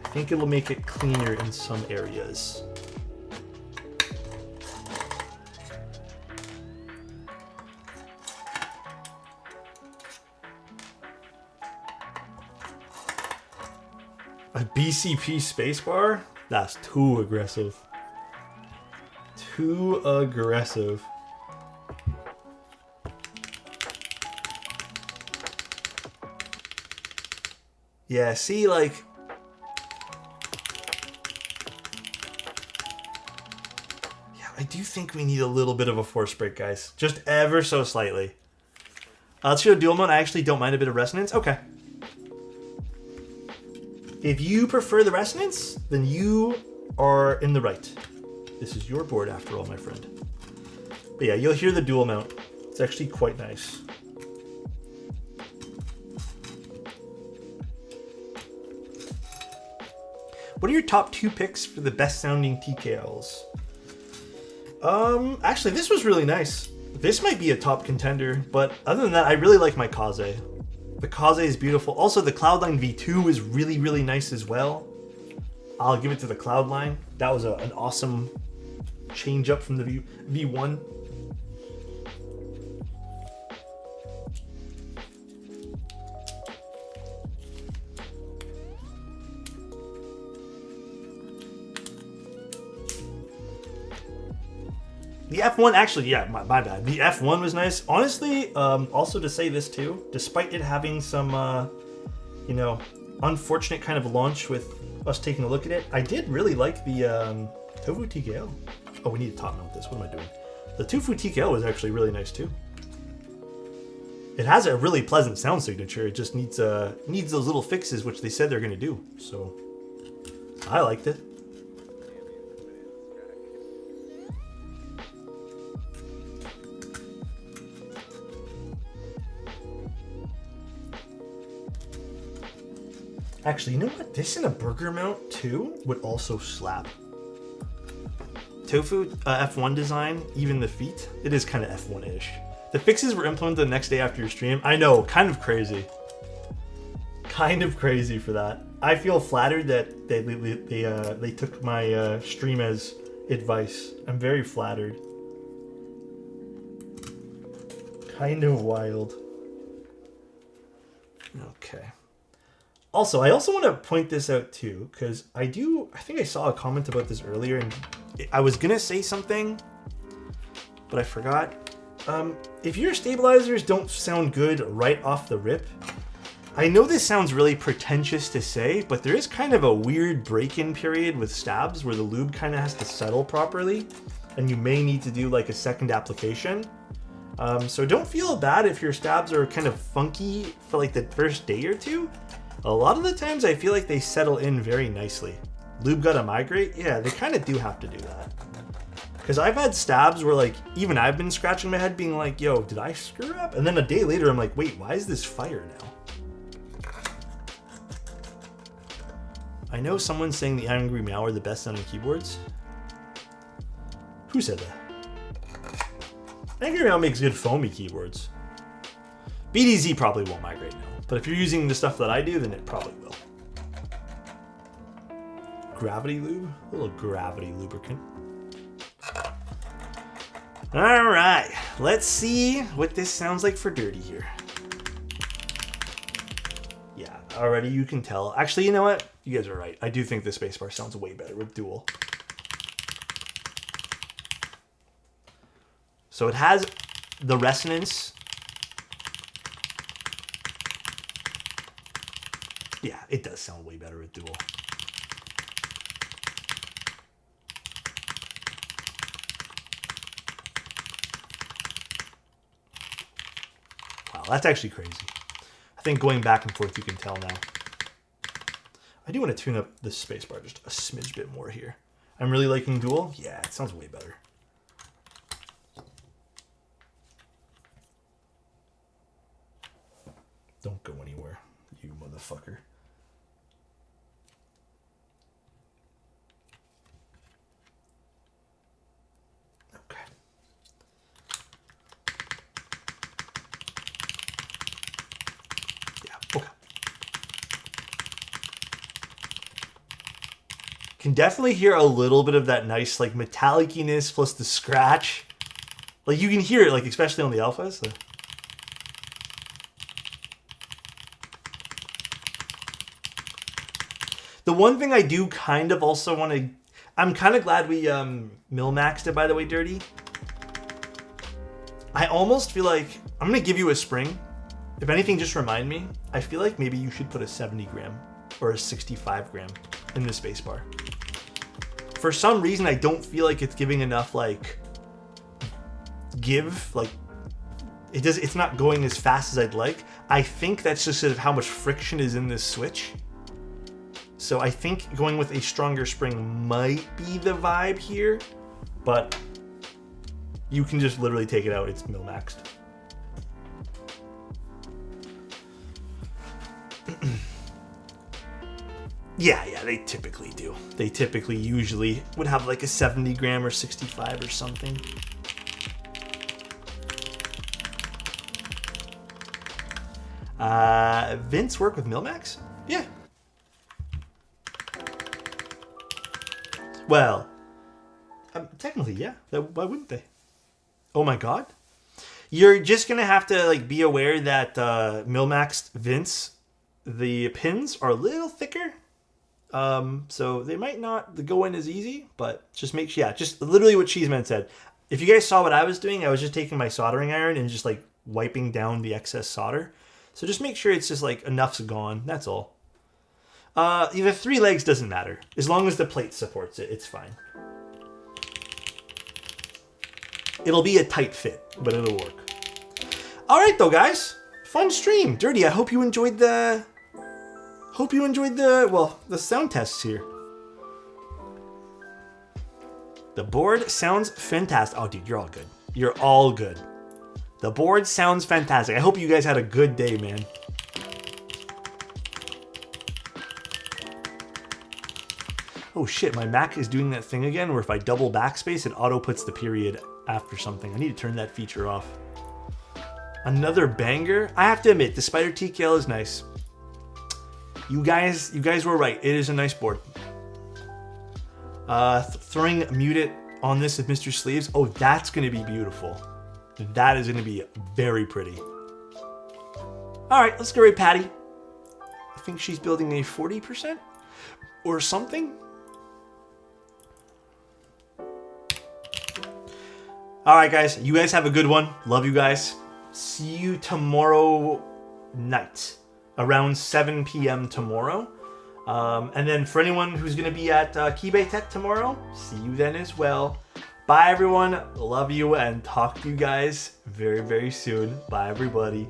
I think it'll make it cleaner in some areas. A BCP spacebar? That's too aggressive. Too aggressive. Yeah, see, like... Yeah, I do think we need a little bit of a force break, guys. Just ever so slightly. Let's go dual mount. I actually don't mind a bit of resonance. Okay. If you prefer the resonance, then you are in the right. This is your board after all, my friend. But yeah, you'll hear the dual mount. It's actually quite nice. What are your top 2 picks for the best sounding TKLs? Actually, this was really nice. This might be a top contender, but other than that, I really like my Kaze. The Kaze is beautiful. Also, the Cloudline V2 is really, really nice as well. I'll give it to the Cloudline. That was an awesome change up from the V1. The F1, actually, yeah, my bad. The F1 was nice. Honestly, also to say this too, despite it having some, you know, unfortunate kind of launch with us taking a look at it, I did really like the Tofu TKL. Oh, we need to top mount this. What am I doing? The Tofu TKL was actually really nice too. It has a really pleasant sound signature. It just needs those little fixes, which they said they're going to do. So I liked it. Actually, you know what? This in a burger mount too would also slap. Tofu F1 design, even the feet, it is kind of F1-ish. The fixes were implemented the next day after your stream. I know, kind of crazy. Kind of crazy for that. I feel flattered that they took my stream as advice. I'm very flattered. Kind of wild. Okay. Also, I also want to point this out too, because I think I saw a comment about this earlier, and I was gonna say something, but I forgot. If your stabilizers don't sound good right off the rip, I know this sounds really pretentious to say, but there is kind of a weird break-in period with stabs where the lube kind of has to settle properly, and you may need to do like a second application. So don't feel bad if your stabs are kind of funky for like the first day or two. A lot of the times I feel like they settle in very nicely. Lube gotta migrate? Yeah, they kind of do have to do that. Because I've had stabs where like, even I've been scratching my head being like, yo, did I screw up? And then a day later I'm like, wait, why is this fire now? I know someone's saying the Angry Meow are the best sounding keyboards. Who said that? Angry Meow makes good foamy keyboards. BDZ probably won't migrate now, but if you're using the stuff that I do, then it probably will. Gravity lube? A little gravity lubricant. All right, let's see what this sounds like for dirty here. Yeah, already you can tell. Actually, you know what? You guys are right. I do think the Spacebar sounds way better with dual. So it has the resonance. Yeah, it does sound way better with dual. Wow, that's actually crazy. I think going back and forth, you can tell now. I do want to tune up this spacebar just a smidge bit more here. I'm really liking dual. Yeah, it sounds way better. Don't go anywhere, you motherfucker. Okay. Yeah, okay. Can definitely hear a little bit of that nice like metallic-iness plus the scratch. Like you can hear it, like especially on the alphas. So. The one thing I do kind of also want to, I'm kind of glad we mil-maxed it, by the way, Dirty. I almost feel like, I'm going to give you a spring. If anything, just remind me. I feel like maybe you should put a 70 gram or a 65 gram in the spacebar. For some reason, I don't feel like it's giving enough, like, give. Like, it's not going as fast as I'd like. I think that's just sort of how much friction is in this switch. So I think going with a stronger spring might be the vibe here, but you can just literally take it out. It's mil-maxed. Yeah, they typically do. They typically usually would have like a 70 gram or 65 or something. Vince work with mil-max? Yeah. Well, technically, yeah. Why wouldn't they? Oh my god. You're just going to have to like be aware that mil-maxed Vince, the pins are a little thicker. So they might not go in as easy, but just make sure, yeah, just literally what Cheeseman said. If you guys saw what I was doing, I was just taking my soldering iron and just like wiping down the excess solder. So just make sure it's just like enough's gone. That's all. The 3 legs doesn't matter. As long as the plate supports it, it's fine. It'll be a tight fit, but it'll work. All right, though, guys. Fun stream. Dirty, I hope you enjoyed the... well, the sound tests here. The board sounds fantastic. Oh, dude, you're all good. You're all good. The board sounds fantastic. I hope you guys had a good day, man. Oh shit, my Mac is doing that thing again where if I double backspace, it auto puts the period after something. I need to turn that feature off. Another banger. I have to admit, the Spyder TKL is nice. You guys were right. It is a nice board. Throwing mute it on this with Mr. Sleeves. Oh, that's gonna be beautiful. That is gonna be very pretty. All right, let's go right, Patty. I think she's building a 40% or something. All right, guys. You guys have a good one. Love you guys. See you tomorrow night around 7 p.m. tomorrow. And then for anyone who's going to be at Keycap Tech tomorrow, see you then as well. Bye, everyone. Love you and talk to you guys very, very soon. Bye, everybody.